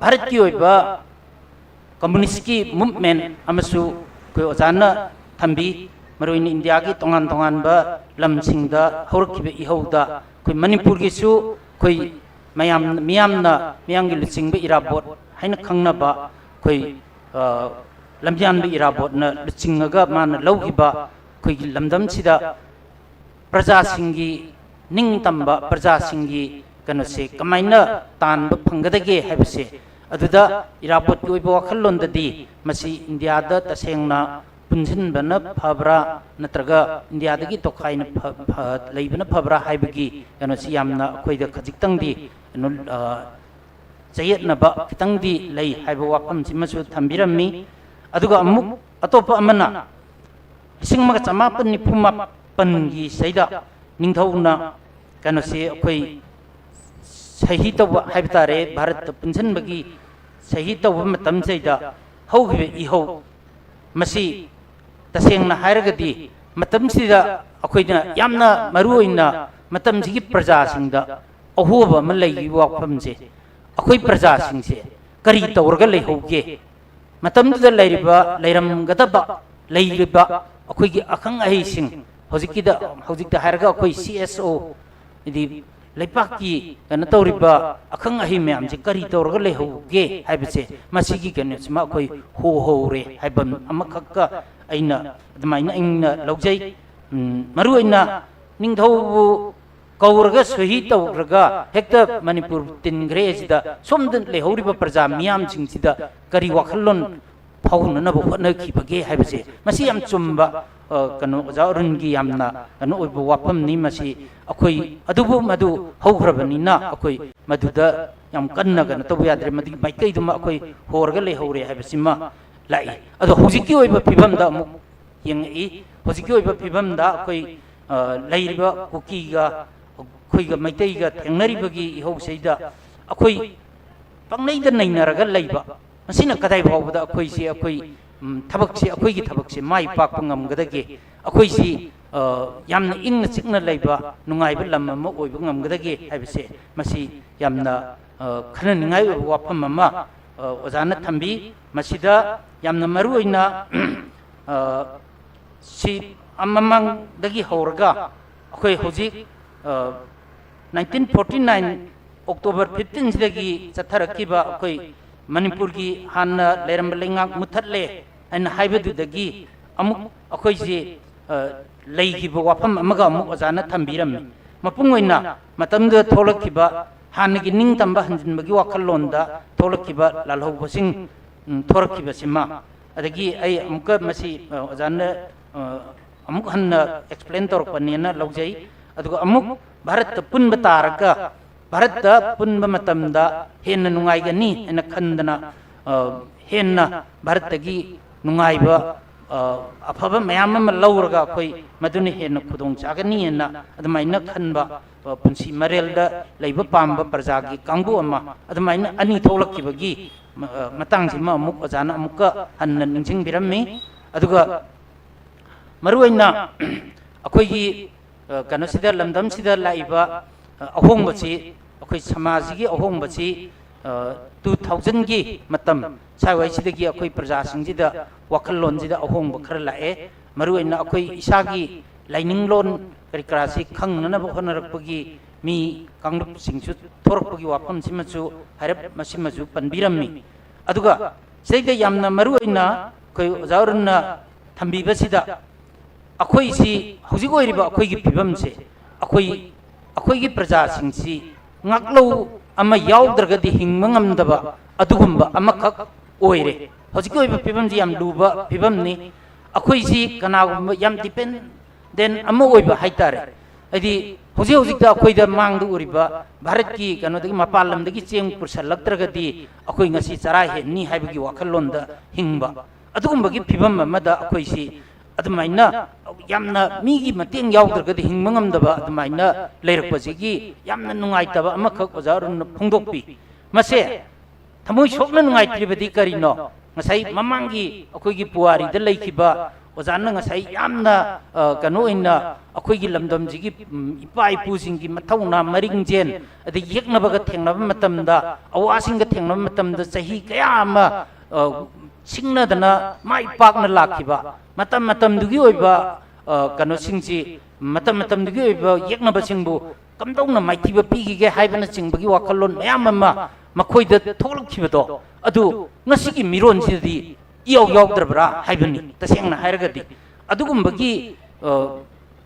Bharat की ओइबा communist की movement अमसु कोई ओजाना Thumby मरोइन India की तोंगान तोंगान बा लमसिंगदा हौरखिबे इहौदा कोई मणिपुर की सु कोई मियामगी लुचिंग इराबोट हाइन खंगनबा कोई लमजान इराबोट न लुचिंगगा मान लौगिबा कोई लमदम सिदा प्रजा सिंगी निंग तंबा प्रजा सिंगी कनोसे कमाइना तानब फंगदगे हैबसे अदुदा इरापत की ओइबो वखल्लोंददी मसी इंडिया दा तसेंगना पुंजिनबना फबरा नत्रगा इंडिया दगी तोखाइना लेबना फबरा हाइबगी कनोसी यामना अखोइदा खजिक्तंगदी नो जयतनबा खितंगदी लई हाइबो वाफम सिमसु थंबिरम्मी अदुगा अमुक अतोपा अमना लिसिंग मगा चमापन निफुमापनगी सैदा निंगथौना कनोसे अखोइ सही तब हाइबतारे भारत पुंजनबगी सही तब मतम सैदा हौगिबे इहौ मसी तसेंगना हायरगदी मतम सिदा अखोइना यामना मरुओइना मतम सिगी प्रजा सिंगदा अहोब अमा लैगी वाफमसे अखोइ प्रजा सिंगसे करी तौरगा लेहौगे मतमदुदा लैरिबा लैरमगदबा लैरिबा अखोइगी अखंग अहिसिंग हौजिकदा हायरगा अखोइ CSO इदी लेपाकी कन तौरिबा अखंग अहि मैम से करी तौरगा लेहौगे हाइबसे मसीगी कनेसमा अखोइ हो होरे हाइबम अमखक्का अइना अदमाइना इंगना लौजै मरुइना निंगथौबु कौरगा सही तौरगा हेक्ता मणिपुर तिनग्रे सिदा सोमदन लेहौरिबा प्रजा मियाम सिंगसिदा करी वखल्लोन फाउननबो होनखिबगे हाइबसे मसी याम चुम्बा कनो जारुनगी यामना कनो ओइबो वाफमनी मसी अखोइ अदुबु मदु हौख्रबनिना अखोइ मदुदा याम कन्ना कन तबु याद्रे मदि माइकैदुमा अखोइ होरगा लेहौरे हाइबसिमा लाई अदो हुजिकी ओइबा फिबमदा अमुक यंगई हुजिकी ओइबा फिबमदा अखोइ लैरिबा कुकीगा अखोइगा माइतैगा थेंनरिबगी इहौसैदा अखोइ पंगनैदा नैनरगा लैबा मसिना कदाइ फावबदा अखोइसे अखोइ थबकसे अखोइगी थबकसे माइ पाकपा ngamgdage अखोइसी यामना इंगना चिकना लैबा नुंगाइबा लम अमा ओइबा ngamgdage हाइबसे मसी यामना खननिंगाइ वाफम अमा ओजाना थंबी मसिदा यामना मरुइना सी अममंगदगी हौरगा अखोइ होजिक 1949 अक्टोबर 15 सिदगी चथरकिबा अखोइ मणिपुर की हाना लेरम लेंगाक मुथले अन हाइबदुदगी अमुक अखोइसे लैगिबा वाफम अमगा अमुक अजाना थंबिरम मपुंग ओइना मतमद थोलकिबा हानगी निंग तंबा हंजिनबगी वाखल्लोंदा थोलकिबा लालहौबसिंग थोरकिबा सिमा अदगी आई अमुक मसी अजाना अमुक हन्ना एक्सप्लेन तोरपनेना लौजै अदुगा अमुक भारत पुनबा तारगा भारत पुनबा मतमदा हेन नुंगाइगनी एन खंदना हेन भारत की नुंगाइबा अफबा मयाम अमा लौरगा अखोइ मदुनि हेन खुदोंग चागनी एना अदमाइना खनबा पुंसी मरेलदा लैबा पामबा प्रजागी कांगबु अमा अदमाइना अनि थोलकिबगी मतंगसिमा अमुक अजाना अमुक हन्न निंसिंबिरम्मी अदुगा मरुइना अखोइगी कनोसिदा लमदमसिदा लाइबा अहोंबसी अखोइ समाजगी अहोंबसी 2000 की मतम साइवाइसिदगी अखोइ प्रजासिंगजिदा वखल्लोनजिदा अहोंब खर लाए मरुइना अखोइ इसागी लाइनिंगलोन करि करासी खंगननब होनरकपगी मी कांगरुप सिंगसु थोरकपगी वाफम सिमचु हरब मसिमजु पनबिरम्मी अदुगा सैदा यामना मरुइना अखोइ जावरना थंबिबसिदा अखोइसी हौजिक ओइरिबा अखोइगी फिबमसे अखोइगी प्रजासिंगसी ngaklo ama yaudragadi hingma ngamdaba adugumba amakak oire hojiki oiba pibamji yam luba pibamni akhoi kanagumba yam depend then ama oiba haitare adi hojik da akhoi da mangdu uriba bharat ki kanodagi mapalam dagi cheng pursalaktragadi akhoi ngasi chara henni haibagi wakhalonda hingba adugumba gi pibam amada akhoi si अदमाइना यामना मीगी मतेंग याउद्रगदि हिंगमंगमदबा अदमाइना लेरकपसिगी यामना नुंगाइतबा अमखक ओजारुन फोंदोकपि मसे थमोइ सोकना नुंगाइत्रिबदि करिनो ngasai mamangi अखोइगी पुवारी the लैखिबा ओजाना ngasai यामना कनो इना अखोइगी लमदमजिगी इपा इपुसिंगी मथौना मरिंगजेन अदि येकनबगा थेंगनबा मतमदा अवासिंगा थेंगनबा मतमदा सही कया अमा सिंगनदना माइ पाकना लाखिबा मतम मतमदुगी ओइबा कनो सिंगसी मतम मतमदुगी ओइबा येकनबा सिंगबु कमदौना माइथिबा पिगिगे हाइबना सिंगबगी वाखल्लोन मयाम अमा मखोइदा थोलखिबदो अदु ngasiगी मिरोनसिदि इयाव यावद्रबरा हाइबनी तसेंगना हाइरगदि अदुगुम्बगी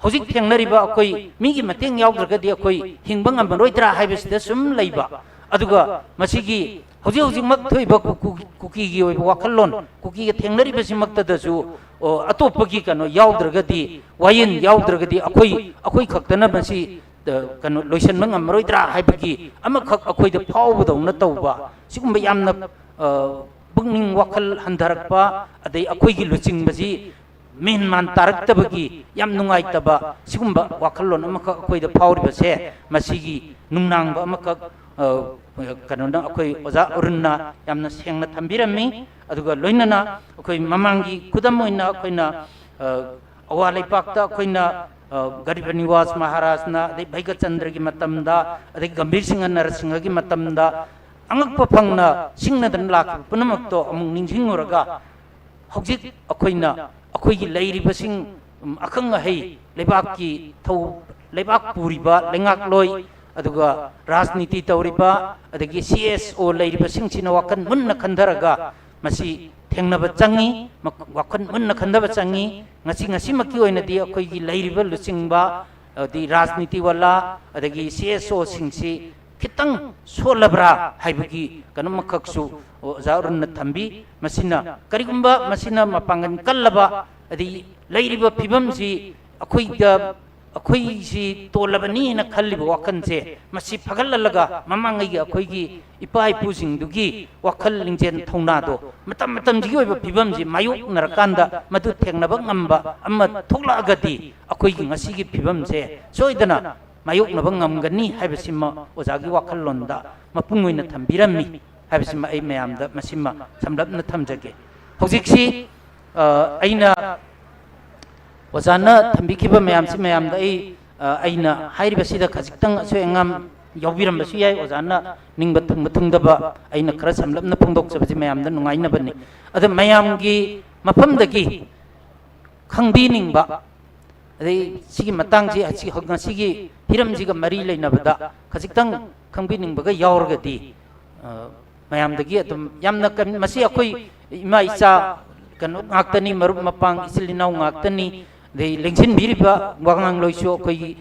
hojik thengnariba akoi migi mateng yaudragadi akoi hingba ngamroidra haibasida sum leiba aduga masigi hojik mak thoiba kuki gi oiba wakallon kuki ga thengnariba simakta dasu atopagi kano yaudragadi wayin yaudragadi akoi khaktana masi kano loisan ngamroidra haibagi amakak akoi da phawbadawna tawba sigumba yamna bungning wakal handarakpa adai akoi gi luching basi min man taraktabagi yam nungai taba sigumba wakallon amaka akoi da phawribase masigi nungnangba amaka kanona akoi oza urunna yamna sengna thambirami aduga loinana akoi mamangi kudam oina akoina awalai pakta akoina Garib Niwas Maharajna adai Bhaiga Chandra gi matamda adai Gambir Singha Narasingha gi matamda angakpa phangna singna dan lak punamakto amung ningjinguraga hojik akoina akoigi leiribasing akang ahei lebak ki thau lebak puriba lengak loi aduga rajniti tawriba adagi CSO leiribasing china wakan munna khandaraga masi thengnaba changi wakan munna khandaba changi ngasi maki oina di akoigi leiriba luchingba di rajniti wala adagi CSO singsi kitang solabra haibagi kanum kaksu zaurun thambi masina karigumba masina mapangan kallaba adi leiriba phibam si akoi si tolabani na khalliba wakanse masi phagallalaga mamangai gi akoi gi ipai pusing dugi wakal lingjen thongna do matam ji oiba phibam ji mayuk narakanda madu thengnaba ngamba amma thokla agati akoi gi ngasi gi phibam se soidana mayuk naba ngamgani haibasima ozagi wakallonda mapungoina thambirami haibasima ai mayamda masima samlapna thamjage hojiksi aina ozana thambikiba mayamsi mayamda aina hairibasida khajitang aso engam yaubirambasu yai ozana ningba thungdaba aina khara samlapna phongdokjabasi mayamda nungainabani ada mayamgi mafamdagi khangbi ningba adai sigi matang ji achi hogna sigi hiram jiga mari leinabada khajitang khangbi ningbaga yaurgadi mayamdagi atum yamna masi akoi ima isa kan ngaktani marup mapang isilinau ngaktani dei lengsin biriba wangang loiso koi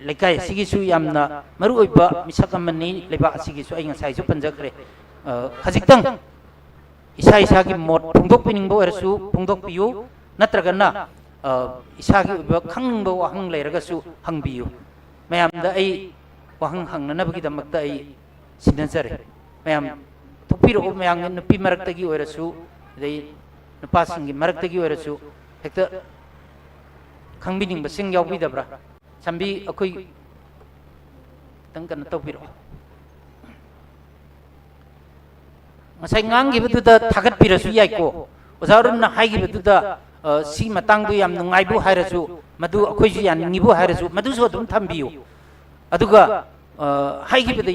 lekai sigi su yamna maru oiba misakamani leba sigi su ai ngasai su panjakre khajitang isa gi mot phungdok piningbo ersu phungdok piu natragana isa gi khangbo wahang leiragasu hangbiu mayamda ai wahang hangnanabagi damakta ai sinajare mayam tupiro mayang nupi maraktagi oirasu dei nupasingi maraktagi oirasu hekta khangbining basing yaubidabra sambi akoi tangkan tawpiro ngasai ngangi betuda thagat pirasu yaiko ozarunna haigi betuda si matangdu yam nungaibu hairasu madu akoi ju yan ngibu hairasu madu so dum thambiu aduga haigi beda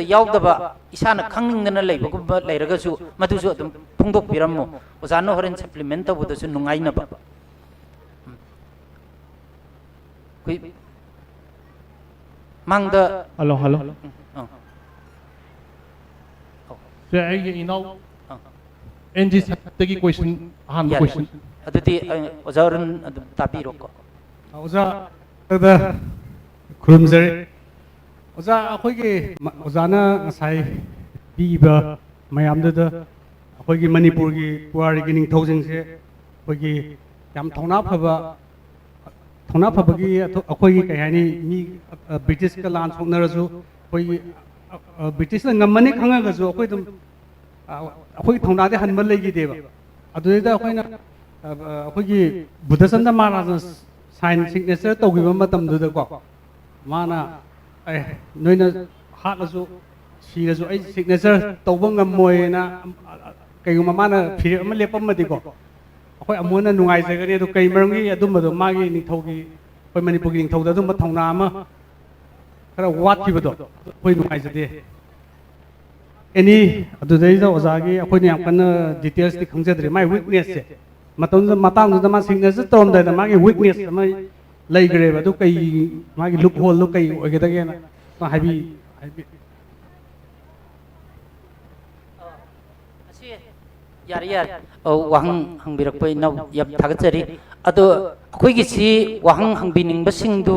yaudaba isana khangninggana leibagumba leiragasu madusu adum phungdok pirammo ozana horen supplement tawbudasu nungainaba koi mangda hello so ai inau NG tagi question question adudi ozarun adum tapiro ko oza da kurumzare oza akoigi ozana ngasai biba mayamda akoigi manipur gi puari gi ningthojing se akoigi yam thona phaba gi akoigi kai hani mi british ka lan soknarasu akoigi british na ngamani khanga ga jo akoi dum akoi thona de hanbal legi deba aduyda akoina akoigi buddhasanda maharaj sign signature tawgiba matam duda ko mana noina hatlasu sirasu ai signature tawba ngamoina kaiguma mana phire ama lepamadi ko akoi amona nungai jagani adu kai marangi adumado magi ningthaugi koi manipur gi ningthauda adum thongna ama kara watkibodo koi nungai jade any adudai da ozagi akoi yam kana details ti khangjadre mai weakness se matang da ma signature tawmda da magi weakness ama leigre adu kai magi loophole lo kai oigedagena habi yar wahang hangbirakpai nau yap thagachari ado ꯑꯩꯈꯣꯏꯒꯤꯁꯤ ꯋꯥꯍꯪ ꯍꯪꯕꯤꯅꯤꯡꯕꯁꯤꯡꯗꯨ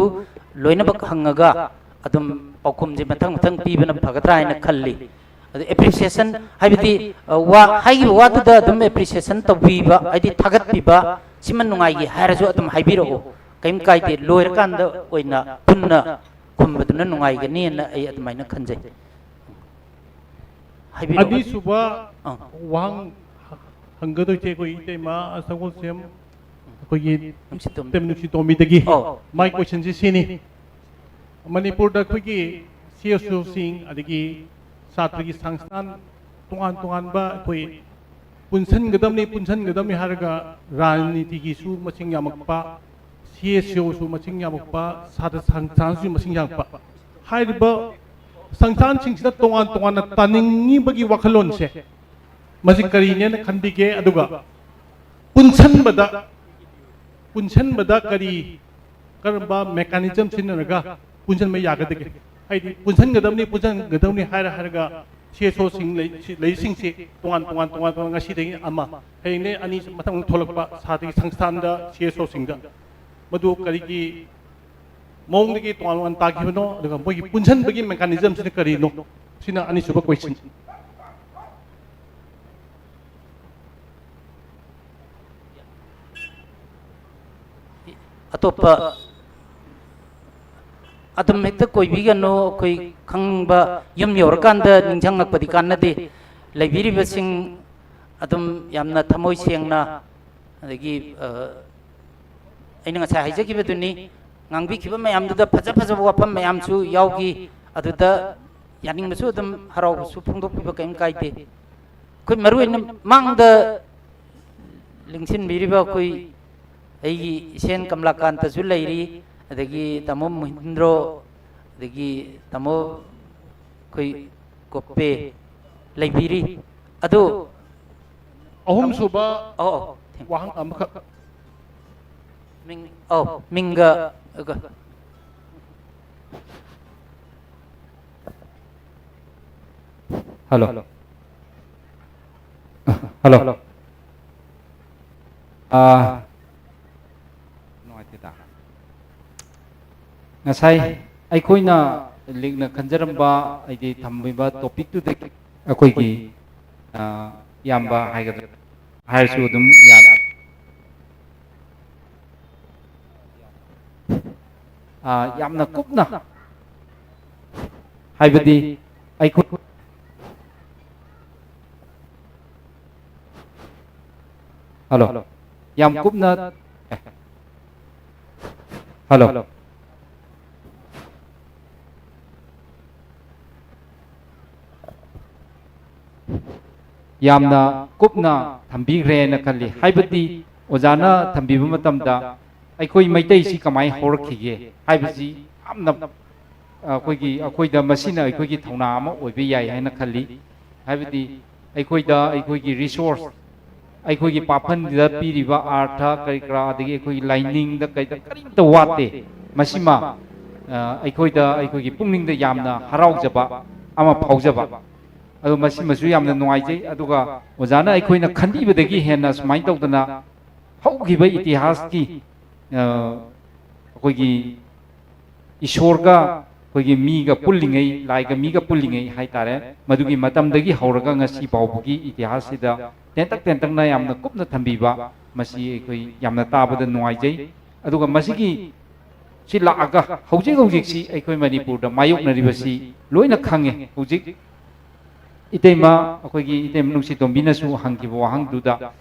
ꯂꯣꯏꯅꯃꯛ ꯍꯪꯉꯒ ꯑꯗꯨꯝ ꯄꯥꯎꯈꯨꯝꯁꯦ ꯃꯊꯪ ꯃꯊꯪ ꯄꯤꯕꯅ ꯐꯒꯗ꯭ꯔꯥ ꯍꯥꯏꯅ ꯈꯜꯂꯤ ꯑꯗꯨ ꯑꯦꯄ꯭ꯔꯤꯁꯤꯌꯦꯁꯟ ꯍꯥꯏꯕꯗꯤ ꯋꯥ ꯍꯥꯏꯈꯤꯕ ꯋꯥꯗꯨꯗ ꯑꯗꯨꯝ ꯑꯦꯄ꯭ꯔꯤꯁꯤꯌꯦꯁꯟ ꯇꯧꯕꯤꯕ ꯍꯥꯏꯗꯤ ꯊꯥꯒꯠꯄꯤꯕ ꯁꯤꯃ ꯅꯨꯡꯉꯥꯏꯒꯤ ꯍꯥꯏꯔꯁꯨ ꯑꯗꯨꯝ ꯍꯥꯏꯕꯤꯔꯛꯑꯣ ꯀꯩꯝ ꯀꯥꯏꯗꯦ ꯂꯣꯏꯔꯀꯥꯟꯗ ꯑꯣꯏꯅ ꯄꯨꯟꯅ ꯈꯨꯝꯕꯗꯨꯅ ꯅꯨꯡꯉꯥꯏꯒꯅꯤꯅ ꯑꯩ ꯑꯗꯨꯃꯥꯏꯅ ꯈꯟꯖꯩ ꯍꯥꯏꯕꯤꯔꯛꯑꯣ ꯑꯅꯤꯁꯨꯕ ꯋꯥꯍꯪ ꯍꯪꯒꯗꯣꯏꯁꯦ ꯑꯩꯈꯣꯏ ꯏꯇꯩꯃ ꯁꯒꯣꯜꯁꯦꯝ ꯑꯩꯈꯣꯏꯒꯤ ꯇꯦꯝ ꯅꯨꯡꯁꯤꯇꯣꯝꯕꯤꯗꯒꯤ ꯃꯥꯏ ꯀꯣꯏꯁꯟꯁꯤ ꯁꯤꯅꯤ ꯃꯅꯤꯄꯨꯔꯗ ꯑꯩꯈꯣꯏꯒꯤ CSOꯁꯤꯡ ꯑꯗꯒꯤ ꯁꯥꯇ꯭ꯔꯒꯤ ꯁꯪꯁꯊꯥꯟ ꯇꯣꯉꯥꯟ ꯇꯣꯉꯥꯟꯕ ꯑꯩꯈꯣꯏ ꯄꯨꯟꯁꯟꯒꯗꯕꯅꯤ ꯍꯥꯏꯔꯒ ꯔꯥꯖꯅꯤꯇꯤꯒꯤꯁꯨ ꯃꯁꯤꯡ ꯌꯥꯝꯃꯛꯄ CSOꯁꯨ ꯃꯁꯤꯡ ꯌꯥꯝꯃꯛꯄ ꯁꯥꯇ꯭ꯔ ꯁꯪꯁꯊꯥꯟꯁꯨ ꯃꯁꯤꯡ ꯌꯥꯝꯃꯛꯄ ꯍꯥꯏꯔꯤꯕ ꯁꯪꯁꯊꯥꯟꯁꯤꯡꯁꯤꯗ ꯇꯣꯉꯥꯟ ꯇꯣꯉꯥꯟꯅ ꯇꯥꯅꯤꯡꯉꯤꯕꯒꯤ ꯋꯥꯈꯜꯂꯣꯟꯁꯦ ꯃꯁꯤ ꯀꯔꯤꯅꯦꯅ ꯈꯟꯕꯤꯒꯦ ꯑꯗꯨꯒ ꯄꯨꯟꯁꯟꯕꯗ ꯀꯔꯝꯕ ꯃꯦꯀꯥꯅꯤꯖꯝ ꯁꯤꯖꯤꯟꯅꯔꯒ ꯄꯨꯟꯁꯟꯕ ꯌꯥꯒꯗꯒꯦ ꯍꯥꯏꯗꯤ ꯄꯨꯟꯁꯟꯒꯗꯕꯅꯤ ꯍꯥꯏꯔꯒ CSOꯁꯤꯡ ꯂꯩꯁꯤꯡꯁꯤ ꯇꯣꯉꯥꯟ ꯉꯁꯤꯗꯒꯤ ꯑꯃ ꯍꯌꯦꯡꯅꯦ ꯑꯅꯤ ꯃꯊꯪ ꯊꯣꯛꯂꯛꯄ ꯁꯥꯇ꯭ꯔꯒꯤ ꯁꯪꯁꯊꯥꯟꯗ CSOꯁꯤꯡꯗ मधु करी मौंग की तोान तागिबनो अदुगा मोगी पुंसनबगी मेकानिजम सिना करीनो सिना अनिसुबा क्वेश्चन अतोपा अदम हेक्ता कोइबिगनो कोई खंगबा यम योरकांद निंजंगकपदि कानदे लैबिरिबसिंग अदम यामना थमोय सेंगना अदगी अꯩꯅ ꯉꯁꯥꯏ ꯍꯥꯏꯖꯈꯤꯕꯗꯨꯅꯤ ꯉꯥꯡꯕꯤꯈꯤꯕ ꯃꯌꯥꯝꯗꯨꯗ ꯐꯖꯕ ꯋꯥꯐꯝ ꯃꯌꯥꯝꯁꯨ ꯌꯥꯎꯈꯤ ꯑꯗꯨꯗ ꯌꯥꯅꯤꯡꯕꯁꯨ ꯑꯗꯨꯝ ꯍꯔꯥꯎꯕꯁꯨ ꯐꯣꯡꯗꯣꯛꯄꯤꯕ ꯀꯩꯝ ꯀꯥꯏꯗꯦ ꯑꯩꯈꯣꯏ ꯃꯔꯨꯑꯣꯏꯅ ꯃꯥꯡꯗ ꯂꯤꯡꯁꯤꯟꯕꯤꯔꯤꯕ ꯑꯩꯈꯣꯏ ꯑꯩꯒꯤ ꯏꯁꯦꯟ ꯀꯃꯂꯥꯀꯥꯟꯇꯁꯨ ꯂꯩꯔꯤ ꯑꯗꯒꯤ ꯇꯥꯃꯣ ꯃꯣꯍꯤꯟꯗ꯭ꯔꯣ ꯑꯗꯒꯤ ꯇꯥꯃꯣ ꯑꯩꯈꯣꯏ ꯀꯣꯄꯦ ꯂꯩꯕꯤꯔꯤ ꯑꯗꯨ ꯑꯍꯨꯝꯁꯨꯕ ꯋꯥꯍꯪ ꯑꯃꯈꯛ Minga Hello. Hello. Ngasai aikoina ligna kanjaramba aidi thambiba topic tu de akoi gi yamba haisu dum ya yamna kupna haibadi aikoi hello yam kupna hello yamna kupna thambigre na khalli haibadi ojana thambiba matamda ꯑꯩꯈꯣꯏ ꯃꯩꯇꯩꯁꯤ ꯀꯃꯥꯏ ꯍꯧꯔꯛꯈꯤꯒꯦ ꯍꯥꯏꯕꯁꯤ ꯌꯥꯝꯅ ꯑꯩꯈꯣꯏꯗ ꯃꯁꯤꯅ ꯑꯩꯈꯣꯏꯒꯤ ꯊꯧꯅꯥ ꯑꯃ ꯑꯣꯏꯕ ꯌꯥꯏ ꯍꯥꯏꯅ ꯈꯜꯂꯤ ꯍꯥꯏꯕꯗꯤ ꯑꯩꯈꯣꯏꯒꯤ ꯔꯤꯁꯣꯔꯁ ꯑꯩꯈꯣꯏꯒꯤ ꯄꯥꯐꯟꯗ ꯄꯤꯔꯤꯕ ꯑꯥꯔꯊ ꯀꯔꯤ ꯀꯔꯥ ꯑꯗꯒꯤ ꯑꯩꯈꯣꯏꯒꯤ ꯂꯥꯏꯅꯤꯡꯗ ꯀꯔꯤꯝꯇ ꯋꯥꯠꯇꯦ ꯃꯁꯤꯃ ꯑꯩꯈꯣꯏꯒꯤ ꯄꯨꯛꯅꯤꯡꯗ ꯌꯥꯝꯅ ꯍꯔꯥꯎꯖꯕ ꯑꯃ ꯐꯥꯎꯖꯕ ꯑꯗꯣ ꯃꯁꯤꯃꯁꯨ ꯌꯥꯝꯅ ꯅꯨꯡꯉꯥꯏꯖꯩ ꯑꯗꯨꯒ ꯑꯣꯖꯥꯅ ꯑꯩꯈꯣꯏꯅ ꯈꯟꯕꯤꯕꯗꯒꯤ ꯍꯦꯟꯅ ꯁꯨꯃꯥꯏꯅ ꯇꯧꯗꯅ ꯍꯧꯈꯤꯕ ꯏꯇꯤꯍꯥꯁꯀꯤ ꯑꯩꯈꯣꯏꯒꯤ ꯏꯁꯣꯔꯒ ꯑꯩꯈꯣꯏꯒꯤ ꯃꯤꯒ ꯄꯨꯜꯂꯤꯉꯩ ꯂꯥꯏꯒ ꯃꯤꯒ ꯄꯨꯜꯂꯤꯉꯩ ꯍꯥꯏꯇꯥꯔꯦ ꯃꯗꯨꯒꯤ ꯃꯇꯝꯗꯒꯤ ꯍꯧꯔꯒ ꯉꯁꯤ ꯐꯥꯎꯕꯒꯤ ꯏꯇꯤꯍꯥꯁꯁꯤꯗ ꯇꯦꯟꯇꯛꯅ ꯌꯥꯝꯅ ꯀꯨꯞꯅ ꯊꯝꯕꯤꯕ ꯃꯁꯤ ꯑꯩꯈꯣꯏ ꯌꯥꯝꯅ ꯇꯥꯕꯗ ꯅꯨꯡꯉꯥꯏꯖꯩ ꯑꯗꯨꯒ ꯃꯁꯤꯒꯤ ꯁꯤ ꯂꯥꯛꯑꯒ ꯍꯧꯖꯤꯛꯁꯤ ꯑꯩꯈꯣꯏ ꯃꯅꯤꯄꯨꯔꯗ ꯃꯥꯌꯣꯛꯅꯔꯤꯕꯁꯤ ꯂꯣꯏꯅ ꯈꯪꯉꯦ ꯍꯧꯖꯤꯛ ꯏꯇꯩꯃ ꯑꯩꯈꯣꯏꯒꯤ ꯏꯇꯩꯃ ꯅꯨꯡꯁꯤꯇꯣꯝꯕꯤꯅꯁꯨ ꯍꯪꯈꯤꯕ ꯋꯥꯍꯪꯗꯨꯗ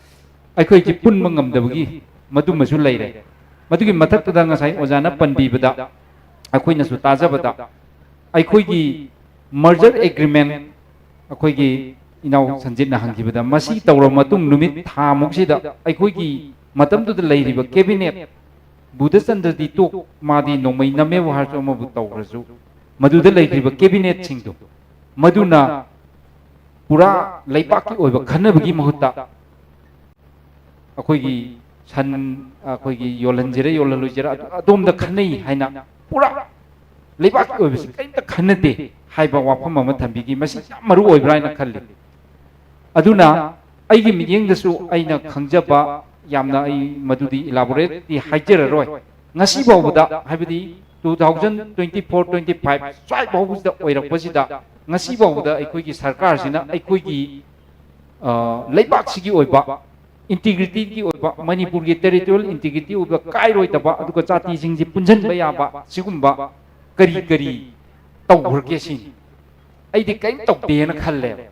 ꯑꯩꯈꯣꯏꯁꯤ ꯄꯨꯟꯕ ꯉꯝꯗꯕꯒꯤ ꯃꯗꯨꯃꯁꯨ ꯂꯩꯔꯦ मधुगी मथक्तदा ngasai ओजाना पनबीबदा अखोइनसु ताजबदा अखोइगी मर्जर एग्रीमेंट अखोइगी इनाउ संजितना हंगिबदा मसी तौर मतुंग नुमित थामुक्सिदा अखोइगी मतमदुदा लैरिबा कैबिनेट बुधचंद्रदी टोक मादी नोमै नमे वहारसु अमबु तौरसु मदुदा लैरिबा कैबिनेट सिंगदु मदुना पुरा लैपाकी ओइबा खन्नबगी महुत्ता अखोइगी सन अखोइगी योलंजरे योललुजरा अदोमदा खन्नै हाइना पुरा लेबाक ओइबसि कैंता खन्नदे हाइबा वाफम अमा थंबिगी मसि याम मरु ओइब्रायना खल्लि अदुना अइगी मियेंगदसु अइना खंजबा यामना आई मदुदी इलाबोरेट ती हाइजररोय ngasi bawda habidi 2024-25 swai bawda oirakpasida ngasi bawda aikoi gi sarkar sina aikoi gi leibak sigi oiba integrity gi oiba manipur gi territorial integrity oiba kairoi taba aduga chati singji punjan ba yaba sigumba kari kari tawhurke sin aidi kaim tawde na khalle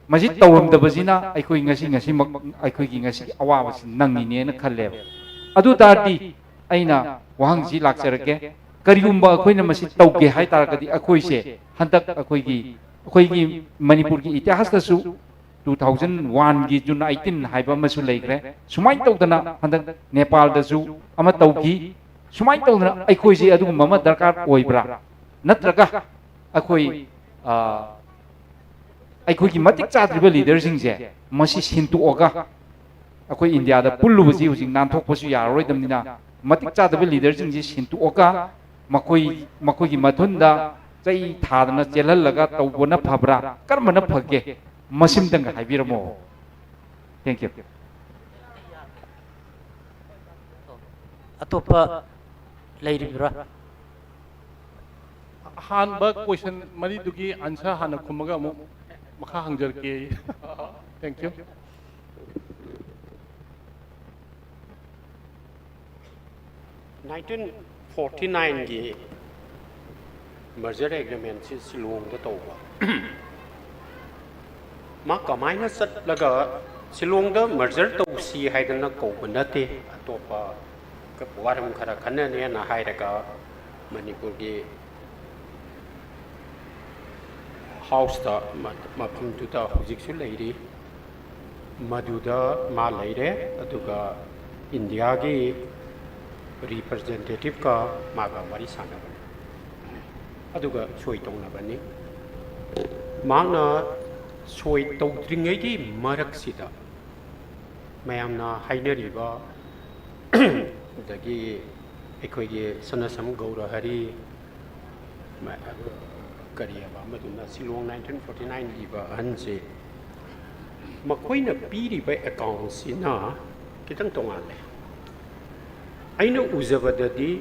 maji tawram dabajina aikoi ngasi mak aikoi gi ngasi awa sin nangi ne na khalle adu tarti aina wahang si lakserake karigumba akoina masi tawge hai taragadi akoi se hantak akoi gi manipur gi itihas da su 2001 gi jun 18 haiba masu leikre sumai tawdana hantak nepal da su ama tawgi sumai tawdana akoi se adu mama darkar oibra natraga akoi akoi gi matik chadriba leader sing se masi sintu oga akoi india da pullu basi husing nan thok pasu yaroi damnina matik chadaba leader jing ji sintu oka makoi gi mathunda chai thadana chelal laga tawbona phabra karmana phage masim dang haibiramo thank you atopa leiribra han ba question mari dugi answer hana khumaga mu makha hangjar ke thank you 1949 की merger agreement से सिलोंग दा तौबा मा कमाइना सत लगा सिलोंग दा merger तौसी हाइदना कौब नते अतोपा warm खरा खन्ना ने ना हाइरगा मणिपुर की हाउस दा मफम तुता हुजिकसु लेरी मदुदा मा लेरे अदुगा इंडिया की representative ka maga wari sana aduga soi tong na bani mangna soi tong tringai di marak sida mayam na hainari ba dagi ekoi ge sanasam gaura hari ma kariya ba maduna silong 1949 di ba hanse makoi na piri ba account sina kitang tongan le aina uzabadadi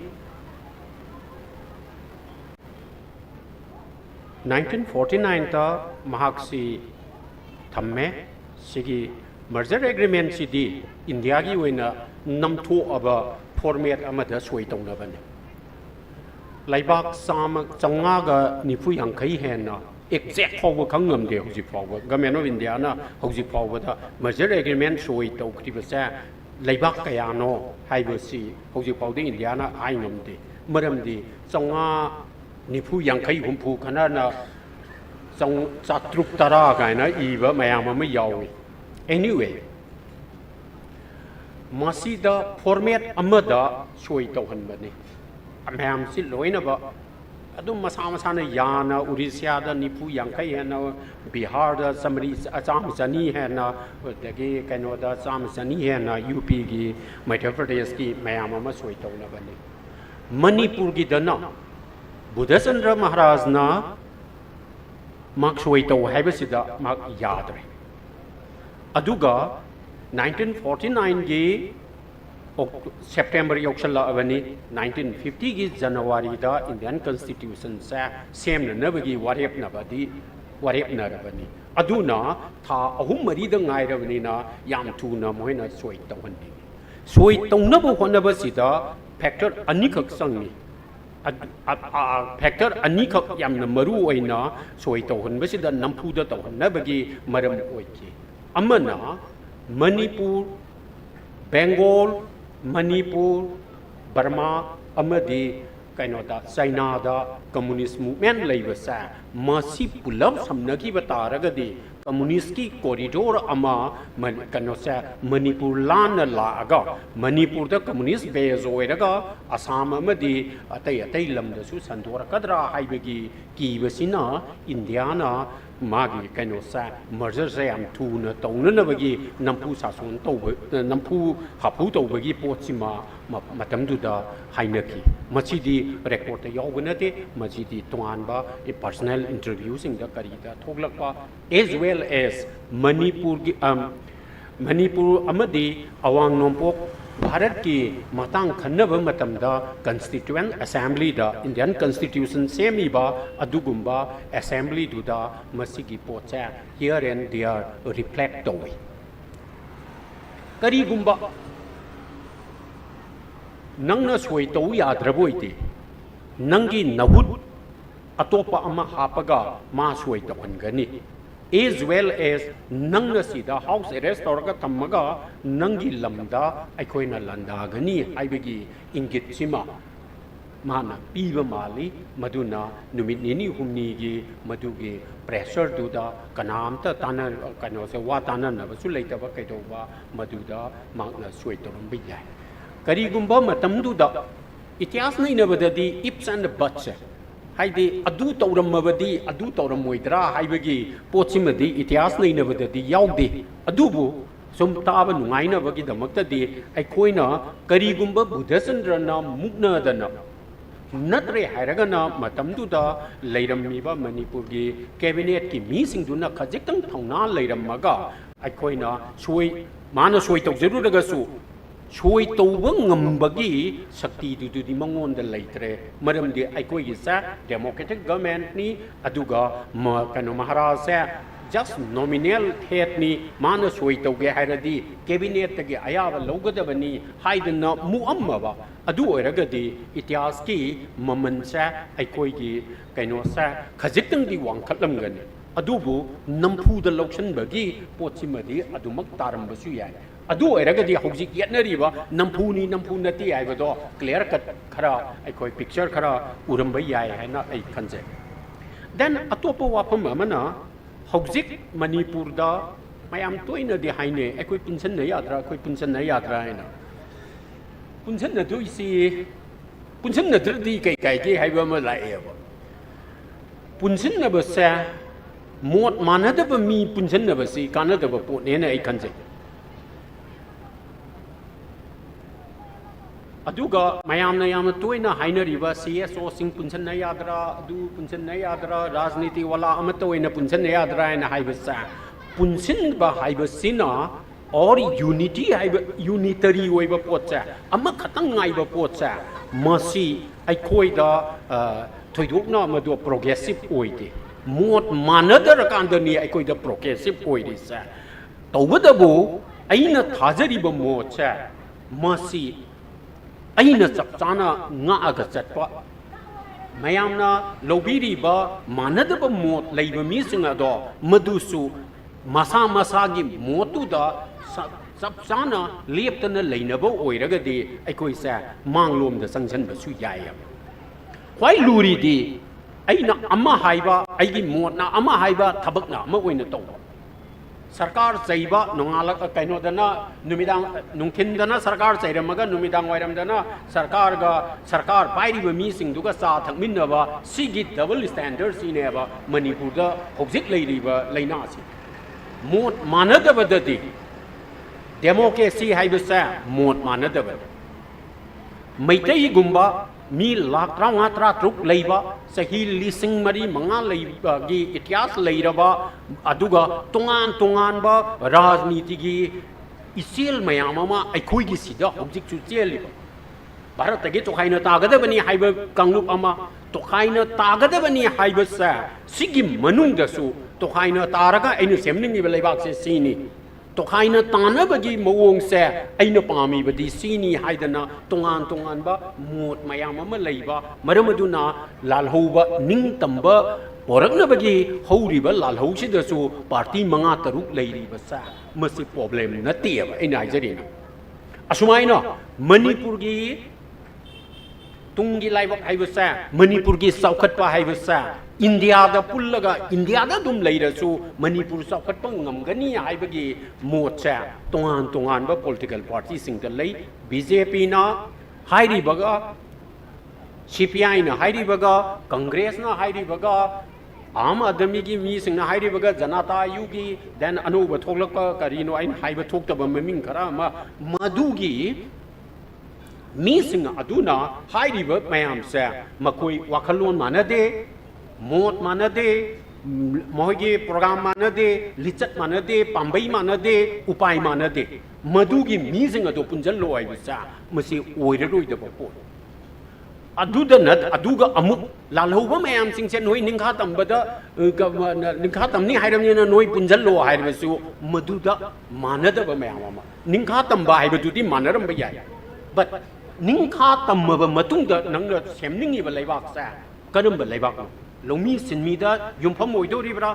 1949 ta mahaksi thamme sigi merger agreement sidi india gi oina namtho aba format amada soi tongna bane laibak sam changa ga nifu yangkai hena exact phawa khangam de hoji phawa government of india na hoji phawa da merger agreement soi tau khriba sa laibak kaya no haibasi hoji pawdi india na ainam de maramdi changa nifu yangkai humpu khana na chang chatruk tara kaina iba mayam ma yawi anyway masida format amada soi tawhan bani mayam si loina ba adum masa na yana urisia da nifu yangkai hena bihar da samri acham sani hena dagi kaino da acham sani hena up gi madhya pradesh ki mayam ma soi tawna bani manipur gi dana buddhachandra maharaj na mak soi taw haibasida mak yadre aduga 1949 gi September yokshala avani 1950 gi January da Indian Constitution sa sem na nabagi warep na badi warep na rabani aduna tha ahum mari da ngai rabani na yam thu na moina soi tawhan ni soi tawna bo hona ba sida factor ani khak sangni factor ani khak yam na maru oina soi tawhan ba sida nampu da tawhan na bagi maram oiki amana Manipur Bengal Manipur, Burma, amadi kainoda China da communist movement laibasa masi pulab samnagi bataragadi communist ki corridor ama kanosa Manipur lan la aga Manipur da communist base oiraga Assam amadi atai lam da su sandora kadra haibagi ki basina Indiana magi kainosa merger jam tu na tongna na bagi nampu sason to nampu hapu to bagi pochima matam du da hainaki machidi record ta yogna te machidi tuan ba a personal interview sing da kari da thoglak ba as well as Manipur gi Manipur अमदी अवांग नोंपोक भारत की मतंग खन्नब मतमदा constituent assembly दा Indian constitution सेमीबा अदुगुम्बा असेंबली दुदा मसिगी पोचा हियर एंड देयर रिफ्लेक्ट तोवे करीगुम्बा नंगना सोई तो याद्रबोइते नंगी नहुद अतोपा अमा हापगा मा सोई तोहनगनी as well as nangna sida house arrest torga tamaga nangi lamda aikoina landagani haibagi ingit sima mana piba mali maduna numit nini humni gi madugi pressure duda kanamta tana kano se wa tana na su leitaba kaidoba maduda magna soi torom bijai karigumba matam duda ityas nei na badadi ifs and buts हाइदे अदु तौरमबदी अदु तौरमोइद्रा हाइबगी पोचिमदी इतिहास नैनबददी याउदे अदुबु सुम ताब नुंगाइनबगी दमक्तदी अखोइना करीगुम्बा बुद्धचंद्रना मुक्नदना नत्रे हायरगना मतमदुदा लैरम्मीबा मणिपुरगी cabinet की मीसिंगदुना खजिक्तंग थौना लैरम्मगा अखोइना सोई माना सोई तौजरुरगसु सोई तौबा ngambagi शक्ति दुदुदी मंगोंदा लैत्रे मरमदि अखोइगी सा डेमोक्रेटिक गवर्नमेंट नि अदुगा कनो महाराज से जस्ट नॉमिनल हेड नि माना सोई तौगे हायरदी कैबिनेट तगे अयाब लौगदबनी हाइदना मुअम्मबा अदु ओइरगदी इतिहास की ममन से अखोइगी कनो सा खजिक्तंगदी वांखलमगनी अदुबु नमफुदा लौसनबगी पोचिमदी अदुमक तारमबसु याय अदु ओइरगदी हौजिक येतनरीबा नमफुनी नमफु नती हाइबदो क्लियर कट खरा अखोइ पिक्चर खरा उरमबा याय हैना अइ खनजे देन अतोप वाफम अमना हौजिक मणिपुरदा मयाम तोइनदी हाइने अखोइ पुनसन न यात्रा अखोइ पुनसन न यात्रा हैना पुनसन न दुइसी पुनसन न द्रदी कै कै के हाइबा म लाएबा पुनसन न बसे मोट मानदब मी पुनसन न बसी कानदब पोनेना अइ खनजे अदुगा मयामना यामना तोइना हाइनरिबा सीएसओ सिंग पुनसन न यात्रा अदु पुनसन न यात्रा राजनीति वाला अमत ओइना पुनसन न यात्रा हैना हाइबसा पुनसन बा हाइबसिना और यूनिटी हाइबा यूनिटरी ओइबा पोचा अमा खतंग गाइबा पोचा मसी अखोइदा थोइदोकना मदो प्रोग्रेसिव ओइदे मोट मानदर कांदनी अखोइदा प्रोग्रेसिव ओइदिसा तौबदबो अइना थाजरिबा मोचा मसी अइना चपचाना ngaga chatpa mayamna lobiriba manadaba mot leiba mising ado madusu masa masa gi motu da chapchana leptana leinaba oiragadi aikoi sa manglom da sangsan ba su yaya khwai luri di aina amma haiba aigi mot na amma haiba thabak na ma oina taw सरकार चैबा नोंगालक कैनोदना नुमिदांग नुंखिनदना सरकार चैरमगा नुमिदांग वाइरमदना सरकार पाइरिबा मीसिंगदुगा चा थकमिनबा सिगी double standard सिनेबा मणिपुरदा हौजिक लैरिबा लैनासी मोट मानदबददी democracy हाइबसा मोट मानदब मैतै गुम्बा मी लाख 35 लैबा सही लिसिंग मरी मंगा लैबगी इतिहास लैरबा अदुगा तोंगान तोंगानबा राजनीति की इसेल मयाम अमा अखोइगी सिदा हौजिक चु चेलिबा भारत तगे तोखाइना तागदबनी हाइब कांगलुप अमा तोखाइना तागदबनी हाइबसा सिगी मनुंगदसु तोखाइना तारगा अइनु सेमनिंगिबा लैबाक से सीनी तोखाइना तानबगी मवोंग से अइना पामीबदी सीनी हाइदना तोंगान तोंगानबा मोट मयाम अमा लैबा मरमदुना लालहौबा निंगतंबा पोरकनबगी हौरिबा लालहौसिदसु पार्टी मंगा तरुक लैरिबसा मसि प्रॉब्लम नतेबा अइना हाइजरिना असुमाइना मणिपुरगी तुंगी लाइबक हाइबसा मणिपुरगी साउखटपा हाइबसा इंडिया दा पुल्लगा इंडिया दा दुम लैरसु मणिपुर साउखटपा ngमगनी हाइबगी मोचा तोंगान तोंगान बा पॉलिटिकल पार्टी सिंग दा लै बीजेपी ना हाइरिबगा सीपीआई ना हाइरिबगा कांग्रेस ना हाइरिबगा आम आदमी की मी सिंग ना हाइरिबगा जनता युगी देन अनुब थोलक करिनो आइन हाइब थोक्तब ममिंग खरा मदुगी मी सिंग अदुना हाइरिब मयाम से मकोई वाखलोन मानदे मोट मानदे मोहगे प्रोग्राम मानदे लिचत मानदे पांबई मानदे उपाय मानदे मधुगी मीजिंग अदो पुंजल लो आइबसा मसी ओइररोइदब पोट अदुदा नत अदुगा अमुक लालहौबा मयाम सिंगसे नोई निंखा तंबदा निंखा तमनी हाइरमनिना नोई पुंजल लो हाइरबसु मधुदा मानदब मयाम अमा निंखा तंबा हाइबदुदी मानरम याय बट निंखा तमब मतुंग नंग सेमनिंगी बलैबाकसा करम बलैबाक लौमी सिनमीदा युमफम ओइदोरिब्रा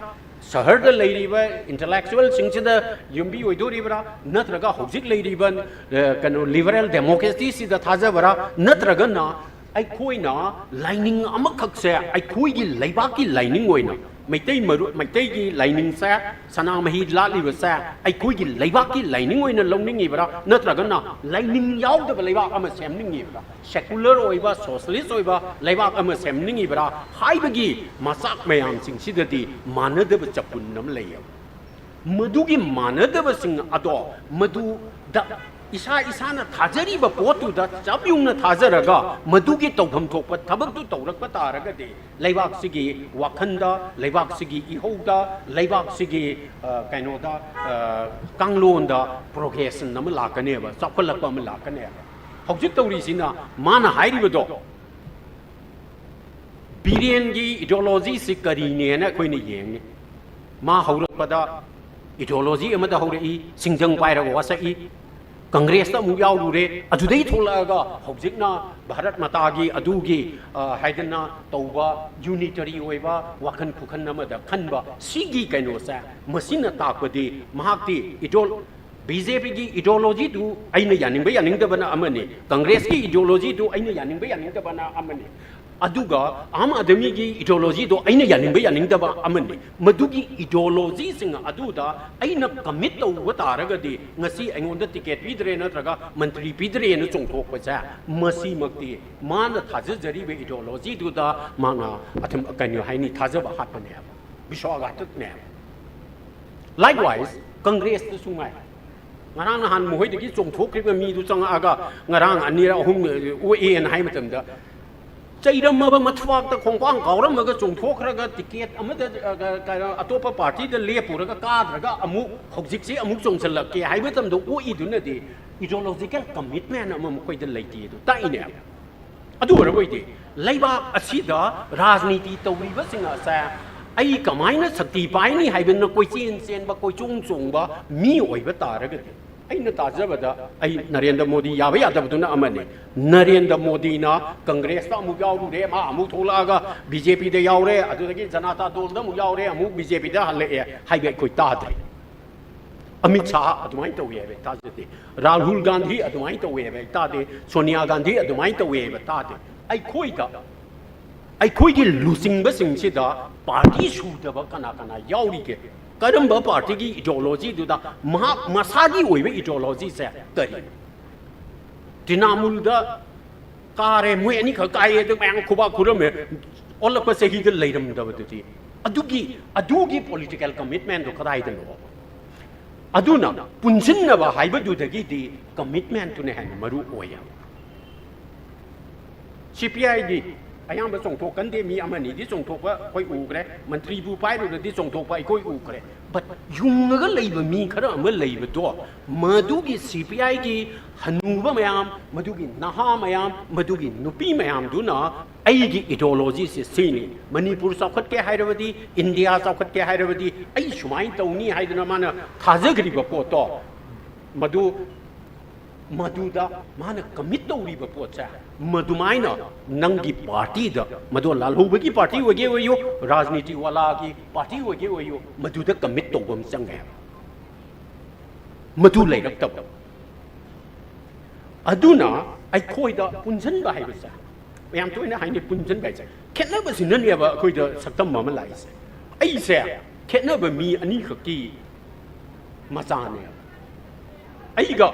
शहर द लेरिबा इंटेलेक्चुअल सिंगसिदा युमबी ओइदोरिब्रा नत्रगा हौजिक लेरिबा कनो लिबरल डेमोक्रेसी सिदा थाजबरा नत्रगा ना अखोइना लाइनिंग अमखक्से अखोइगी लैबाकी लाइनिंग ओइना मैतै मरु मैतैगी लाइनिंग से सनामही लालिबसे अखोइगी लैबाकी लाइनिंग ओइना लौनिंगिब्रा नत्रगना लाइनिंग यावदब लैबाक अमा सेमनिंगिब्रा सेकुलर ओइबा सोशलिस्ट ओइबा लैबाक अमा सेमनिंगिब्रा हाइबगी मसाक मयाम सिंगसिददी मानदब चपुन्नम लैय मधुगी मानदब सिंग अदो मधु द इसा इसाना थाजरीब पोतुद चबयुंगना थाजरगा मधुगी तौफम थोप थबकदु तौरक तारगदे लैबाक सिगी वाखंदा लैबाक सिगी इहौदा लैबाक सिगी कैनोदा कांगलोंदा प्रोग्रेशन नम लाकनेबा चपलक अम लाकने हौजिक तौरीसिना माना हाइरिबदो बिरेनगी इडियोलॉजी से करीनेना कोइने येंगे मा हौरकपदा इडियोलॉजी अमदा हौरई सिंजंग पाइरग वासई कांग्रेस यावरूरे अदुदै थोलगा हौजिकना भारत मातागी अदुगी हाइदना तौबा यूनिटरी ओइबा वाखन खुखन अमदा खनबा सिगी कैनोसा मसिना ताकबदी महाक्ति इडोल बीजेपी की इडियोलॉजी दु अइना यानिंगबा यानिंगदबना अमने कांग्रेस की इडियोलॉजी दु अइना यानिंगबा यानिंगदबना अमने अदुगा आम आदमी की इडियोलॉजी दो अइना यानिंगबा यानिंगदबा अमने मधुगी इडियोलॉजी सिंग अदुदा अइना कमिट तौब तारगदि ngasi अइंगोंदा टिकेट पीदरे नत्रगा मंत्री पीदरे न चोंथोकपसा मसी मक्ति माना थाजजरीबे इडियोलॉजी दुदा माना अथम कन्यो हाइनी थाजबा हातने विश्वासघातकने लाइकवाइज कांग्रेस तु सुंगाय ngarang nahan mohoidagi chongthokriba mi du changaga ngarang anira ahum OAN hai matamda chairamaba mathwakta khongkwang gauramga chongthokraga ticket amada atopa party da lepuraga kadraga amu hojikse amu chongchalake hai matamda OE dunadi ideological commitment amam koida leiti du taine adu raboide laiba asida rajniti tawriba singa sa ai kamaina sakti paini haibena koi chen chen ba koi chung chung ba mi oiba taragadi aina tajabada ai Narendra Modi yaba yadabaduna amane Narendra Modi na Congress ta amu yauru re ma amu tholaga BJP de yaure adudagi Janata Dol da amu yaure amu BJP da halle haibe koi tadri Amit Shah adumai tawebe tajate Rahul Gandhi adumai tawebe tade Sonia Gandhi adumai tawebe tade ai khoi da ai khoi gi losing ba sing si da party shu da ba kana kana yauri ke करम्बा party की ideology दुदा महा मसागी ओइबे aetiology से करी तृणमूल दा कारे मुय अनि ख काये द मैंग खुबा खुरमे ओलप से ही द लेरम दबदुती अदुगी पॉलिटिकल कमिटमेंट दो खदाई दनो अदुना पुंजिनबा हाइबदुदगी दि कमिटमेंट तुने हन मरु ओया CPI दी अयाम चौंथोकंदे मी अमनी दी चौंथोपा कोई उग्रे मंत्री बु पाइरुदी चौंथोपा कोई उग्रे बट युंगगा लैब मी खरा अम लैबदो मधुगी CPI की हनुबा मयाम मधुगी नहा मयाम मधुगी नुपी मयाम दुना अइगी इडियोलॉजी से सीनी मणिपुर चौखट के हाइरबदी इंडिया चौखट के हाइरबदी अइ सुमाई तौनी हाइदना माना थाजगरिबा पोतो मधुदा माना कमिट तौरिबा पोचा मधुमाइना नंगी पार्टी दा मधु लालहौबा की पार्टी वगे वयो राजनीति वाला की पार्टी वगे वयो मधुदा कमिट तौबम चंगे मधु लेरक्तब अदुना अखोइदा पुंजनबा हाइबसा मयाम तोइना हाइने पुंजनबा छै खेनबा सिननेबा अखोइदा सक्तम मा लाइसे अइसे खेनबा मी अनि खकी मचाने aiga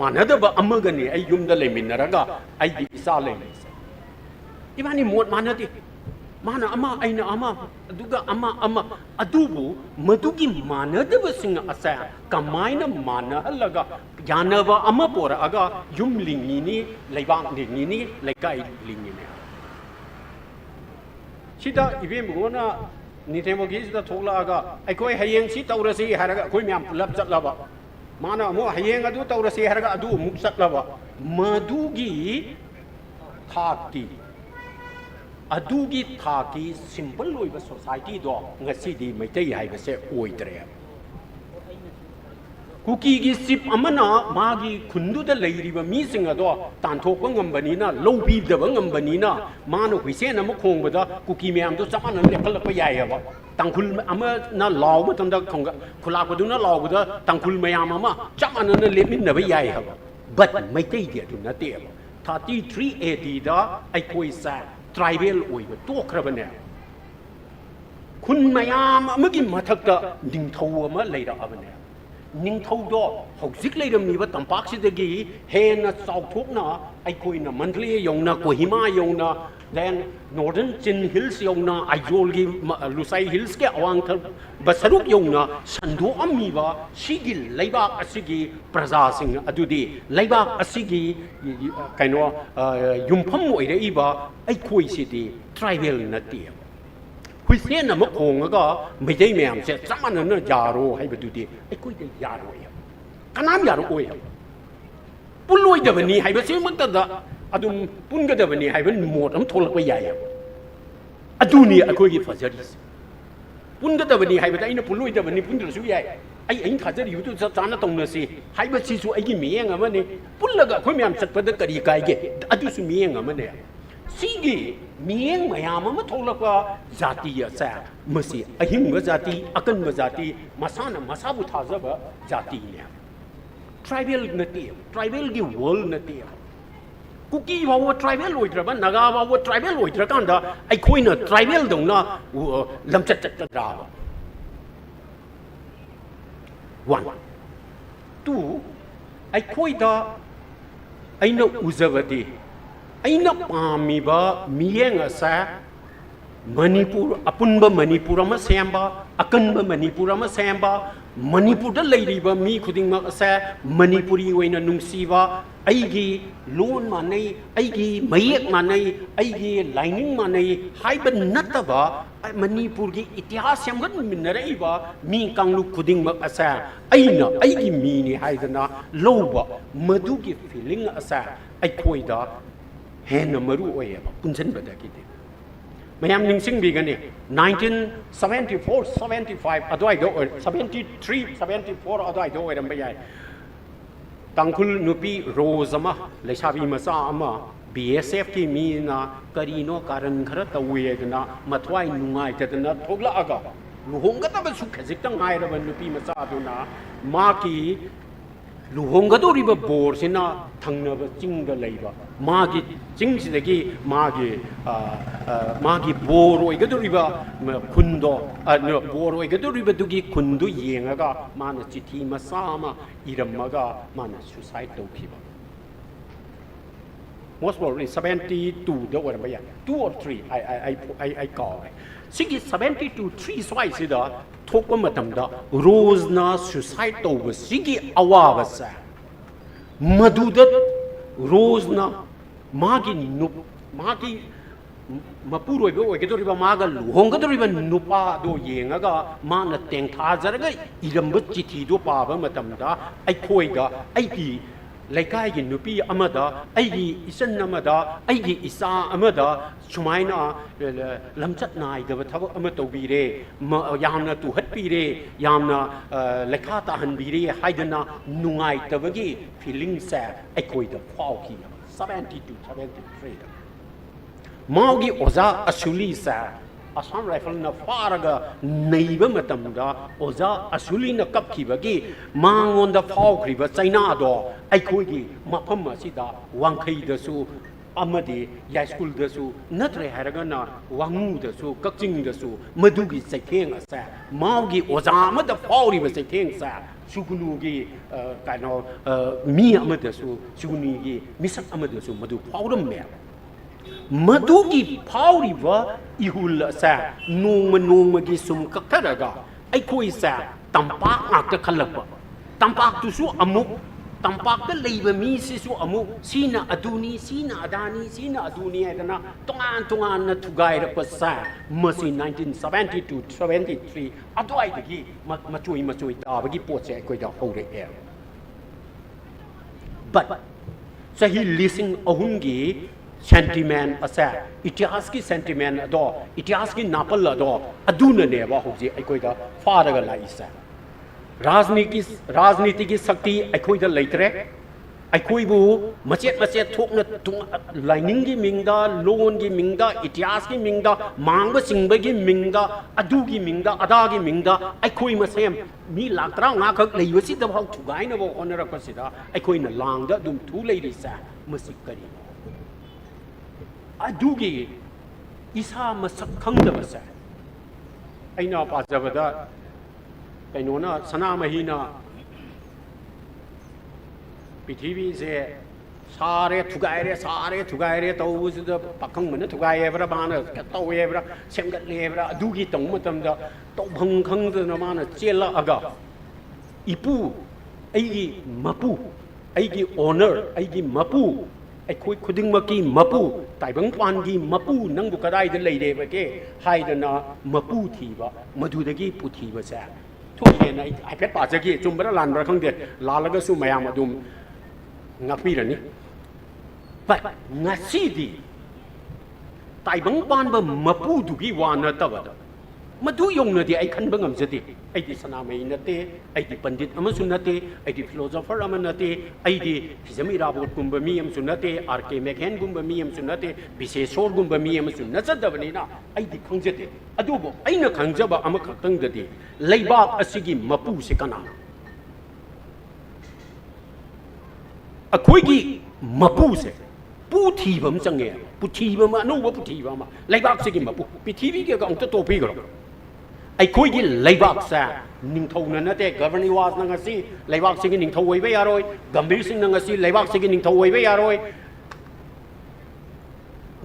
manadaba amagani ai yumda leminaraga aigi isa lemise ibani mot manadi mana ama aina ama aduga ama adubu madugi manadaba singa asa kamaina manahalaga yanaba ama pora aga yum lingini leibang lingini lekai lingini sida ibe mona นี่เทมกี้จะทุกละก็ไอ้คุยเฮียงสิตาวรสีหาระก็คุยมีอันปุลับจัดละวะมานะมัวเฮียงอดูตาวรสีหาระก็อดูมุกจัดละวะมาดูกีทากีอดูกีทากี simple เลยว่า society ดอกงั้นสิดีไม่ได้ให้ว่าเสียอวยเตรียมคุกกี้กิสิบอามันนะมากีคุณดูแต่เลยรีบมีสิ่งอะตัวตันทกว่างำบันนี้นะโลบีบเดว่างำบันนี้นะมาโนวิเศษนะมุขงบดาคุกกี้มีอันตัวสักอันนั้นเนี่ยก็เลยไปใหญ่อะวะตังคุณอามันน่ะลาวมันตั้งแต่ของคุณลาบดูน่ะลาวบดาตังคุณไม่อามาจับอันนั้นเล็บมินน่ะไปใหญ่อะวะบัดไม่ได้เดียดูนะเตี้ยถ้าที่380ดาไอ้คุยแซ่tribal โอ้ยตัวครับเนี่ยคุณไม่อามาเมื่อกี้มาทักตะดิ่งทัวมาเลยดาอันเนี่ยนิ่งเท่าดอกหกสิบเลยเดิมมีว่าตั้งปากสิเด็กเฮน่ะสาวทุกนะไอ้คุยน่ะมันเรียยงนะกุหิมายงนะแดนนอร์เดนจินฮิลส์ยงนะไอโยลกีลูไซฮิลส์แกอวังทบัสรุกยงนะสันดูอามีว่าสิกิไลบากอสิกีประชาสิงอดูดีไลบากอสิกีกันว่ายุมพัมมวยได้อีบ่าไอ้คุยสิดีทริเวลนัดเดียวคุยเสียนะมุขงก็ไม่ได้แม่เสียสมันนั่นยาโรให้ไปดูดีไอ้คุยได้ยาโรยกันน้ำยาโรโอ้ยปุ่นลอยเดี๋ยวนี้ให้ไปเสียมันตัดอะอดุมปุ่นก็เดี๋ยวนี้ให้เป็นหมดน้ำทนละไปใหญ่อดูนี่ไอ้คุยกี่ฟังเสียดิปุ่นก็เดี๋ยวนี้ให้ไปได้นะปุ่นลอยเดี๋ยวนี้ปุ่นจะสู้ใหญ่ไอ้อินข้าจะอยู่ตัวจานตรงนั้นสิให้ไปชี้สู้ไอ้กี่เมียงอะมันนี่ปุ่นละก็คุยแม่สัตว์ประเดี๋ยวกระดิกไอ้กี่อดูสู้เมียงอะมันเนี่ยสิกีเมียงไม่ยามันทลกว่าจาติอะแซ่มาสิไอ้หิมก็จาติอักันก็จาติมาสานะมาสาบุท่าจะแบบจาติเนี่ย tribal นั่นเอง tribal กี่ world นั่นเองคุกกี้ว่า tribal ลอยตระบันนักว่า tribal ลอยตระกันดาไอ้คุยน่ะ tribal ตรงน่ะลำจัดดาวone two ไอ้คุยดาไอ้น่ะอุจจาระไอ้นับปามีบ่มีเองอะแซ่มณีปุรอปุนบ่มณีปุรมาเสียมบ่อกันบ่มณีปุรมาเสียมบ่มณีปุรได้เลยดีบ่มีคุดิงมาแซ่มณีปุรีไว้นะนุ่งสีบ่ไอ้กีลูนมาในไอ้กีไม่เอกมาในไอ้กีไลนิ่งมาในให้เป็นนัดบ่มณีปุรีอิติหาสยังกันมินอะไรบ่มีกังลูกคุดิงมาแซ่ไอ้น่ะไอ้กีมีนี่ให้ดนะโลบ่มาดูกี feeling อะแซ่ไอ้คุยดาเห็นมารู้ว่าอย่างปุ่นเส้นแบบนี้ดิไม่ยามนิ่งสิ่งดีกันนี่1974 75อะไรดู73 74อะไรดูอะไรไม่ใช่ตั้งคุณนุปีโรซมาเลยชาบีมาซามา BSF ที่มีนะกรีโนการันขรัตเวกนะมาทวายนุ่งไงแต่นะทุกละก็ลูกหงก็ต้องเป็นสุขสิตั้งไงเราเป็นนุปีมาซาดูนะมากีลูกหงก็ต้องรีบบอกสินะทั้งนั้นเป็นจริงกันเลยบ่มากีจริงสิเด็กมากีบัวรวยก็ต้องรีบคุณโดเนี่ยบัวรวยก็ต้องรีบดูกีคุณดูเยี่ยงก็มาเนี่ยจิตที่มาสามาอีรำมาก็มาเนี่ย suicide ตัวพี่บ่ most probably 72เดี๋ยววันไม่ยัง2 or 3ไอ้ก่อสิ่งที่72 3สวยสิดาทุกวันมาทำดา rose น่ะ suicide ตัวสิ่งที่อวาบสะมาดูดัด rose น่ะมากินนุมากิมาพูดไว้ก็ไว้ก็ตัวริบมากันลูหงก็ตัวริบนุปาดูเองก็มาเนี่ยแต่งท่าจะอะไรก็อีรำบัดจิตที่ดูป่าบ้างมาทำดาไอ้คุยก็ไอ้พี่เลยกายกินนุปีอามาดาไอ้กีอิสันนามาดาไอ้กีอิสาอามาดาชมัยน่ะลำจัดนายกับทับอามาตัวบีเรมายามน่ะตัวฮัดบีเรยามน่ะเลขาตาหันบีเรให้ดนะนุ่งไงแต่ว่ากี้ feeling sad ไอ้คุยกับพ่อขี้72 73มากี้โอซาอัศลีแซ่อาสามไรฟิลน่ะฟาร์กในบ้านมาทำดาโอซาอัศลีน่ะกับขี้บกี้มางอนดาฟ้าขี้บไซน่าดอไอ้คุยกี้มาพัมมาสิดาวังขี้เดสูอามาดียายสกุลเดสูนัดเรหะรักน่ะวังงูเดสูกักจิงเดสูมาดูกี้ใส่เข่งแซ่มากี้โอซามาดาฟ้าขี้บใส่เข่งแซ่สุกุนูกี้กันเนาะมีอามาเดสูสุกุนีกี้มิสักอามาเดสูมาดูฟ้าดมแม่มาดูกี่พาวรีวะอีหุลแซ่นูมกี่สุมกักทะระกะไอ้คุยแซ่ตั้มปากอักจะขลับตั้มปากตุสุอามุก तंपाक लेब मी सिसु अमु सीना अदुनी सीना अदानी सीना अदुनी हैदना तोंगान तोंगान न थुगाइर पसा मसी 1972 73 अदुआई दगी मचुई ताबगी पोचे कोइदा हौरे ए but सही लिसिंग अहुंगी sentiment असा इतिहास की sentiment अदो इतिहास की नापल अदो अदुन नेबा होजी अकोइदा फारगा लाइसा राजनीति की शक्ति अखोइदा लेतरे अखोइबु मचेत मचेत थोकना लाइनिंग की मिंगदा लोन की मिंगदा इतिहास की मिंगदा मांग सिंग की मिंगदा अदु की मिंगदा अदा की मिंगदा अखोइ मसेम मी लात्रा nga khak leibasi da hau thugai na bo onara pasida अखोइना Langda दुम थु लेरिसा मसि करी अदुगी इसा मसक खंगदबसा अइना पाजबदा कैनोना सनामहीना पृथ्वी से सारे थुगाइरे तौबुसुदा पाखंग मन थुगाइएब्रा माना तौएब्रा सेमगतलेब्रा अदुगी तौ मतमदा तौभंग खंगदना माना चेलाअगा इपु अइगी मपु अइगी ओनर अइगी मपु अखोई खुदिंगमकी मपु ताइबंगपानगी मपु नंगबु कदाइदा लेरेबगे हाइदना मपु थीबा मधुदगी पुथीबसा थोइना आइफेट पाजगी चुमबरा लानबरा खंगदे लालगसु मयाम अदुम ngapirani but ngasidi taibangpan ba mapu dugi wana tabada madu yongna di ai khanba ngamjadi ai di sanamai nate ai di pandit amasu nate ai di philosopher amanate ai di hizami rabot gumba mi amsu nate rk mchen gumba mi amsu nate bisesor gumba mi amsu natsadabani na ai di khangjate adubo aina khangjaba amakhatang dadi leibak asigi mapu se kana अखोइगी मपू से पुथीबम चंगे पुथीबम अनौब पुथीबम लेबाक से मपू पृथ्वी के अंत तोपीगरो अखोइगी लेबाक से निंथौना नते governing वास नंगसी लेबाक से निंथौ ओइबे यारोय गंभीर सिंह नंगसी लेबाक से निंथौ ओइबे यारोय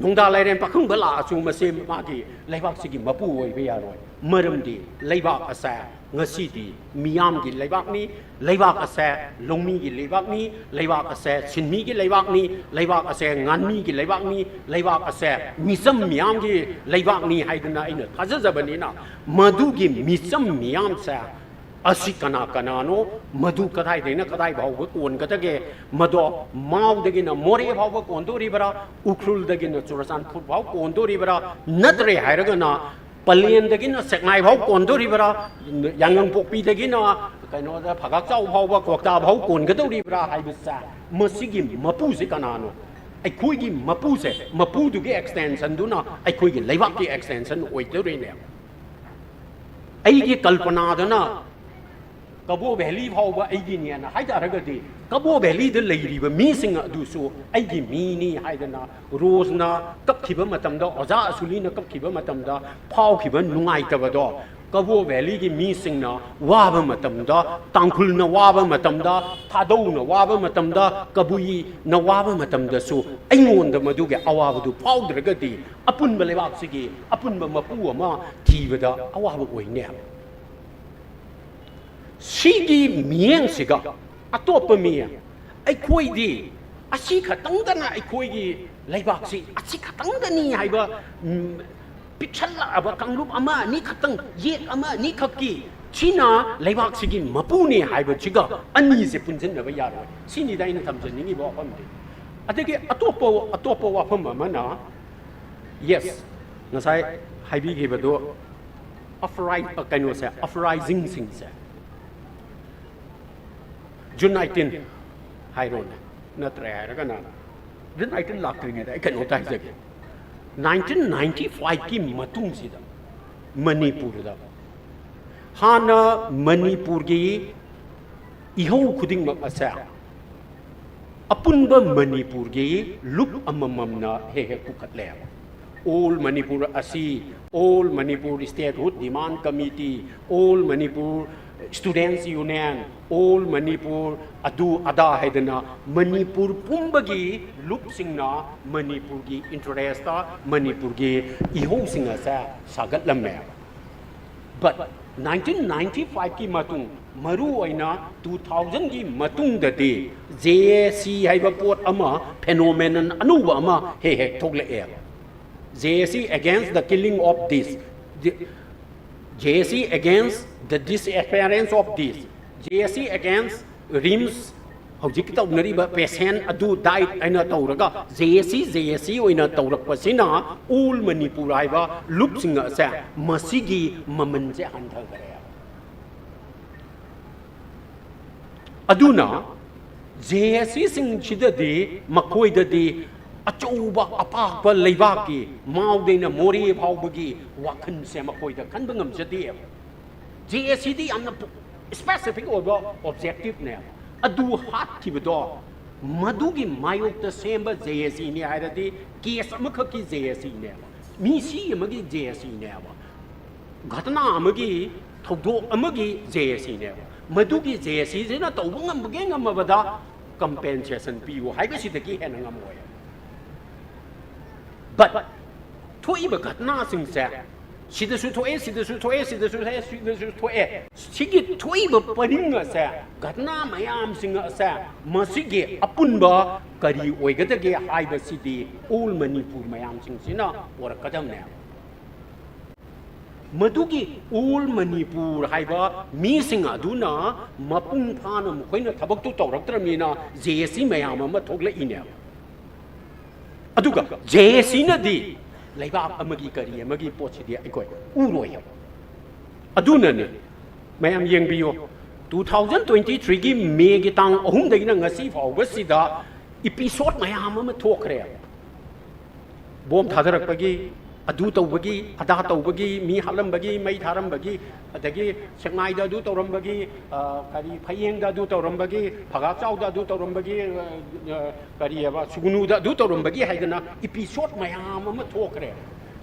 नोंदा लाइरेन पाखंग बला अचु मसे मागी लेबाक से मपू ओइबे यारोय मरमदी लेबाक असा ngasi miyam gi leibak ni leibak ase longmi gi leibak ni leibak ase sinmi gi leibak ni leibak ase nganmi gi leibak ni leibak ase misam miyam gi leibak ni haidana aina thajajabani na madu gi misam miyam sa asi kana kana no madu kadai deina kadai bhaw kon kadage mado maw degi na more bhaw kon do ribara ukrul degi na churasan phut bhaw kon do ribara natre hairaga na Paliyan दगी न सेकनाय भाव कोंदोरिबरा यांगंग पोकपी दगी न कनो दा फगाक चाव भाव बा कोकता भाव कोनगदोरिबरा हाइबसा मसिगी मपू से कनानो अखोइगी मपू से मपू दुगी एक्सटेंशन दुना अखोइगी लेबाक की एक्सटेंशन ओइदोरिने अइगी कल्पना दना कबो वैली भाव बा अइगी नियाना हाइदारगदी कबो वैली द लेरिबा मीसिंग अदुसु अइगी मीनी हाइदना रोजना कपखिबा मतमदा ओजा असुलीना कपखिबा मतमदा फावखिबा नुंगाइतबदो कबो वैली की मीसिंगना वाबा मतमदा तांखुलना वाबा मतमदा थादौना वाबा मतमदा कबुई न वाबा मतमदसु अइंगोंदा मदुगे अवाबदु फावद्रगदी अपुनबा लेबाकसिगी अपुनबा मपु अमा थीबदा अवाबा ओइने सिगी मियंग सिगा अतोप मियंग अखोइदी असी खतंगदना अखोइगी लेबाकसि असी खतंगदनी हाइबा पिछला अब कांगरूप अमा नि खतंग ये अमा नि खक्की छिना लेबाकसिगी मपुनी हाइबा छिगा अनि से पुंजनबा यारोय सिनि दाइना थमजनिंगी बो फमदे अदगे अतोप वाफम अमना यस नसाय हाइबिगेबदो अफराइट कनो से अफराइजिंग सिंग से June 19 हाइरोन नत्रे हाइरगना June 19 लाक्तरिङेदा कनो ताइजगे 1995 की मतुंगसिदा मणिपुरदा हाना मणिपुरगी इहौ खुदिंगमक असा अपुनबा मणिपुरगी loop अमममना hey पुखतले All Manipur asi All Manipur Statehood Demand Committee All Manipur Students Union All Manipur adu ada haidana Manipur pumbagi loop singna Manipur gi interest Manipur gi ihong singa sa sagat lamme but 1995 की मतुंग मरु ओइना 2000 की मतुंग ददि JAC हाइबा pot अमा phenomenon Anubha अमा हे हे थोकले JAC against the killing of this, JAC against the disappearance of this, JAC against RIMS हौजिक तौनरीबा patient अदु diet अइना तौरगा JAC ओइना तौरकपसिना उल मणिपुर हाइबा लुपसिंग असे मसिगी ममनजे हंथगरे अदुना JAC सिंग छिददि मखोइददि अचौबा अपाकबा लेबाकी माउदेना मोरे फाउबगी वाखन से मखोइदा खनब ngमजदि JAC दी यामना स्पेसिफिक ओबा ऑब्जेक्टिव ने अदु हाथिबदो मदुगी मायोक्ता सेंबा JAC ने हायरदि केस अमखकी JAC ने मिसी अमगी JAC ने घटना अमगी थौदो अमगी JAC ने मदुगी JAC जेना तौबा ngमबगे ngमबदा कंपेंसेशन पियो हाइबसिदगी हेन ngमोय but थोइबा घटना सिंगसे सिदसु थोए सिगी थोइबा परिंग असे घटना मयाम सिंग असे मसिगे अपुनबा करी ओइगदगे हाइबसिदि ऑल मणिपुर मयाम सिंगसिना ओरकदमने मदुगी ऑल मणिपुर हाइबा मीसिंग अदुना मपुंग फाना मखोइना थबक्तु तौरक्त्रमिना JAC मयाम अमा थोगले इने अदुगा JAC नदी लेबाक अमगी करी अमगी पोचिदि अखोय उरोय अदुनने मयाम येंबियो 2023 की मे की तांग अहुम दगिना ngasi फावबसिदा एपिसोड मयाम अमा थोखरे बोम थादरकपगी अदु तौबगी अदा तौबगी मी हालंबगी मई थारंबगी अदगी सेंगाइदा अदु तौरंबगी करी फयेंगा अदु तौरंबगी फगाचाउदा अदु तौरंबगी करी एबा सुगुनुदा अदु तौरंबगी हाइदना एपिसोड मयाम अमा थोखरे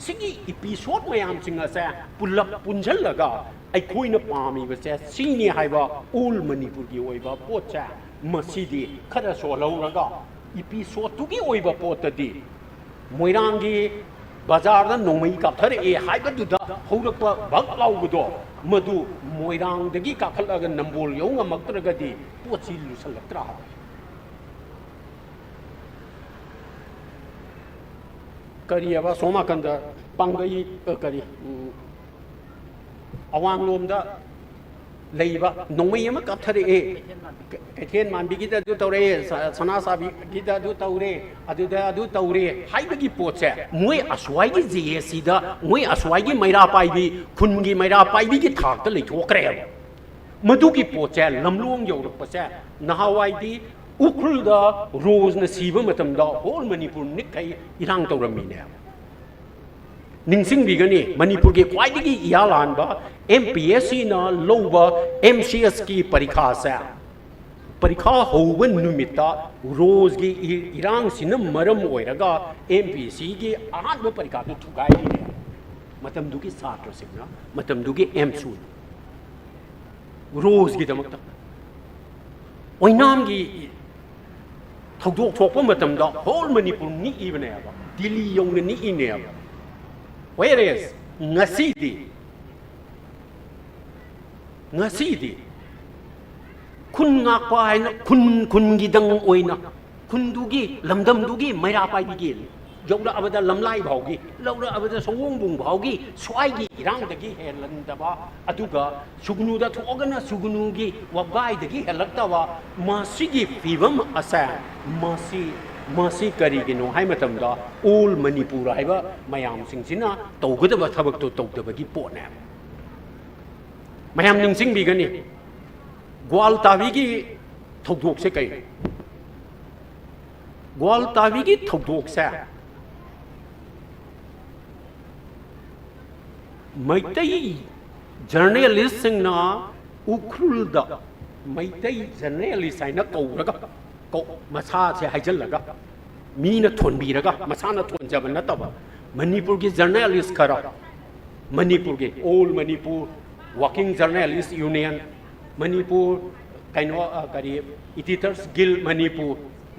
सिगी एपिसोड मयाम सिंगसे पुलप पुंजलगा अखोइना पामीबसे सिनी हाइबा ऑल मणिपुर की ओइबा पोचा मसीदी खरा सोलौरगा एपिसोड तुगी ओइबा पोतदी मोइरांगी बाजार नोमई काथर ए हाइबदुदा हौरप भग लाउबदो मदु मोइरांगदगी काखलग नंबोल यौंग मक्त्रगदी पोची लुसलक्त्रा करियबा सोमाकंद पांगई करी अवांग लोमदा लेबा नोमई अमा काथरे ए कैथेन मानबिगिदा दु तौरे सना साबिगिदा दु तौरे अदु तौरे हाइबगी पोचे मोय असवाइगी JAC दा मोय असवाइगी मैरा पाइबी खुनगी मैरा पाइबी की थाकत लेथोकरे मदुगी पोचे लमलोंग यौरपसे नहावाइदी उखुलदा रोज न सीबा मतमदा होल मणिपुर निकै इरांग तौरमीने निंसिंग बिगनी मणिपुर के क्वाइदगी इयालानबा MPSC ना लोबा MCS की परीक्षा से परीक्षा होवन नुमिता रोज की इरांग सिन मरम ओइरगा MPC की आत्म परीक्षा तो थुगाई ने मतमदुगी छात्र सिंगना मतमदुगी MSU रोज की दमकता ओइनाम की थौदोक थोकपा मतमदा होल मणिपुर नि इबनेबा दिल्ली यौन नि इनेबा whereas ngasidi kun ngakpa haina kun gidang oina kundugi lamdamdugi maira paibigi yauda abada lamlai bhaugi laura abada songong bung bhaugi swaigi irangdagi helandaba aduga sugnuda thogana sugnugi wabaidagi helaktaba masigi pibam asa masi karigino haimatamda all manipur haiba mayam singsina tawgadaba thabakto tawdabagi pone mayam ningsing bigani gwal tawigi thogdok se kai gwal tawigi thogdok se maitai journalist singna ukrulda maitai journalist aina kawraga को मसा से हाइजलगा मीना थोनबीरगा मसाना थोनजब नतबा मणिपुर की journalist खरा मणिपुर के all Manipur working journalist union Manipur काइनो करी editors guild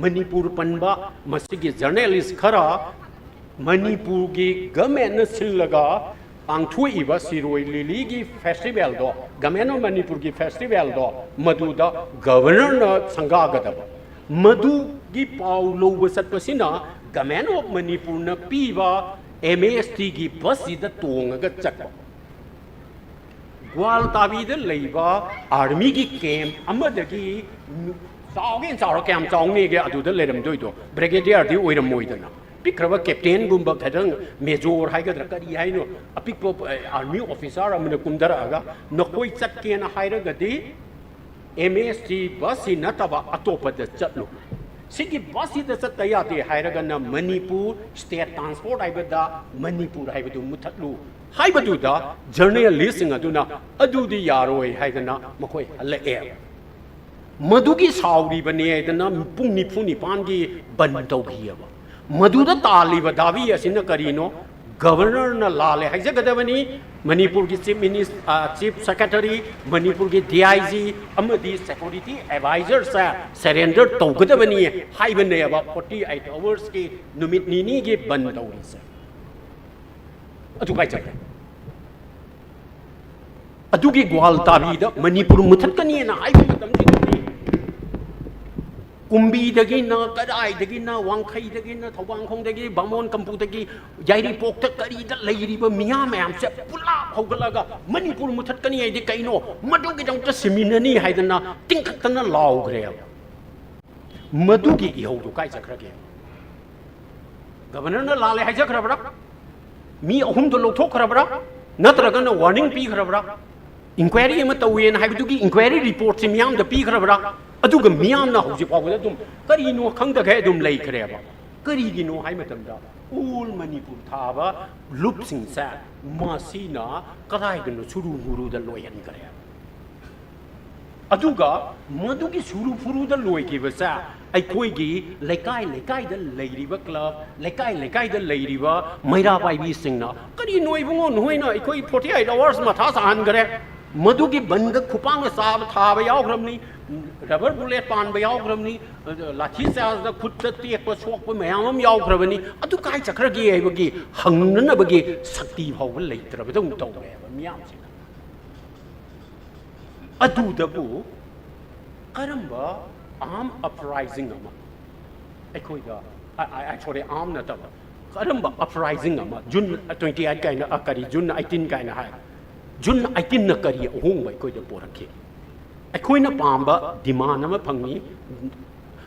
Manipur पनबा मसिगी जर्नलिस्ट खरा मणिपुर की गवर्नमेंट सिलगा पांथुइबा सिरोई लिली की फेस्टिवल दो गवर्नमेंट ऑफ मणिपुर की फेस्टिवल दो मधुदा गवर्नर न संगागदब मधु की पाउ लोब सत्पसिना गवर्नमेंट ऑफ मणिपुर न पीबा MAST की बस सिदा तोंगगा चक्क ग्वाल ताबीद लेबा आर्मी की कैंप अमदगी चावगे चाव कैंप चावने के अदुद लेरमदोइदो ब्रिगेडियर दी ओइरमोइदना पिक्रब कैप्टन गुम्बा खदंग मेजोर हाइगद्र करी हाइनो अपिक आर्मी ऑफिसर अमन कुमदरगा नकोई चक्केना हाइरगदी MAST बस सी नतबा अतोपद चटलो सिगी बस सी चट यादे हाइरगना मणिपुर स्टेट ट्रांसपोर्ट हाइबदा मणिपुर हाइबदु मुथटलु हाइबदुदा जर्नलिस्टिंग अदुना अदुदी यारोय हाइदना मखोय हलए मधुगी साउरी बने हाइदना पुंग निफु निपान की बन तौगियबा मधुदा तालिबा दाबी असिन करीनो गवर्नर न लाले हाइजगदबनी मणिपुर की चीफ सेक्रेटरी मणिपुर की DIG अमदी सिक्योरिटी एडवाइजर से सरेंडर तौगदबनी हाइबने अब 48 आवर्स की नुमित निनी की बन तौरी से अदु काय चले अदुगी ग्वाल ताबीदा मणिपुर मुथतकनी ना हाइबे मतमदी कुंबी न कदाई न वांखई न थौबांखोंग बामोन कंपू याइरी पोक्त करी लेरिब मिया मैम से पुला हौगलगा मणिपुर मुथतकनी है कईनो मधुगी दंत सिमिननी हाइदना तिंखतना लाउग्रे मधुगी इहौदु काय जखरगे गवर्नर न लाले हाइजखरबरा मी अहुमदो लौथोखरबरा नत्रगन वार्निंग पीखरबरा इंक्वायरी अमा तौवेन हाइबदुगी इंक्वायरी रिपोर्ट से मियाम द पीखरबरा अदुग मियामना हौजि पावदा दुम करीनो खंगदगे दुम लेखरेबा करीगिनो हाइ मतमदा उल मणिपुर थाबा लुपसिंग सा मासीना कदाइदनो सुरु हुरुदा लोयन करे अदुगा मधुगी सुरु फुरुदा लोयकिबसा अइखोइगी लेकाय लेकाय द लेरिबा क्लब लेकाय लेकाय द लेरिबा मैरा पाइबी सिंगना करी नोइबुंगो नोइना अइखोइ 48 आवर्स मथा साहन करे मधुगी बंग खुपांग साब थाबा यावग्रमनी रबर बुलेट पान यावग्रमनी लाठी चार्ज खुद तेप सोप मैम यावग्रबनी अदु काय चखरगे हैबगी हंगनबगी शक्ति फाव लेत्रबदौ तौरेबा मियामसिना अदुदबु करंबा आर्म अपराइजिंग अमा अखोइदा एक्चुअली आर्म नतबा करंबा अपराइजिंग अमा जून 28 काइना करी जून 18 काइना हाय जून 18 न करी अहोंग अखोइदा पोरखे अखोइना पांबा डिमांड अमा फंगी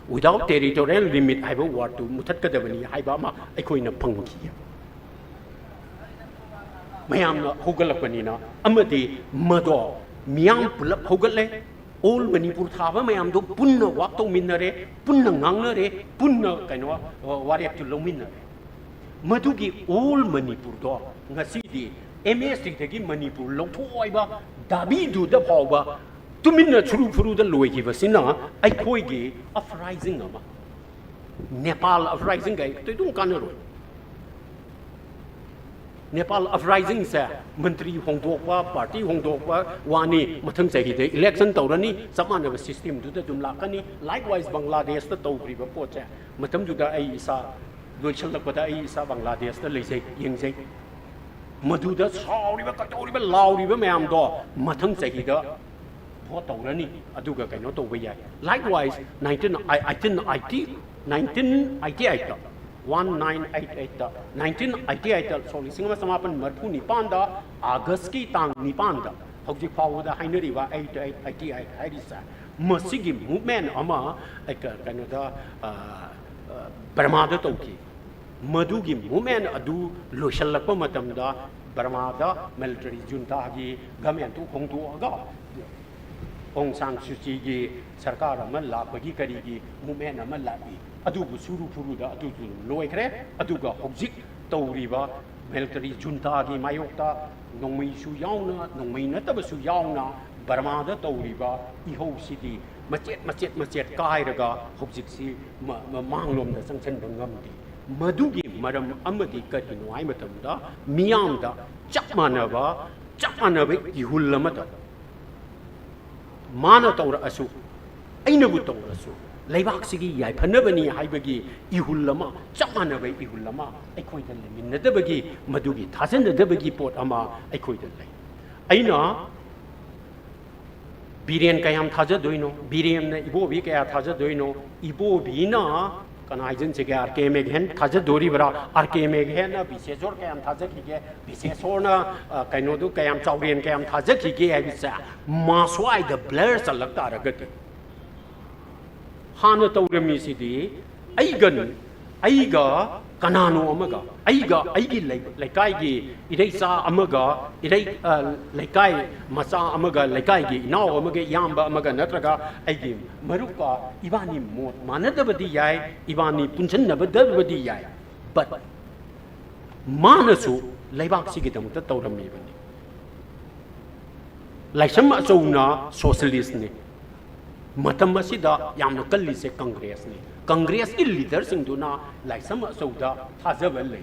विदाउट टेरिटोरियल लिमिट हाइबा वार्ड टू मुथतकदबनी हाइबा अमा अखोइना फंगी मयामना होगलपनीना अमदि मदो मियाम पुलप होगले ऑल मणिपुर थाबा मयाम दो पुन्न वाक तो मिनरे पुन्न ngangnare पुन्न कइनो वारेप तु लोमिनरे मधुगी ऑल मणिपुर दो ngasi MAST थगी मणिपुर लौथोइबा दाबी दुदा फावबा तुमिन छुरु फुरुदा लोइगिबसिना अइखोइगी अपराइजिंग अमा नेपाल अपराइजिंग गाय तो दुम कानरो नेपाल अपराइजिंग से मंत्री होंदोकवा पार्टी होंदोकवा वानी मथंग चाहिए इलेक्शन तौरनी समानब सिस्टम दुदा दुम लाकनी लाइकवाइज बांग्लादेश ता तौग्रिबा पोचे मतम दुदा आई इसा लोइछलकपदा आई इसा बांग्लादेश ता लेजै यंगजै मधुदा साउरिबा कटौरिबा लाउरिबा मयाम दो मथंग चाहिए भोट तौरनी अदुगा कइनो तौबा याय लाइकवाइज 1988 1988 सॉरी सिंगमा समापन मरफू निपान दा अगस्त की तांग निपान दा हौजी फावदा हाइनरिबा 88 हाइरिसा मसिगी मूवमेंट अमा कइनो दा बर्मादा तौकी मधुगी मूवमेंट अदु लोशलक मतमदा बर्मादा मिलिटरी जुंता की गवर्नमेंट तु खोंगदोगा ओंग सांग सुची की सरकार अमा लापगी करीगी मूवमेंट अमा लाबी अदुबु सुरु फुरुदा अदुजु लोइखरे अदुगा हौजिक तौरिबा मिलिटरी जुंता की मायोक्ता नोंमैसु यावना नोंमै नतबसु यावना बर्मादा तौरिबा इहौसिदी मचेत कायरगा हौजिकसी मांगलोमदा संगसनबा ngamdi मधुगी मरम अमदी करिनो हाय मतमदा मियामदा चपमानबा इहुल अमदा माना तौर असु अइनबु तौर असु लेबाक सिगी याइफनबनी हाइबगी इहुलमा चमानबे इहुलमा अखोइद लेमिनदबगी मदुगी थाजनदबगी पोट अमा अखोइद ले अइना बीरेन कयाम थाजदोइनो बीरेन इबोबी कया थाजदोइनो इबोबीना कनाइजन से आर के मेघेन थाजदोरी बरा आर के मेघेन विशेषोर कयाम थाजखिगे विशेषोरना कइनोदु कयाम चाउरेन कयाम थाजखिगे हाइबिसा मासवाइ द ब्लर चलकता रगति हाना तौरमी सिदी अइगा कनानो अमगा अइगी लेकाइगी इरेसा अमगा इरे लेकाइ मचा अमगा लेकाइगी इनाव अमगे याम्बा अमगा नत्रगा अइगी मरुका इबानी मोट मानदबदी याय इबानी पुंजनबदबदी याय बट मानसु लेबाक सिगिदमत तौरमी बनी लाइसम अचौना सोशलिस्ट ने मतम असिदा यामना कल्लिसे कांग्रेस ने कांग्रेस की लीडर सिंधुना लाइसम अचौदा थाजब ले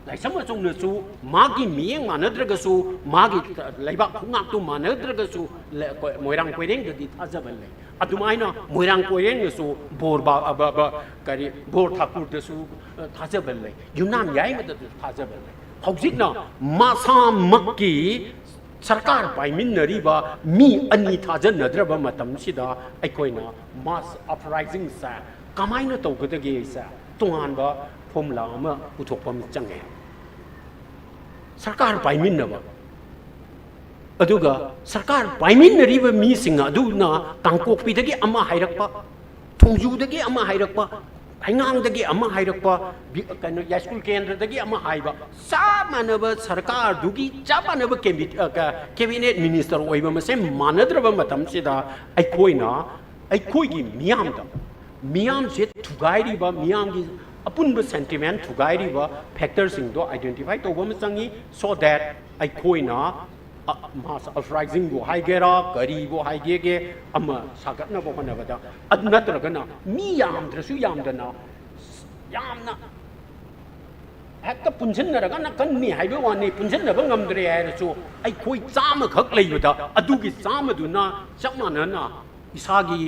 लाइसम अचौनसु मागी मियेंग मानद्रगसु मागी लेबाक खुंगातु मानद्रगसु मोइरांग कोइरेंगदि थाजब ले अदुमाइना मोइरांग कोइरेंगसु बोरबा अब करी बोर ठाकुरदसु थाजब ले युनाम याय मदद थाजब ले हौजिकना मासामक्की सरकार पाइमिनरीबा मी अनि थाजनद्रब मतमसिदा अखोइना मास अपराइजिंग सा कमाइना तौगदगे सा तोंगानबा फॉर्मुला अमा पुथोकपम चंगे सरकार पाइमिनबा अदुगा सरकार पाइमिनरीबा मी सिंग अदुना कांकोकपीदगे अमा हाइरकपा थोंजुदगे अमा हाइरकपा हाइंगांगदगे अमा हाइरकपा कनो यास्कुल केंद्रदगे अमा हाइबा सामानब सरकार दुगी चामानब कैबिनेट मिनिस्टर ओइबा मसे मानद्रब मतमसिदा अखोइना अखोइगी मियाम से थुगाइरिबा मियाम की अपुनब सेंटिमेंट थुगाइरिबा फैक्टर सिंगदो आइडेंटिफाई तौबा मचंगी सो दैट अखोइना मास अपराइजिंग बो हाइगेरा करी बो हाइगेगे अमा सागतना बो होनबदा अद नत्रगना मी यामद्रसु यामदना यामना हेक्ता पुंजनरगा नकन्नी हाइबे वानी पुंजनब ngamdre हाइरसु अखोइ चाम खक लेबदा अदुगी चामदुना चमानना इसागी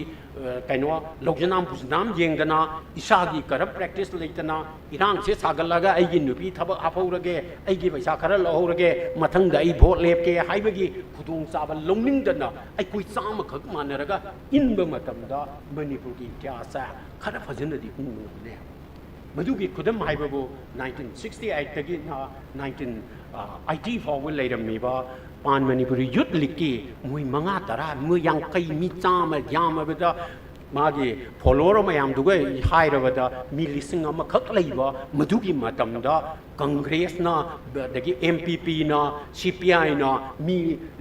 कनो लोकजनाम पुजनाम येंगदना इसागी करप प्रैक्टिस लेतना इरांग से सागलगा आइगी नुपी थब हाफौरगे आइगी पैसा खरा लहौरगे मथंग आई भोट लेपके हाइबगी खुदुंग चाब लोंनिंगदना अखोइ चाम खक मानरगा इनब मतमदा मणिपुर की इतिहास खरा फजनदी उंगने मधुगी खुदम हाइबबो 1968 तगी 1980 फाव लेरमीबा पान मणिपुरी युद्ध लिखी मुई मंगा तरा मुई यांकई मी चाम यामबदा मागे फॉलोअर मयाम दुगे हाइरबदा मी लिसिंग अमा खक लेबा मधुगी मतमदा कांग्रेस ना दगी एमपीपी ना सीपीआई ना मी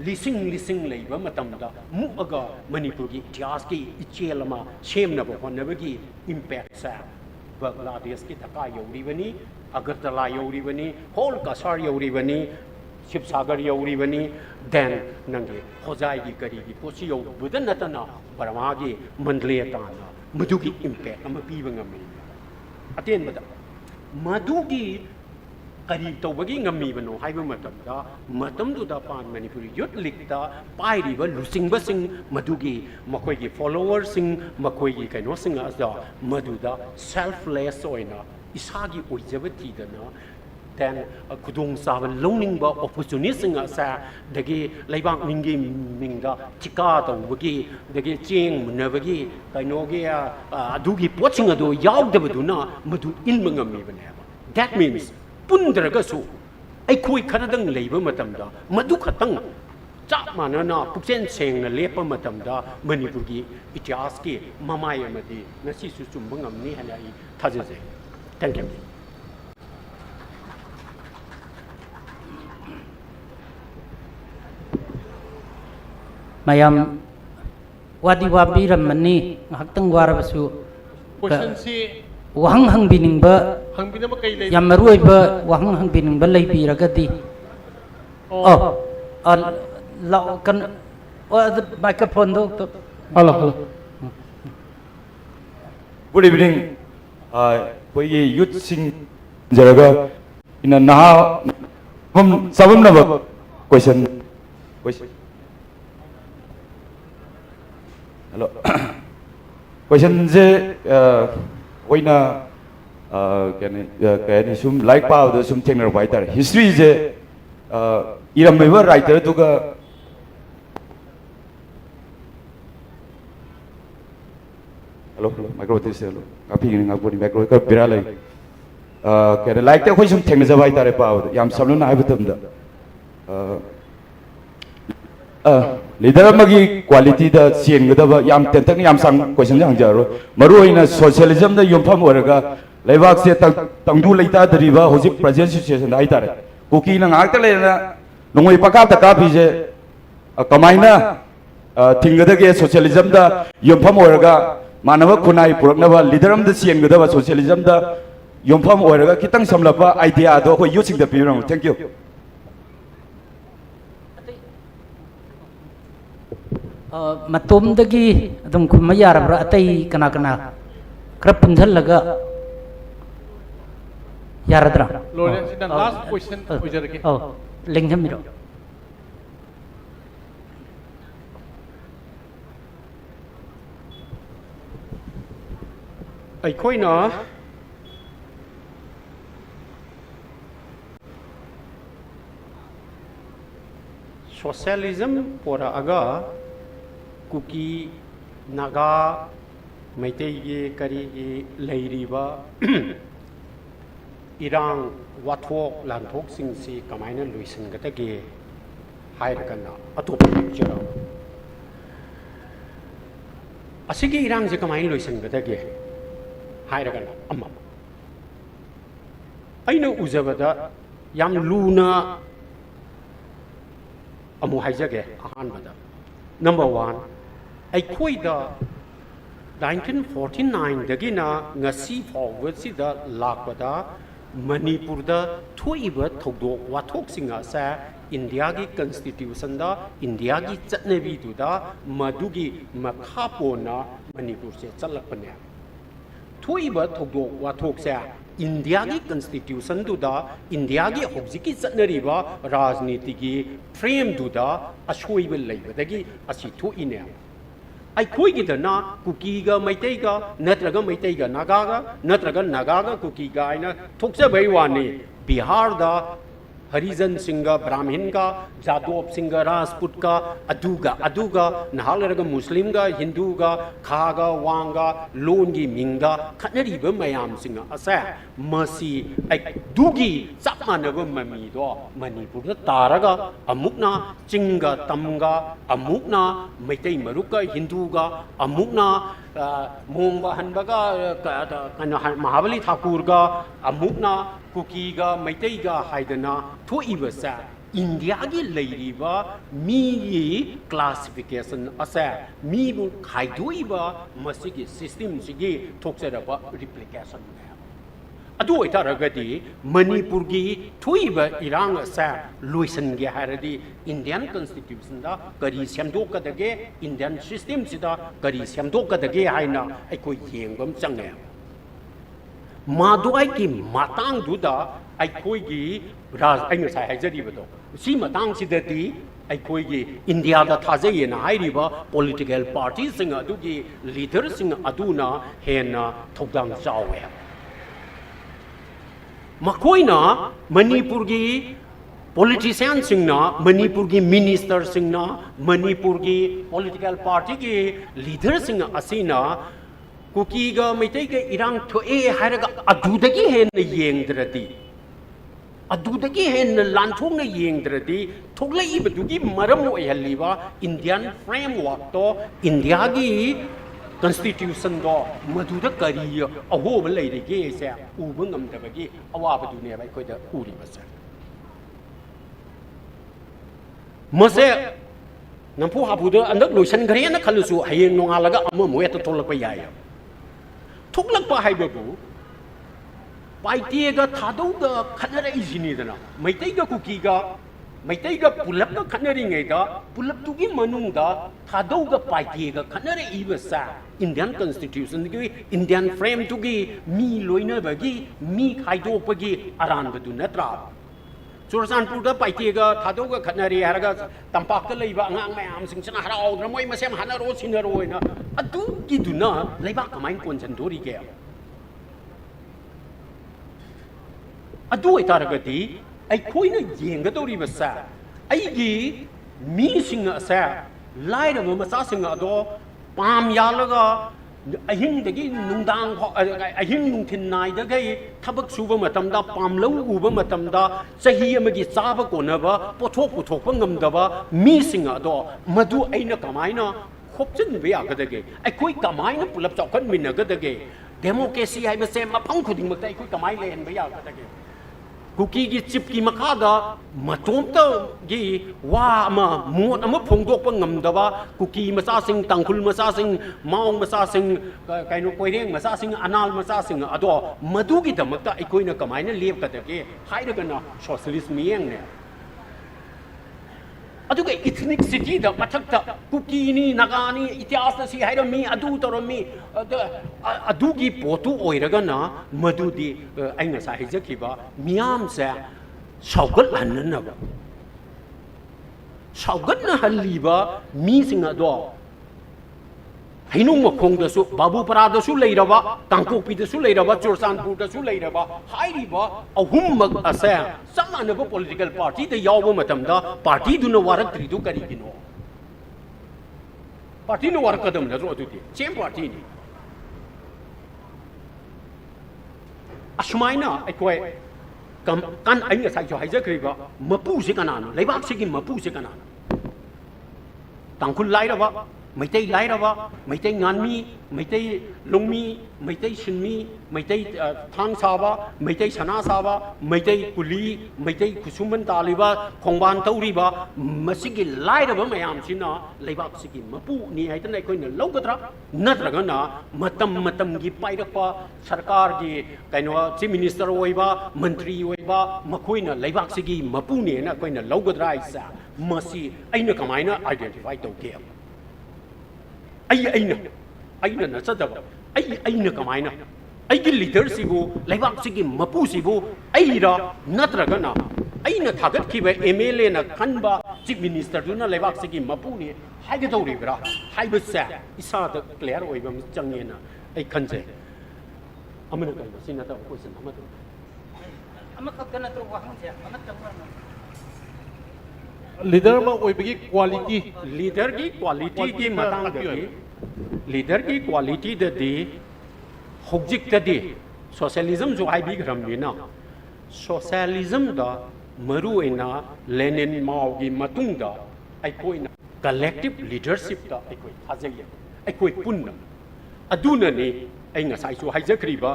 लिसिंग लेबा मतमदा मुअगा मणिपुर की इतिहास की इचेलमा सेमनब होनबगी इंपैक्ट सा बांग्लादेश की ढाका यौरीबनी अगरतला यौरीबनी होल कासार यौरीबनी शिवसागर यौरीबनी देन नंगे होजाई की करी की पोसी यौबुद नतना बर्मा की मंडले ताना मधुगी इंपैक्ट अम पीब ngami अतेन बदा मधुगी करी तौबगी ngami बनो हाइबो मतमदा मतमदुदा पान मणिपुरी युथ लिखता पाइरिबा लुसिंगबसिंग मधुगी मखोइगी फॉलोअर्सिंग मखोइगी कनो सिंग अजा Madhuda selfless ओइना इसागी ओइजब तीदना then kudung saban longning ba opportunist nga sa dagi laibang mingi minga chika to bagi dagi ching munabagi kaino ge adugi poching adu yaudabadu na madu ilmangami bane that means pundraga su ai khoi khanadang leiba matamda madu khatang cha manana pukchen sengna lepa matamda manipur gi ityas ki mamai amadi ngasi su chumbangam ni hana I thajaje thank you mayam wadi wabiram mani ngaktang warabsu question से wahang hangbiningba हंबिना में कई ले yam maruiba wahang hangbiningba leibiragadi oh la kan the microphone do hello hello Good evening. कोई ये youth Singh जरगा इन नहा हम सबम ना question Hello. Question से होइना कहने सुम लाइक पाव सुम थेंगनर बाइटर हिस्ट्री से इरमेबा राइटर तुगा hello hello micro test hello काफी गिनिंग आपको माइक्रो का बिरा ले कहने लाइक ते कोई सुम थेंगनर बाइटर पाव याम सबनो ना है बतम दा लीडर मगी क्वालिटी दा चेंगदबा याम टेंटक याम सांग क्वेश्चन हंजारो मरु होइना सोशलिज्म दा युमफम ओरगा लेबाक से तंगदु लेता दरिबा होजिक प्रेजेंट सिचुएशन दा आइतारे कुकी ना ngak ta लेना नोंगै पका ता कापी जे कमाइना थिंगदगे सोशलिज्म दा युमफम ओरगा मानव खुनाई पुरकनबा लीडरम दा चेंगदबा सोशलिज्म दा युमफम ओरगा कितंग समलपा आइडिया दो को यूसिंग द पिरम थैंक यू मतोमदगी अदम खुम यारब्रा अतई कना कना खर पुंझलगा यारद्रा Lawrence, the last question oijarage. लेंझमिरो ꯑꯩꯈꯣꯏꯅ सोशलिज्म पोरअगा कुकी नागा मैतेगी करीगी लेरिबा इरांग वाथोक लांथोक सिंगसी कमायना लुइसनगतगे हायरगना अतोप पिक्चर असिगी इरांग से कमायना लुइसनगतगे हायरगना अम्मा अइना उजबदा याम लूना अमु हाइजगे अहानबदा नंबर 1 अखोइदा 1949 दगिना ngasi फावबसिदा लाकपदा मणिपुरदा थोइबा थौदोक वाथोकसिंगा सा इंडिया की कॉन्स्टिट्यूशन दा इंडिया की चटनेबी दुदा मदुगी मखापोना मणिपुर से चलकपने थोइबा थौदोक वाथोक से इंडिया की कॉन्स्टिट्यूशन दुदा इंडिया की हौजी की चटनरीबा राजनीति की फ्रेम दुदा अशोइबा लेबदगी असि थोइने अखोइगिदना कुकीगा मैतेगा नत्रगा मैतेगा नागागा नत्रगा नागागा कुकीगा आइना थोक्सबई वानी बिहार दा हरिजन सिंह ब्राह्मण का जादव सिंह राजपूत का अदुगा नहालरगा मुस्लिम का हिंदू का खागा वांगा लोन की मिंगा खनरीब मयाम सिंह असे मसी दुगी चप मानब ममीदो मणिपुर तारगा अमुकना चिंगा तमगा अमुकना मैतै मरुका हिंदूगा अमुकना मोंबा हनबगा महाबली ठाकुर का अमुकना कुकीगा मैतैगा हाइदना थोइबसा इंडिया की लेरिबा मी क्लासिफिकेशन असे मी बु खाइदोइबा मसिगी सिस्टम सिगी थोक्सरबा रिप्लिकेशन अदु ओइतारगदी मणिपुर की थोइबा इरांग असे लोइसनगे हारदी इंडियन कॉन्स्टिट्यूशन दा करी सेमदोकदगे इंडियन सिस्टम सिदा करी सेमदोकदगे हाइना अखोइ येंगबम चंगे मादुआई की मातांग दुदा अखोइगी राज अइना साइ हाइजरिबदो सी मातांग सिदती अखोइगी इंडिया दा थाजैयना हाइरिबा पॉलिटिकल पार्टी सिंग अदुगी लीडर सिंग अदुना हेना थौदांग चावे मखोइना मणिपुर की पॉलिटिशियन सिंगना मणिपुर की मिनिस्टर सिंगना मणिपुर की पॉलिटिकल पार्टी की लीडर सिंग असिना कुकीगा मैतैगा इरांग थोए हायरगा अदुदगी हेन येंगद्रदी अदुदगी हेन लांथोंग येंगद्रदी थोगलैबदुगी मरम ओयहलिबा इंडियन फ्रेमवर्क तो इंडिया की कॉन्स्टिट्यूशन दो मधुदा करी अहोब लेरिगे से उब ngамदबगी अवाबदुने बाय कोइदा उरिबसे मसे नंफु हाबुदो अंदक लोइसन घरेना खलुसु हयेंग नोंगालगा अम मोयत थोलकपा याय थोकलकपा हाइबबु पाइटेगा थादौगा खनरइजिनीदना मैतैगा कुकीगा मैतैगा पुलपगा खनरिङैदा पुलपतुगी मनुङदा थादौगा पाइटेगा खनरइबसा इंडियन कॉन्स्टिट्यूशन की इंडियन फ्रेम तुगी मी लोइनबगी मी खाइदोपगी अरानबदु नत्रा ꯆꯨꯔꯆꯥꯟꯄꯨꯔꯗ ꯄꯥꯏꯇꯦꯒ ꯊꯥꯗꯣꯛꯒ ꯈꯠꯅꯔꯤ ꯍꯥꯏꯔꯒ ꯇꯝꯄꯥꯛꯇ ꯂꯩꯕ ꯑꯉꯥꯡ ꯃꯌꯥꯝꯁꯤꯡꯁꯤꯅ ꯍꯔꯥꯎꯗꯅ ꯃꯣꯏ ꯃꯁꯦꯝ ꯍꯥꯟꯅꯔꯣ ꯁꯤꯟꯅꯔꯣꯅ ꯑꯗꯨꯒꯤꯗꯨꯅ ꯂꯩꯕꯥꯛ ꯀꯃꯥꯏꯅ ꯀꯣꯟꯁꯤꯟꯗꯣꯔꯤꯒꯦ ꯑꯗꯨ ꯑꯣꯏꯇꯥꯔꯒꯗꯤ ꯑꯩꯈꯣꯏꯅ ꯌꯦꯡꯒꯗꯧꯔꯤꯕꯁꯦ ꯑꯩꯒꯤ ꯃꯤꯁꯤꯡ ꯑꯁꯦ ꯂꯥꯏꯔꯕ ꯃꯆꯥꯁꯤꯡ ꯑꯗꯣ ꯄꯥꯝ ꯌꯥꯜꯂꯒ ꯑꯍꯤꯡꯗꯒꯤ ꯅꯨꯡꯗꯥꯡ ꯑꯍꯤꯡ ꯅꯨꯡꯊꯤꯟ ꯅꯥꯏꯗꯒꯩ ꯊꯕꯛ ꯁꯨꯕ ꯃꯇꯝꯗ ꯄꯥꯝꯂꯧ ꯎꯕ ꯃꯇꯝꯗ ꯆꯍꯤ ꯑꯃꯒꯤ ꯆꯥꯕ ꯀꯣꯟꯅꯕ ꯄꯣꯠꯊꯣꯛ ꯄꯨꯊꯣꯛꯄ ꯉꯝꯗꯕ ꯃꯤꯁꯤꯡ ꯑꯗꯣ ꯃꯗꯨ ꯑꯩꯅ ꯀꯃꯥꯏꯅ ꯈꯣꯞꯆꯤꯟꯕ ꯌꯥꯒꯗꯒꯦ ꯑꯩꯈꯣꯏ ꯀꯃꯥꯏꯅ ꯄꯨꯂꯞ ꯆꯥꯎꯈꯠꯃꯤꯟꯅꯒꯗꯒꯦ ꯗꯦꯃꯣꯀ꯭ꯔꯦꯁꯤ ꯍꯥꯏꯕꯁꯦ ꯃꯐꯝ ꯈꯨꯗꯤꯡꯃꯛꯇ ꯑꯩꯈꯣꯏ ꯀꯃꯥꯏꯅ ꯂꯩꯍꯟꯕ ꯌꯥꯒꯗꯒꯦ ꯀꯨꯀꯤꯒꯤ ꯆꯤꯞꯀꯤ ꯃꯈꯥꯗ ꯃꯇꯣꯝꯇꯒꯤ ꯋꯥ ꯑꯃ ꯃꯣꯠ ꯑꯃ ꯐꯣꯡꯗꯣꯛꯄ ꯉꯝꯗꯕ ꯀꯨꯀꯤ ꯃꯆꯥꯁꯤꯡ ꯇꯥꯡꯈꯨꯜ ꯃꯆꯥꯁꯤꯡ ꯃꯥꯎ ꯃꯆꯥꯁꯤꯡ ꯀꯩꯅꯣ ꯀꯣꯏꯔꯦꯡ ꯃꯆꯥꯁꯤꯡ ꯑꯅꯥꯜ ꯃꯆꯥꯁꯤꯡ ꯑꯗꯣ ꯃꯗꯨꯒꯤꯗꯃꯛꯇ ꯑꯩꯈꯣꯏꯅ ꯀꯃꯥꯏꯅ ꯂꯦꯞꯀꯗꯒꯦ ꯍꯥꯏꯔꯒꯅ ꯁꯣꯁꯤꯌꯦꯂꯤꯁ ꯃꯤꯠꯌꯦꯡꯅꯦ ꯑꯗꯨꯒ ꯏꯊꯅꯤꯛꯁꯤꯇꯤꯗ ꯃꯊꯛꯇ ꯀꯨꯀꯤꯅꯤ ꯅꯥꯒꯥꯅꯤ ꯏꯇꯤꯍꯥꯁꯇ ꯁꯤ ꯍꯥꯏꯔꯝꯃꯤ ꯑꯗꯨ ꯇꯧꯔꯝꯃꯤ ꯑꯗꯨꯒꯤ ꯄꯣꯠꯇꯨ ꯑꯣꯏꯔꯒꯅ ꯃꯗꯨꯗꯤ ꯑꯩ ꯉꯁꯥꯏ ꯍꯥꯏꯖꯈꯤꯕ ꯃꯤꯌꯥꯝꯁꯦ ꯁꯥꯎꯒꯠꯍꯟꯅꯅꯕ ꯁꯥꯎꯒꯠꯅꯍꯜꯂꯤꯕ ꯃꯤꯁꯤꯡ ꯑꯗꯣ ꯍꯩꯅꯧ ꯃꯈꯣꯡꯗꯁꯨ ꯕꯥꯕꯨꯄꯔꯥꯗꯁꯨ ꯂꯩꯔꯕ ꯀꯥꯡꯄꯣꯛꯄꯤꯗꯁꯨ ꯂꯩꯔꯕ ꯆꯨꯔꯆꯥꯟꯄꯨꯔꯗꯁꯨ ꯂꯩꯔꯕ ꯍꯥꯏꯔꯤꯕ ꯑꯍꯨꯝꯃꯛ ꯑꯁꯦ ꯆꯞ ꯃꯥꯟꯅꯕ ꯄꯣꯂꯤꯇꯤꯀꯦꯜ ꯄꯥꯔꯇꯤꯗ ꯌꯥꯎꯕ ꯃꯇꯝꯗ ꯄꯥꯔꯇꯤꯗꯨꯅ ꯋꯥꯔꯛꯇ꯭ꯔꯤꯗꯨ ꯀꯔꯤꯒꯤꯅꯣ ꯄꯥꯔꯇꯤꯅ ꯋꯥꯔꯛꯀꯗꯕ ꯅꯠꯇ꯭ꯔꯣ ꯑꯗꯨꯗꯤ ꯁꯦꯝ ꯄꯥꯔꯇꯤꯅꯤ ꯑꯁꯨꯃꯥꯏꯅ ꯑꯩꯈꯣꯏ ꯑꯩ ꯉꯁꯥꯏꯁꯨ ꯍꯥꯏꯖꯈ꯭ꯔꯤꯕ ꯃꯄꯨꯁꯤ ꯀꯅꯥꯅꯣ ꯂꯩꯕꯥꯛꯁꯤꯒꯤ ꯃꯄꯨꯁꯤ ꯀꯅꯥꯅോ ꯇꯥꯡꯈꯨꯜ ꯂꯥꯏꯔꯕ ꯃꯩꯇꯩ ꯂꯥꯏꯔꯕ ꯃꯩꯇꯩ ꯉꯥꯟꯃꯤ ꯃꯩꯇꯩ ꯂꯣꯡꯃꯤ ꯃꯩꯇꯩ ꯁꯤꯟꯃꯤ ꯃꯩꯇꯩ ꯊꯥꯡ ꯁꯥꯕ ꯃꯩꯇꯩ ꯁꯅꯥ ꯁꯥꯕ ꯃꯩꯇꯩ ꯀꯨꯂꯤ ꯃꯩꯇꯩ ꯈꯨꯠꯁꯨꯃꯟ ꯇꯥꯜꯂꯤꯕ ꯈꯣꯡꯕꯥꯟ ꯇꯧꯔꯤꯕ ꯃꯁꯤꯒꯤ ꯂꯥꯏꯔꯕ ꯃꯌꯥꯝꯁꯤꯅ ꯂꯩꯕꯥꯛꯁꯤꯒꯤ ꯃꯄꯨꯅꯤ ꯍꯥꯏꯗꯅ ꯑꯩꯈꯣꯏꯅ ꯂꯧꯒꯗ꯭ꯔꯥ ꯅꯠꯇ꯭ꯔꯒꯅ ꯃꯇꯝ ꯃꯇꯝꯒꯤ ꯄꯥꯏꯔꯛꯄ ꯁꯔꯀꯥꯔꯒꯤ ꯀꯩꯅꯣ ꯆꯤꯐ ꯃꯤꯅꯤꯁꯇꯔ ꯑꯣꯏꯕ ꯃꯟꯇ꯭ꯔꯤ ꯑꯣꯏꯕ ꯃꯈꯣꯏꯅ ꯂꯩꯕꯥꯛꯁꯤꯒꯤ ꯃꯄꯨꯅꯦꯅ ꯑꯩꯈꯣꯏꯅ ꯂꯧꯒꯗ꯭ꯔꯥ ꯍꯥꯏꯁꯦ ꯃꯁꯤ ꯑꯩꯅ ꯀꯃꯥꯏꯅ ꯑꯥꯏꯗꯦꯟꯇꯤꯐꯥꯏ ꯇꯧꯒꯦ ꯑꯩꯅ ꯅꯠꯆꯗꯕ ꯑꯩꯅ ꯀꯃꯥꯏꯅ ꯑꯩꯒꯤ ꯂꯤꯗꯔꯁꯤꯕꯨ ꯂꯩꯕꯥꯛꯁꯤꯒꯤ ꯃꯄꯨꯁꯤꯕꯨ ꯑꯩꯔ ꯅꯠꯇ꯭ꯔꯒꯅ ꯑꯩꯅ ꯊꯥꯒꯠꯈꯤꯕ ꯑꯦꯝ ꯑꯦꯜ ꯑꯦꯅ ꯈꯟꯕ ꯆꯤꯐ ꯃꯤꯅꯤꯁꯇꯔꯗꯨꯅ ꯂꯩꯕꯥꯛꯁꯤꯒꯤ ꯃꯄꯨꯅꯤ ꯍꯥꯏꯒꯗꯧꯔꯤꯕ꯭ꯔꯥ ꯍꯥꯏꯕꯁꯦ ꯏꯁꯥꯗ ꯀ꯭ꯂꯤꯌꯥꯔ ꯑꯣꯏꯕ ꯑꯃ ꯆꯪꯉꯦꯅ ꯑꯩ ꯈꯟꯖꯩ ꯑꯃꯅ ꯀꯩꯅꯣ ꯁꯤ ꯅꯠꯇꯕ ꯀꯣꯏꯁꯟ ꯑꯃꯗ ꯑꯃꯈꯛꯇ ꯅꯠꯇ꯭ꯔꯣ ꯋꯥꯍꯪꯁꯦ ꯑꯃꯇꯪ लीडर में ओइबगी क्वालिटी लीडरगी क्वालिटीगी मतांगदगी लीडरगी क्वालिटीददी हौजिक्तदी सोशलिज्म जो हाइबिग्रमनिना सोशलिज्मदा मरुएना लेनिन माओगी मतुंगदा अइकोइना कलेक्टिव लीडरशिपदा अइकोइ थाजैय अइकोइ पुन्ना अदुनने अइ ngसाइसु हाइजख्रिबा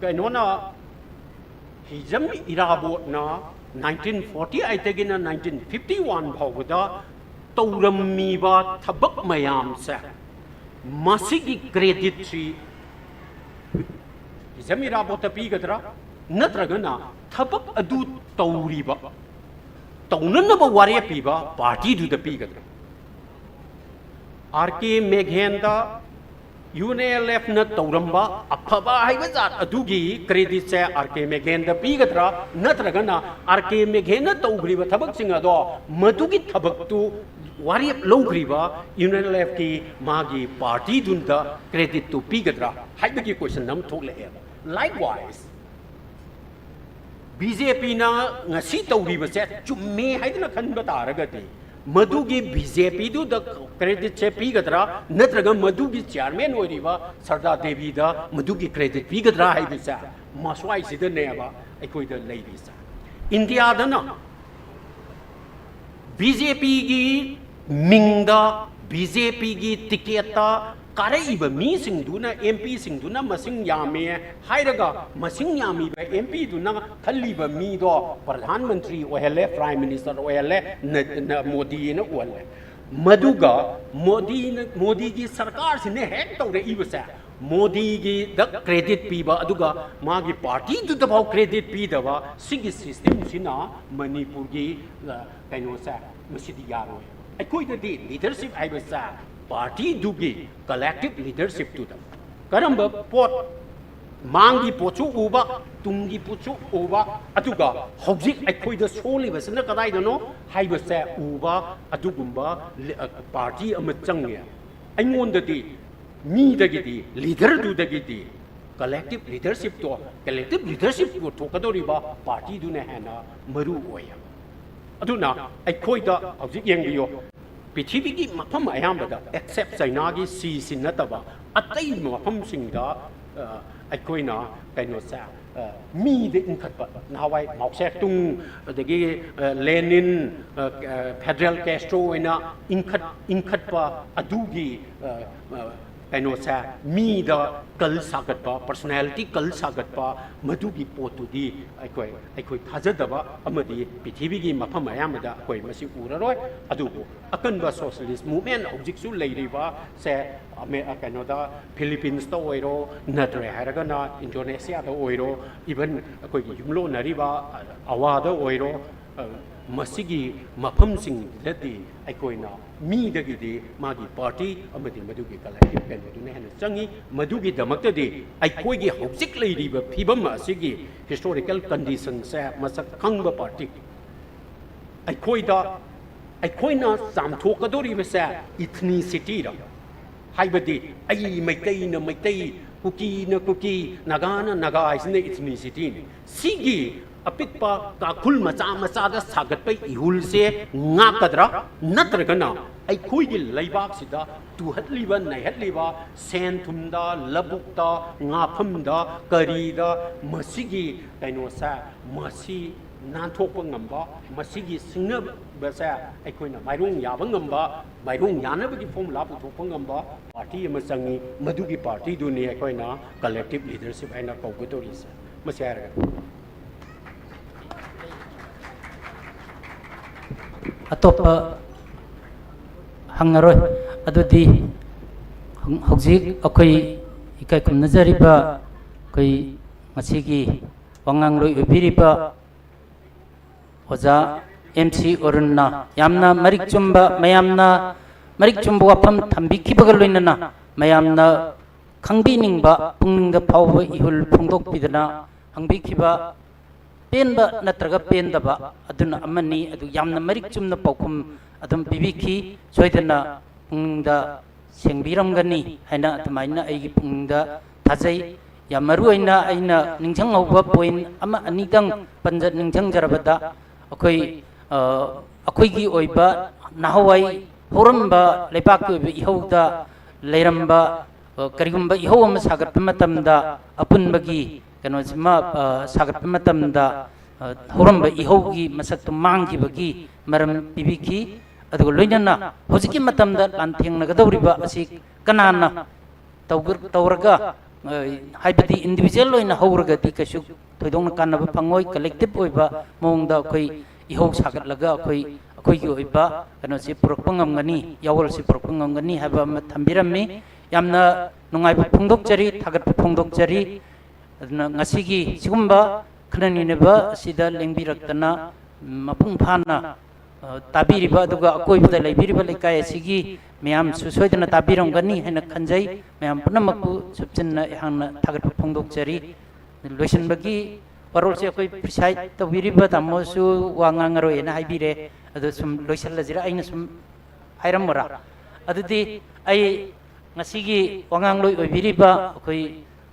कैनोना हिजम इराबोटना 1948 गिना 1951 फाउबदा तौरमीबा थबक मयाम से मसिगी क्रेडिट सी हिजम इराबोट पीगदरा नत्रगना थबक अदु तौरीबा तौननबा वारे पीबा पार्टी दुद पीगदरा आरके मेघेंदा UNLF न तौरंबा अफबा हाइबजात अदुगी क्रेडिट से आरके मेघेन द पीगद्रा नत्रगना आरके मेघेन तौग्रिबा थबक सिंग अदो मदुगी थबकतु वारियप लौग्रिबा UNLF की मागी पार्टी दुंदा क्रेडिट तु पीगद्रा हाइबगी क्वेश्चन नम थोले लाइकवाइज BJP ना ngasi तौग्रिबा से चुम्मे हाइदना खनबा तारगति मधुगी बीजेपी द क्रेडिट से पीगद्रा नत्रगा मधुगी चेयरमैन ओरिबा सरदार देवी द मधुगी क्रेडिट पीगद्रा हाइबिसा मस्वाई सिद नेबा अखोइ द लेबिसा इंडिया दना बीजेपी गी मिंगदा बीजेपी गी टिकेटा कारइबा मी सिंगदुना एमपी सिंगदुना मसिंग यामे हाइरगा मसिंग यामी बा एमपी दुना खल्लीबा मी दो प्रधानमंत्री ओहले प्राइम मिनिस्टर ओहले मोदी ने ओहले मदुगा मोदी की सरकार सिने हेड तौरे इबसे मोदी की द क्रेडिट पीबा अदुगा मागी पार्टी दु दबाव क्रेडिट पीदबा सिगी सिस्टम सिना मणिपुर की कैनो से मसिदी यारो अखोइ द लीडरशिप आइबसा पार्टी दुगी कलेक्टिव लीडरशिप टू द करम पोट ꯃꯥꯡꯒꯤ ꯄꯣꯠꯁꯨ ꯎꯕ ꯇꯨꯡꯒꯤ ꯄꯣꯠꯁꯨ ꯎꯕ ꯑꯗꯨꯒ ꯍꯧꯖꯤꯛ ꯑꯩꯈꯣꯏꯗ ꯁꯣꯜꯂꯤꯕꯁꯤꯅ ꯀꯗꯥꯏꯗꯅꯣ ꯍꯥꯏꯕꯁꯦ ꯎꯕ ꯑꯗꯨꯒꯨꯝꯕ ꯄꯥꯔꯇꯤ ꯑꯃ ꯆꯪꯉꯦ ꯑꯩꯉꯣꯟꯗꯗꯤ ꯃꯤꯗꯒꯤꯗꯤ ꯂꯤꯗꯔꯗꯨꯗꯒꯤꯗꯤ ꯀꯂꯦꯛꯇꯤꯕ ꯂꯤꯗꯔꯁꯤꯞ ꯄꯨꯊꯣꯛꯀꯗꯧꯔꯤꯕ ꯄꯥꯔꯇꯤꯗꯨꯅ ꯍꯦꯟꯅ ꯃꯔꯨ ꯑꯣꯏ ꯑꯗꯨꯅ ꯑꯩꯈꯣꯏꯗ ꯍꯧꯖꯤꯛ ꯌꯦꯡꯕꯤꯌꯣ ꯄ꯭ꯔꯤꯊꯤꯕꯤꯒꯤ ꯃꯐꯝ ꯑꯌꯥꯝꯕꯗ ꯑꯦꯛꯁꯦꯞ ꯆꯩꯅꯥꯒꯤ ꯁꯤ ꯅꯠꯇꯕ ꯑꯇꯩ ꯃꯐꯝꯁꯤꯡꯗ ꯑꯩꯈꯣꯏꯅ ꯀꯩꯅꯣꯁꯦ ꯃꯤꯗ ꯏꯟꯈꯠꯄ ꯅꯍꯥꯟꯋꯥꯏ ꯃꯥꯎꯁꯦꯇꯨꯡ ꯑꯗꯒꯤ ꯂꯦꯅꯤꯟ ꯐꯦꯗꯔꯦꯜ ꯀꯦꯁꯇ꯭ꯔꯣ ꯑꯣꯏꯅ ꯏꯟꯈꯠꯄ ꯑꯗꯨꯒꯤ ꯀꯩꯅꯣꯁꯦ ꯃꯤꯗ ꯀꯜ ꯁꯥꯒꯠꯄ ꯄꯔꯁꯣꯅꯦꯂꯤꯇꯤ ꯀꯜ ꯁꯥꯒꯠꯄ ꯃꯗꯨꯒꯤ ꯄꯣꯠꯇꯨꯗꯤ ꯑꯩꯈꯣꯏ ꯊꯥꯖꯗꯕ ꯑꯃꯗꯤ ꯄ꯭ꯔꯤꯊꯤꯕꯤꯒꯤ ꯃꯐꯝ ꯑꯌꯥꯝꯕꯗ ꯑꯩꯈꯣꯏ ꯃꯁꯤ ꯎꯔꯔꯣꯏ ꯑꯗꯨꯕꯨ ꯑꯀꯟꯕ ꯁꯣꯁꯤꯌꯦꯂꯤꯁ ꯃꯨꯚꯃꯦꯟ ꯍꯧꯖꯤꯛꯁꯨ ꯂꯩꯔꯤꯕ ꯁꯦ ꯀꯩꯅꯣꯗ ꯐꯤꯂꯤꯄꯤꯟꯁꯇ ꯑꯣꯏꯔꯣ ꯅꯠꯇ꯭ꯔꯦ ꯍꯥꯏꯔꯒꯅ ꯏꯟꯗꯣꯅꯦꯁꯤꯌꯥꯗ ꯑꯣꯏꯔꯣ ꯏꯚꯟ ꯑꯩꯈꯣꯏꯒꯤ ꯌꯨꯝꯂꯣꯟꯅꯔꯤꯕ ꯑꯋꯥꯗ ꯑꯣꯏꯔꯣ ꯃꯁꯤꯒꯤ ꯃꯐꯝꯁꯤꯡꯗꯗꯤ ꯑꯩꯈꯣꯏꯅ ꯃꯤꯗꯒꯤꯗꯤ ꯃꯥꯒꯤ ꯄꯥꯔꯇꯤ ꯑꯃꯗꯤ ꯃꯗꯨꯒꯤ ꯀꯂꯦꯛꯇꯤꯕ ꯀꯩꯅꯣꯗꯨꯅ ꯍꯦꯟꯅ ꯆꯪꯉꯤ ꯃꯗꯨꯒꯤꯗꯃꯛꯇꯗꯤ ꯑꯩꯈꯣꯏꯒꯤ ꯍꯧꯖꯤꯛ ꯂꯩꯔꯤꯕ ꯐꯤꯕꯝ ꯑꯁꯤꯒꯤ ꯍꯤꯁꯇꯣꯔꯤꯀꯦꯜ ꯀꯟꯗꯤꯁꯟꯁꯦ ꯃꯁꯛ ꯈꯪꯕ ꯄꯥꯔꯇꯤ ꯑꯩꯈꯣꯏꯅ ꯆꯥꯝꯊꯣꯛꯀꯗꯧꯔꯤꯕꯁꯦ ꯏꯊꯅꯤꯁꯤꯇꯤꯗ ꯍꯥꯏꯕꯗꯤ ꯑꯩ ꯃꯩꯇꯩꯅ ꯃꯩꯇꯩ ꯀꯨꯀꯤꯅ ꯀꯨꯀꯤ ꯅꯥꯒꯥꯅ ꯅꯥꯒꯥ ꯍꯥꯏꯁꯤꯅ ꯏꯊꯅꯤꯁꯤꯇꯤꯅꯤ ꯁꯤꯒꯤ ꯑꯄꯤꯛꯄ ꯀꯥꯈꯨꯜ ꯃꯆꯥ ꯃꯆꯥꯗ ꯁꯥꯒꯠꯄ ꯏꯍꯨꯜꯁꯦ ꯉꯥꯛꯀꯗ꯭ꯔꯥ ꯅꯠꯇ꯭ꯔꯒꯅ ꯑꯩꯈꯣꯏꯒꯤ ꯂꯩꯕꯥꯛꯁꯤꯗ ꯇꯨꯍꯠꯂꯤꯕ ꯅꯩꯍꯠꯂꯤꯕ ꯁꯦꯟ ꯊꯨꯝꯗ ꯂꯧꯕꯨꯛꯇ ꯉꯥꯐꯝꯗ ꯀꯔꯤꯗ ꯃꯁꯤꯒꯤ ꯀꯩꯅꯣꯁꯦ ꯃꯁꯤ ꯅꯥꯟꯊꯣꯛꯄ ꯉꯝꯕ ꯃꯁꯤꯒꯤ ꯁꯤꯡꯅꯕꯁꯦ ꯑꯩꯈꯣꯏꯅ ꯃꯥꯏꯔꯣꯡ ꯌꯥꯕ ꯉꯝꯕ ꯃꯥꯏꯔꯣꯡ ꯌꯥꯅꯕꯒꯤ ꯐꯣꯔꯃꯨꯂꯥ ꯄꯨꯊꯣꯛꯄ ꯉꯝꯕ ꯄꯥꯔꯇꯤ ꯑꯃ ꯆꯪꯉꯤ ꯃꯗꯨꯒꯤ ꯄꯥꯔꯇꯤꯗꯨꯅꯤ ꯑꯩꯈꯣꯏꯅ ꯀꯂꯦꯛꯇꯤꯕ ꯂꯤꯗꯔꯁꯤꯞ ꯍꯥꯏꯅ ꯀꯧꯒꯗꯧꯔꯤꯁꯦ ꯃꯁꯤ ꯍꯥꯏꯔꯒ ꯑꯇꯣꯞꯄ ꯍꯪꯉꯔꯣꯏ ꯑꯗꯨꯗꯤ ꯍꯧꯖꯤꯛ ꯑꯩꯈꯣꯏ ꯏꯀꯥꯏ ꯈꯨꯝꯅꯖꯔꯤꯕ ꯑꯩꯈꯣꯏ ꯉꯁꯤꯒꯤ ꯋꯥꯉꯥꯡꯂꯣꯏ ꯑꯣꯏꯕꯤꯔꯤꯕ ꯑꯣꯖꯥ MC ꯑꯣꯔꯨꯟꯅ ꯌꯥꯝꯅ ꯃꯔꯤꯛ ꯆꯨꯝꯕ ꯃꯌꯥꯝꯅ ꯃꯔꯤꯛ ꯆꯨꯝꯕ ꯋꯥꯐꯝ ꯊꯝꯕꯤꯈꯤꯕꯒ ꯂꯣꯏꯅꯅ ꯃꯌꯥꯝꯅ ꯈꯪꯕꯤꯅꯤꯡꯕ ꯄꯨꯛꯅꯤꯡꯗ ꯐꯥꯎꯕ ꯏꯍꯨꯜ ꯐꯣꯡꯗꯣꯛꯄꯤꯗꯨꯅ ꯍꯪꯕꯤꯈꯤꯕ ꯄꯦꯟꯕ ꯅꯠꯇ꯭ꯔꯒ ꯄꯦꯟꯗꯕ ꯑꯗꯨꯅ ꯑꯃꯅꯤ ꯑꯗꯨ ꯌꯥꯝꯅ ꯃꯔꯤꯛ ꯆꯨꯝꯅ ꯄꯥꯎꯈꯨꯝ ꯑꯗꯨꯝ ꯄꯤꯕꯤꯈꯤ ꯁꯣꯏꯗꯅ ꯄꯨꯛꯅꯤꯡꯗ ꯁꯦꯡꯕꯤꯔꯝꯒꯅꯤ ꯍꯥꯏꯅ ꯑꯗꯨꯃꯥꯏꯅ ꯑꯩꯒꯤ ꯄꯨꯛꯅꯤꯡꯗ ꯊꯥꯖꯩ ꯌꯥꯝ ꯃꯔꯨꯑꯣꯏꯅ ꯑꯩꯅ ꯅꯤꯡꯁꯤꯡꯍꯧꯕ ꯄꯣꯏꯟ ꯑꯃ ꯑꯅꯤꯗꯪ ꯅꯤꯡꯁꯤꯡꯖꯔꯕꯗ ꯑꯩꯈꯣꯏꯒꯤ ꯑꯣꯏꯕ ꯅꯍꯥꯟꯋꯥꯏ ꯍꯧꯔꯝꯕ ꯂꯩꯕꯥꯛꯀꯤ ꯑꯣꯏꯕ ꯏꯍꯧꯗ ꯂꯩꯔꯝꯕ ꯀꯔꯤꯒꯨꯝꯕ ꯏꯍꯧ ꯑꯃ ꯁꯥꯒꯠꯄ ꯃꯇꯝꯗ ꯑꯄꯨꯟꯕꯒꯤ ꯀꯩꯅꯣꯁꯤꯃ ꯁꯥꯒꯠꯄ ꯃꯇꯝꯗ ꯍꯧꯔꯝꯕ ꯏꯍꯧꯒꯤ ꯃꯁꯛꯇꯨ ꯃꯥꯡꯈꯤꯕꯒꯤ ꯃꯔꯝ ꯄꯤꯕꯤꯈꯤ ꯑꯗꯨꯒ ꯂꯣꯏꯅꯅ ꯍꯧꯖꯤꯛꯀꯤ ꯃꯇꯝꯗ ꯂꯥꯟꯊꯦꯡꯅꯒꯗꯧꯔꯤꯕ ꯑꯁꯤ ꯀꯅꯥꯅ ꯇꯧꯔꯒ ꯍꯥꯏꯕꯗꯤ ꯏꯟꯗꯤꯕꯤꯖꯨꯋꯦꯜ ꯑꯣꯏꯅ ꯍꯧꯔꯒꯗꯤ ꯀꯩꯁꯨ ꯊꯣꯏꯗꯣꯛꯅ ꯀꯥꯟꯅꯕ ꯐꯪꯉꯣꯏ ꯀꯂꯦꯛꯇꯤꯕ ꯑꯣꯏꯕ ꯃꯑꯣꯡꯗ ꯑꯩꯈꯣꯏ ꯏꯍꯧ ꯁꯥꯒꯠꯂꯒ ꯑꯩꯈꯣꯏꯒꯤ ꯑꯣꯏꯕ ꯀꯩꯅꯣꯁꯤ ꯄꯨꯔꯛꯄ ꯉꯝꯒꯅꯤ ꯌꯥꯋꯣꯜꯁꯤ ꯄꯨꯔꯛꯄ ꯉꯝꯒꯅꯤ ꯍꯥꯏꯕ ꯑꯃ ꯊꯝꯕꯤꯔꯝꯃꯤ ꯌꯥꯝꯅ ꯅꯨꯡꯉꯥꯏꯕ ꯐꯣꯡꯗꯣꯛꯆꯔꯤ ꯊꯥꯒꯠꯄ ꯐꯣꯡꯗꯣꯛꯆꯔꯤ ꯑꯗꯨꯅ ꯉꯁꯤꯒ ꯁꯤꯒꯨꯝꯕ ꯈꯟꯅ ꯅꯩꯅꯕ ꯑꯁꯤꯗ ꯂꯦꯡꯕꯤꯔꯛꯇꯅ ꯃꯄꯨꯡ ꯐꯥꯅ ꯇꯥꯕꯤꯔꯤꯕ ꯑꯗꯨꯒ ꯑꯀꯣꯏꯕꯗ ꯂꯩꯕꯤꯔꯤꯕ ꯂꯩꯀꯥꯏ ꯑꯁꯤꯒꯤ ꯃꯌꯥꯝꯁꯨ ꯁꯣꯏꯗꯅ ꯇꯥꯕꯤꯔꯝꯒꯅꯤ ꯍꯥꯏꯅ ꯈꯟꯖꯩ ꯃꯌꯥꯝ ꯄꯨꯝꯅꯃꯛꯄꯨ ꯁꯨꯞꯆꯤꯟꯅ ꯑꯩꯍꯥꯛꯅ ꯊꯥꯒꯠꯄ ꯐꯣꯡꯗꯣꯛꯆꯔꯤ ꯂꯣꯏꯁꯤꯟꯕꯒꯤ ꯋꯥꯔꯣꯜꯁꯦ ꯑꯩꯈꯣꯏ ꯄ꯭ꯔꯤꯁꯥꯏꯠ ꯇꯧꯕꯤꯔꯤꯕ ꯇꯥꯃꯣꯁꯨ ꯋꯥ ꯉꯥꯡꯉꯔꯣꯏꯅ ꯍꯥꯏꯕꯤꯔꯦ ꯑꯗꯣ ꯁꯨꯝ ꯂꯣꯏꯁꯤꯜꯂꯁꯤꯔ ꯑꯩꯅ ꯁꯨꯝ ꯍꯥꯏꯔꯝꯃꯣꯔꯥ ꯑꯗꯨꯗꯤ ꯑꯩ ꯉꯁꯤꯒꯤ ꯋꯥꯉꯥꯡꯂꯣꯏ ꯑꯣꯏꯕꯤꯔꯤꯕ ꯑꯩꯈꯣꯏ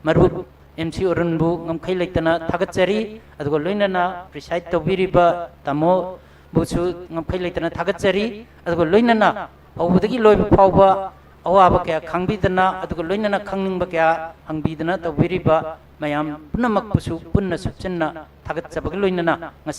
ꯃꯔꯨꯞ MC ꯑꯣꯔꯨꯟꯕꯨ ꯉꯝꯈꯩ ꯂꯩꯇꯅ ꯊꯥꯒꯠꯆꯔꯤ ꯑꯗꯨꯒ ꯂꯣꯏꯅꯅ ꯄ꯭ꯔꯤꯁꯥꯏꯠ ꯇꯧꯕꯤꯔꯤꯕ ꯇꯥꯃꯣꯕꯨꯁꯨ ꯉꯝꯈꯩ ꯂꯩꯇꯅ ꯊꯥꯒꯠꯆꯔꯤ ꯑꯗꯨꯒ ꯂꯣꯏꯅꯅ ꯍꯧꯕꯗꯒꯤ ꯂꯣꯏꯕ ꯐꯥꯎꯕ ꯑꯋꯥꯕ ꯀꯌꯥ ꯈꯪꯕꯤꯗꯅ ꯑꯗꯨꯒ ꯂꯣꯏꯅꯅ ꯈꯪꯅꯤꯡꯕ ꯀꯌꯥ ꯍꯪꯕꯤꯗꯅ ꯇꯧꯕꯤꯔꯤꯕ ꯃꯌꯥꯝ ꯄꯨꯝꯅꯃꯛꯄꯨꯁꯨ ꯄꯨꯟꯅ ꯁꯨꯞꯆꯤꯟꯅ ꯊꯥꯒꯠꯆꯕꯒ ꯂꯣꯏꯅꯅ ꯉꯁꯤ